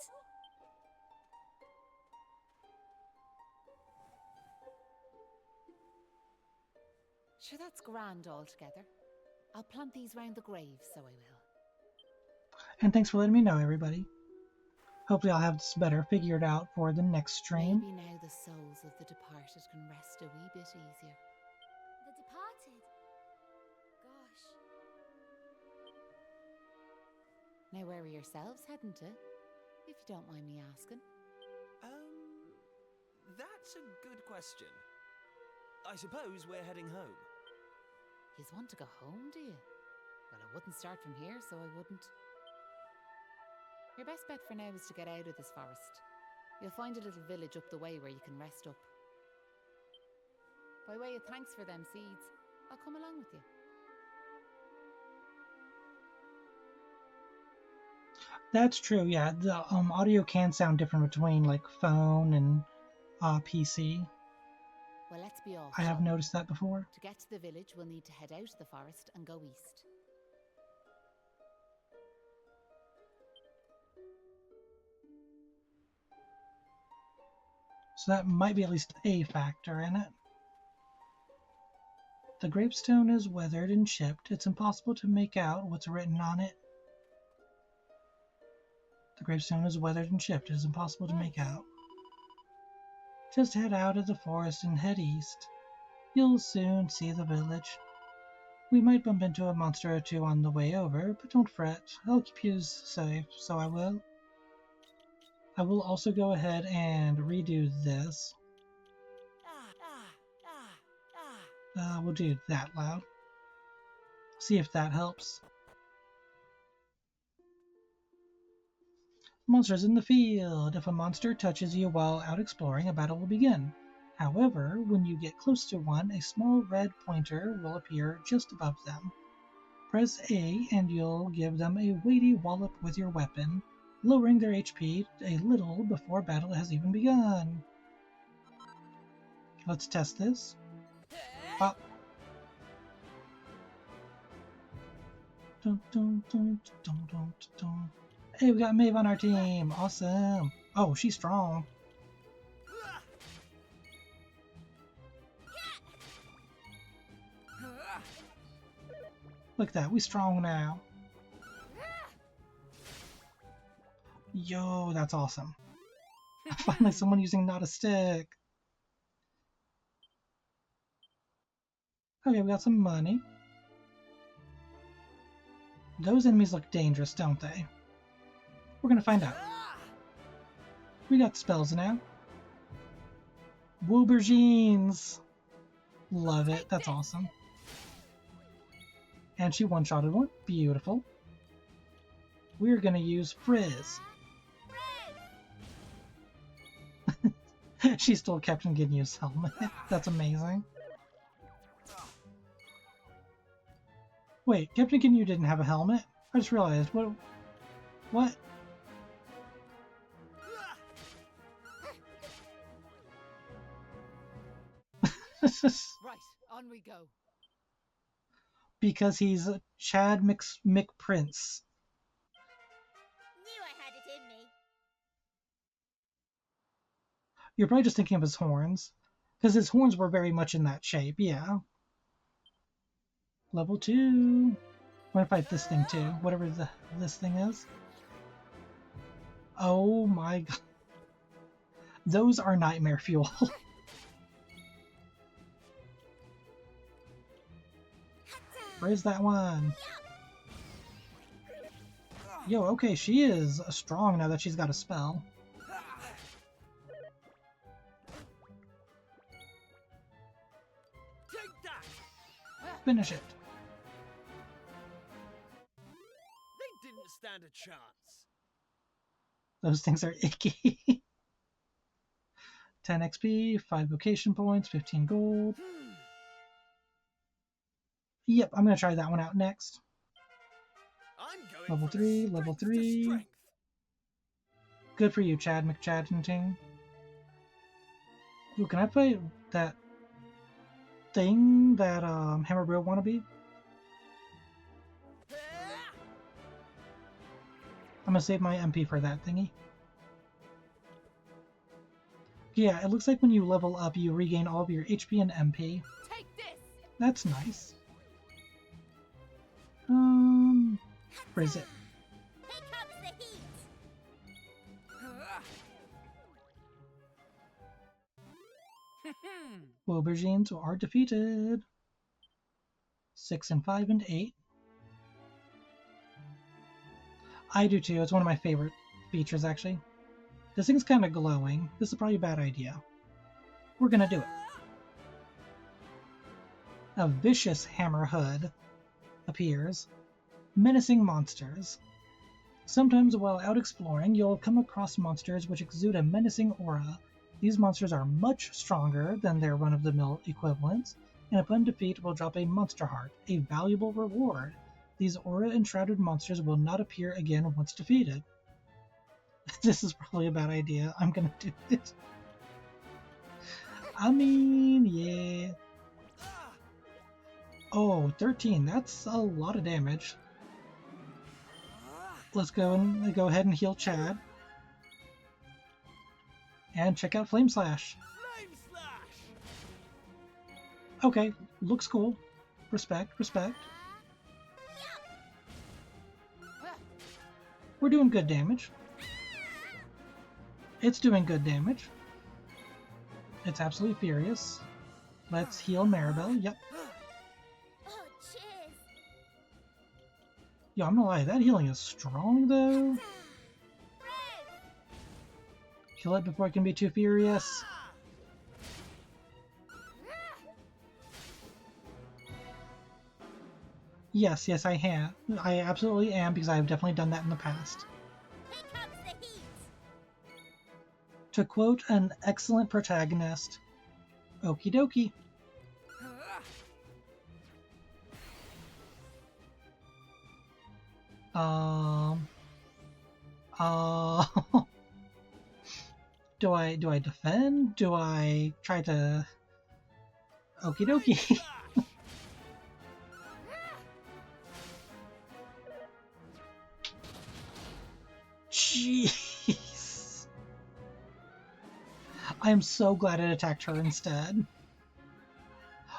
Speaker 4: Sure, that's grand altogether. I'll plant these round the grave, so I will.
Speaker 1: And thanks for letting me know, everybody. Hopefully I'll have this better figured out for the next stream.
Speaker 4: Maybe now the souls of the departed can rest a wee bit easier.
Speaker 3: The departed? Gosh.
Speaker 4: Now where are yourselves heading to? If you don't mind me asking.
Speaker 2: That's a good question. I suppose we're heading home.
Speaker 4: Yous want to go home, do you? Well, I wouldn't start from here, so I wouldn't. Your best bet for now is to get out of this forest. You'll find a little village up the way where you can rest up. By way of thanks for them seeds, I'll come along with you.
Speaker 1: That's true, yeah. The audio can sound different between, like, phone and PC.
Speaker 4: Well, let's be off.
Speaker 1: I have
Speaker 4: shall we?
Speaker 1: noticed that before.
Speaker 4: To get to the village, we'll need to head out of the forest and go east.
Speaker 1: So that might be at least a factor in it. The gravestone is weathered and chipped. It's impossible to make out what's written on it. The gravestone is weathered and chipped. It is impossible to make out. Just head out of the forest and head east. You'll soon see the village. We might bump into a monster or two on the way over, but don't fret. I'll keep you safe, so I will. I will also go ahead and redo this. We'll do that loud. See if that helps. Monsters in the field. If a monster touches you while out exploring, a battle will begin. However, when you get close to one, a small red pointer will appear just above them. Press A and you'll give them a weighty wallop with your weapon, lowering their HP a little before battle has even begun. Let's test this. Ah. Dun, dun, dun, dun, dun, dun. Hey, we got Maeve on our team. Awesome. Oh, she's strong. Look at that. We strong now. Yo, that's awesome. Finally, someone using not a stick. Okay, we got some money. Those enemies look dangerous, don't they? We're gonna find out. We got spells now. Aubergines. Love it. That's awesome. And she one-shotted one. Beautiful. We're gonna use Frizz. She stole Captain Ginyu's helmet. That's amazing. Wait, Captain Ginyu didn't have a helmet? I just realized. What?
Speaker 4: Right, on we go.
Speaker 1: Because he's a Chad McPrince.
Speaker 3: Knew I had it in me.
Speaker 1: You're probably just thinking of his horns. Because his horns were very much in that shape, yeah. Level 2. We're gonna fight this thing too, whatever this thing is. Oh my god. Those are nightmare fuel. Where's that one? Yo, okay, she is strong now that she's got a spell. Finish it.
Speaker 2: They didn't stand a chance.
Speaker 1: Those things are icky. 10 XP, 5 vocation points, 15 gold. Yep, I'm going to try that one out next.
Speaker 2: I'm going
Speaker 1: Level
Speaker 2: for
Speaker 1: 3,
Speaker 2: strength
Speaker 1: level
Speaker 2: to
Speaker 1: 3.
Speaker 2: strength.
Speaker 1: Good for you, Chad McChaddenting. Ooh, can I play that thing that Hammer Bro wannabe? I'm gonna save my MP for that thingy. Yeah, it looks like when you level up, you regain all of your HP and MP.
Speaker 4: Take this.
Speaker 1: That's nice. Where is it?
Speaker 3: Here comes the heat.
Speaker 1: Aubergines are defeated. 6 and 5 and 8. I do too. It's one of my favorite features, actually. This thing's kind of glowing. This is probably a bad idea. We're gonna do it. A vicious hammer hood appears, menacing monsters. Sometimes while out exploring, you'll come across monsters which exude a menacing aura. These monsters are much stronger than their run-of-the-mill equivalents, and upon defeat will drop a monster heart, a valuable reward. These aura-enshrouded monsters will not appear again once defeated. This is probably a bad idea. I'm gonna do it. I mean, yeah. Oh, 13. That's a lot of damage. Let's go ahead and heal Chad. And check out Flame Slash.
Speaker 2: Flame slash.
Speaker 1: Okay, looks cool. Respect, respect. We're doing good damage. It's doing good damage. It's absolutely furious. Let's heal Maribel. Yep.
Speaker 3: Oh, cheers.
Speaker 1: Yo, I'm gonna lie, that healing is strong though. Kill it before it can be too furious. Yes, yes, I am. I absolutely am, because I've definitely done that in the past.
Speaker 3: Here comes the heat.
Speaker 1: To quote an excellent protagonist, okie dokie. Do I defend? Do I try to Okie dokie. Jeez. I am so glad it attacked her instead.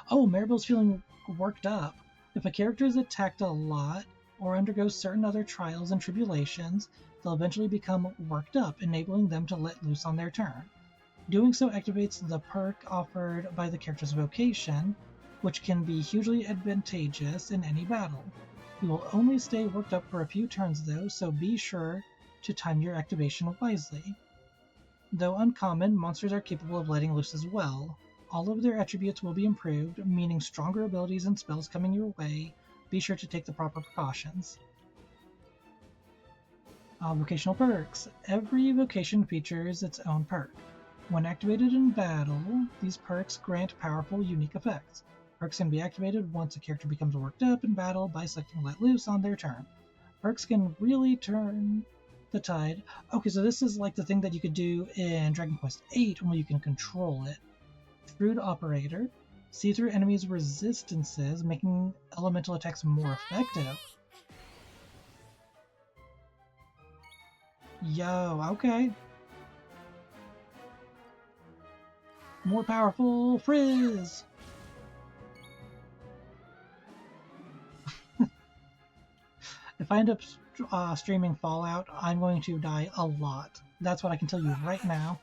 Speaker 1: Oh, Maribel's feeling worked up. If a character is attacked a lot or undergoes certain other trials and tribulations, they'll eventually become worked up, enabling them to let loose on their turn. Doing so activates the perk offered by the character's vocation, which can be hugely advantageous in any battle. You will only stay worked up for a few turns though, so be sure to time your activation wisely. Though uncommon, monsters are capable of letting loose as well. All of their attributes will be improved, meaning stronger abilities and spells coming your way. Be sure to take the proper precautions. Vocational perks. Every vocation features its own perk. When activated in battle, these perks grant powerful, unique effects. Perks can be activated once a character becomes worked up in battle by selecting Let Loose on their turn. Perks can really turn the tide. Okay, so this is like the thing that you could do in Dragon Quest VIII when you can control it. Shrewd Operator. See through enemies' resistances, making elemental attacks more effective. Yo, okay. More powerful Frizz! If I end up streaming Fallout, I'm going to die a lot. That's what I can tell you right now.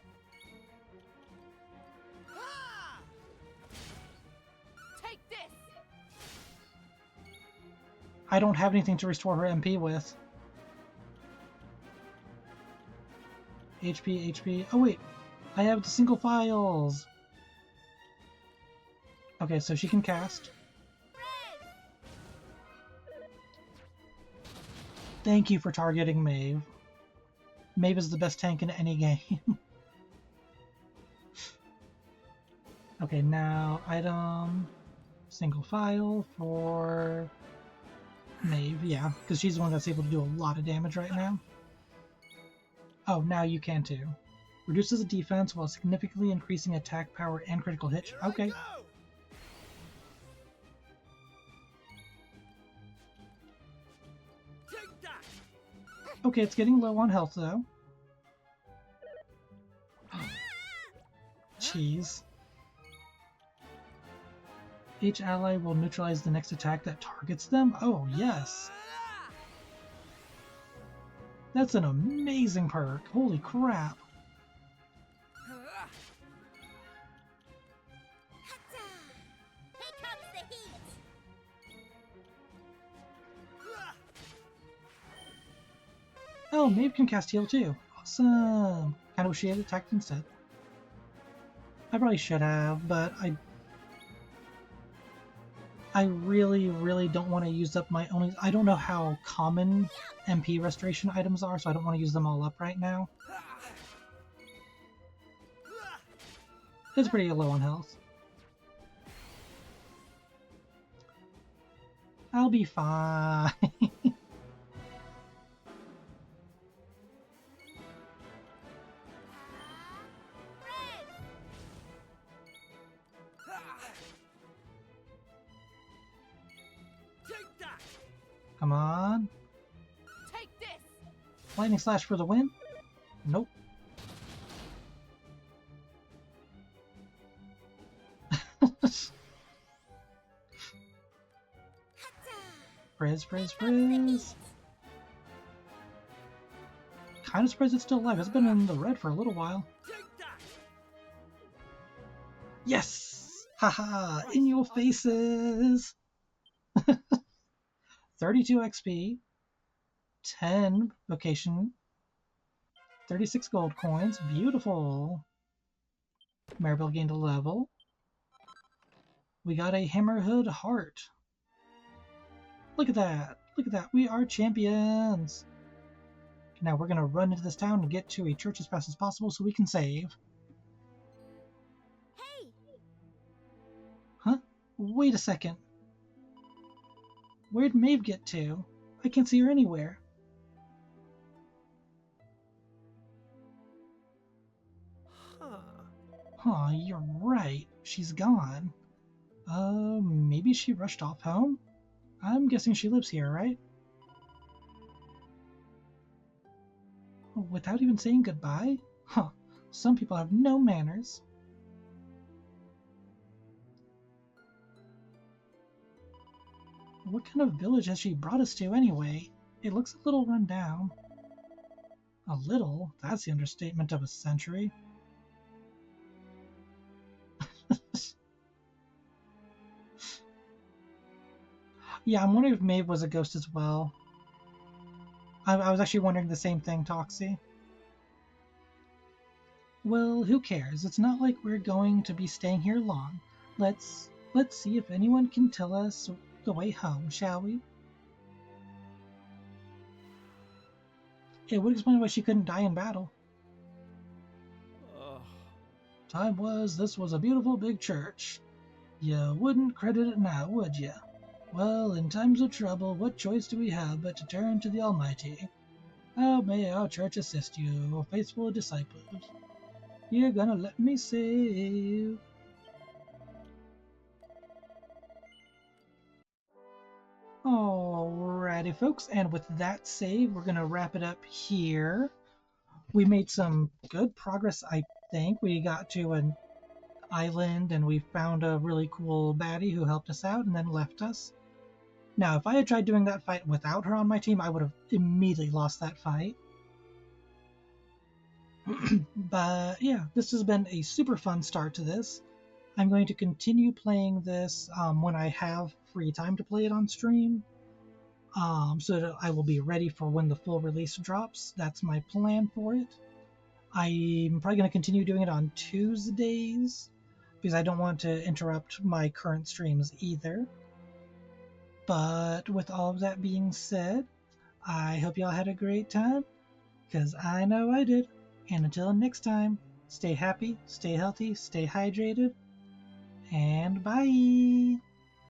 Speaker 4: Take this.
Speaker 1: I don't have anything to restore her MP with. HP. Oh wait, I have the single files. Okay, so she can cast. Thank you for targeting Maeve. Maeve is the best tank in any game. Okay, now item, single file for Maeve, yeah, because she's the one that's able to do a lot of damage right now. Oh, now you can too. Reduces defense while significantly increasing attack power and critical hit. Okay. Okay, it's getting low on health though. Jeez. Each ally will neutralize the next attack that targets them? Oh, yes. That's an amazing perk. Holy crap. Oh, Maeve can cast heal too. Awesome. Kind of wish she had attacked instead. I probably should have, but I really don't want to use up my only... I don't know how common MP restoration items are, so I don't want to use them all up right now. It's pretty low on health. I'll be fine. Come on.
Speaker 4: Take this.
Speaker 1: Lightning Slash for the win? Nope. Frizz. Kind of surprised it's still alive. It's been in the red for a little while. Yes! Haha! In your faces! 32 XP, 10 vocation, 36 gold coins. Beautiful. Maribel gained a level. We got a Hammerhood heart. Look at that. Look at that. We are champions. Now we're going to run into this town and get to a church as fast as possible so we can save.
Speaker 3: Hey!
Speaker 1: Huh? Wait a second. Where'd Maeve get to? I can't see her anywhere. Huh, you're right. She's gone. Maybe she rushed off home? I'm guessing she lives here, right? Without even saying goodbye? Huh, some people have no manners. What kind of village has she brought us to anyway? It looks a little run down. A little? That's the understatement of a century. Yeah, I'm wondering if Maeve was a ghost as well. I was actually wondering the same thing, Toxie. Well, who cares? It's not like we're going to be staying here long. Let's see if anyone can tell us the way home, shall we? It would explain why she couldn't die in battle. Time was, this was a beautiful big church. You wouldn't credit it now, would you? Well, in times of trouble, what choice do we have but to turn to the Almighty? How may our church assist you, faithful disciples? You're gonna let me save. Alrighty, folks, and with that save, we're gonna wrap it up here. We made some good progress, I think. We got to an island and we found a really cool baddie who helped us out and then left us. Now, if I had tried doing that fight without her on my team, I would have immediately lost that fight. But yeah, this has been a super fun start to this. I'm going to continue playing this when I have free time to play it on stream, so that I will be ready for when the full release drops. That's my plan for it. I'm probably going to continue doing it on Tuesdays, because I don't want to interrupt my current streams either. But with all of that being said, I hope y'all had a great time, because I know I did. And until next time, stay happy, stay healthy, stay hydrated, and bye!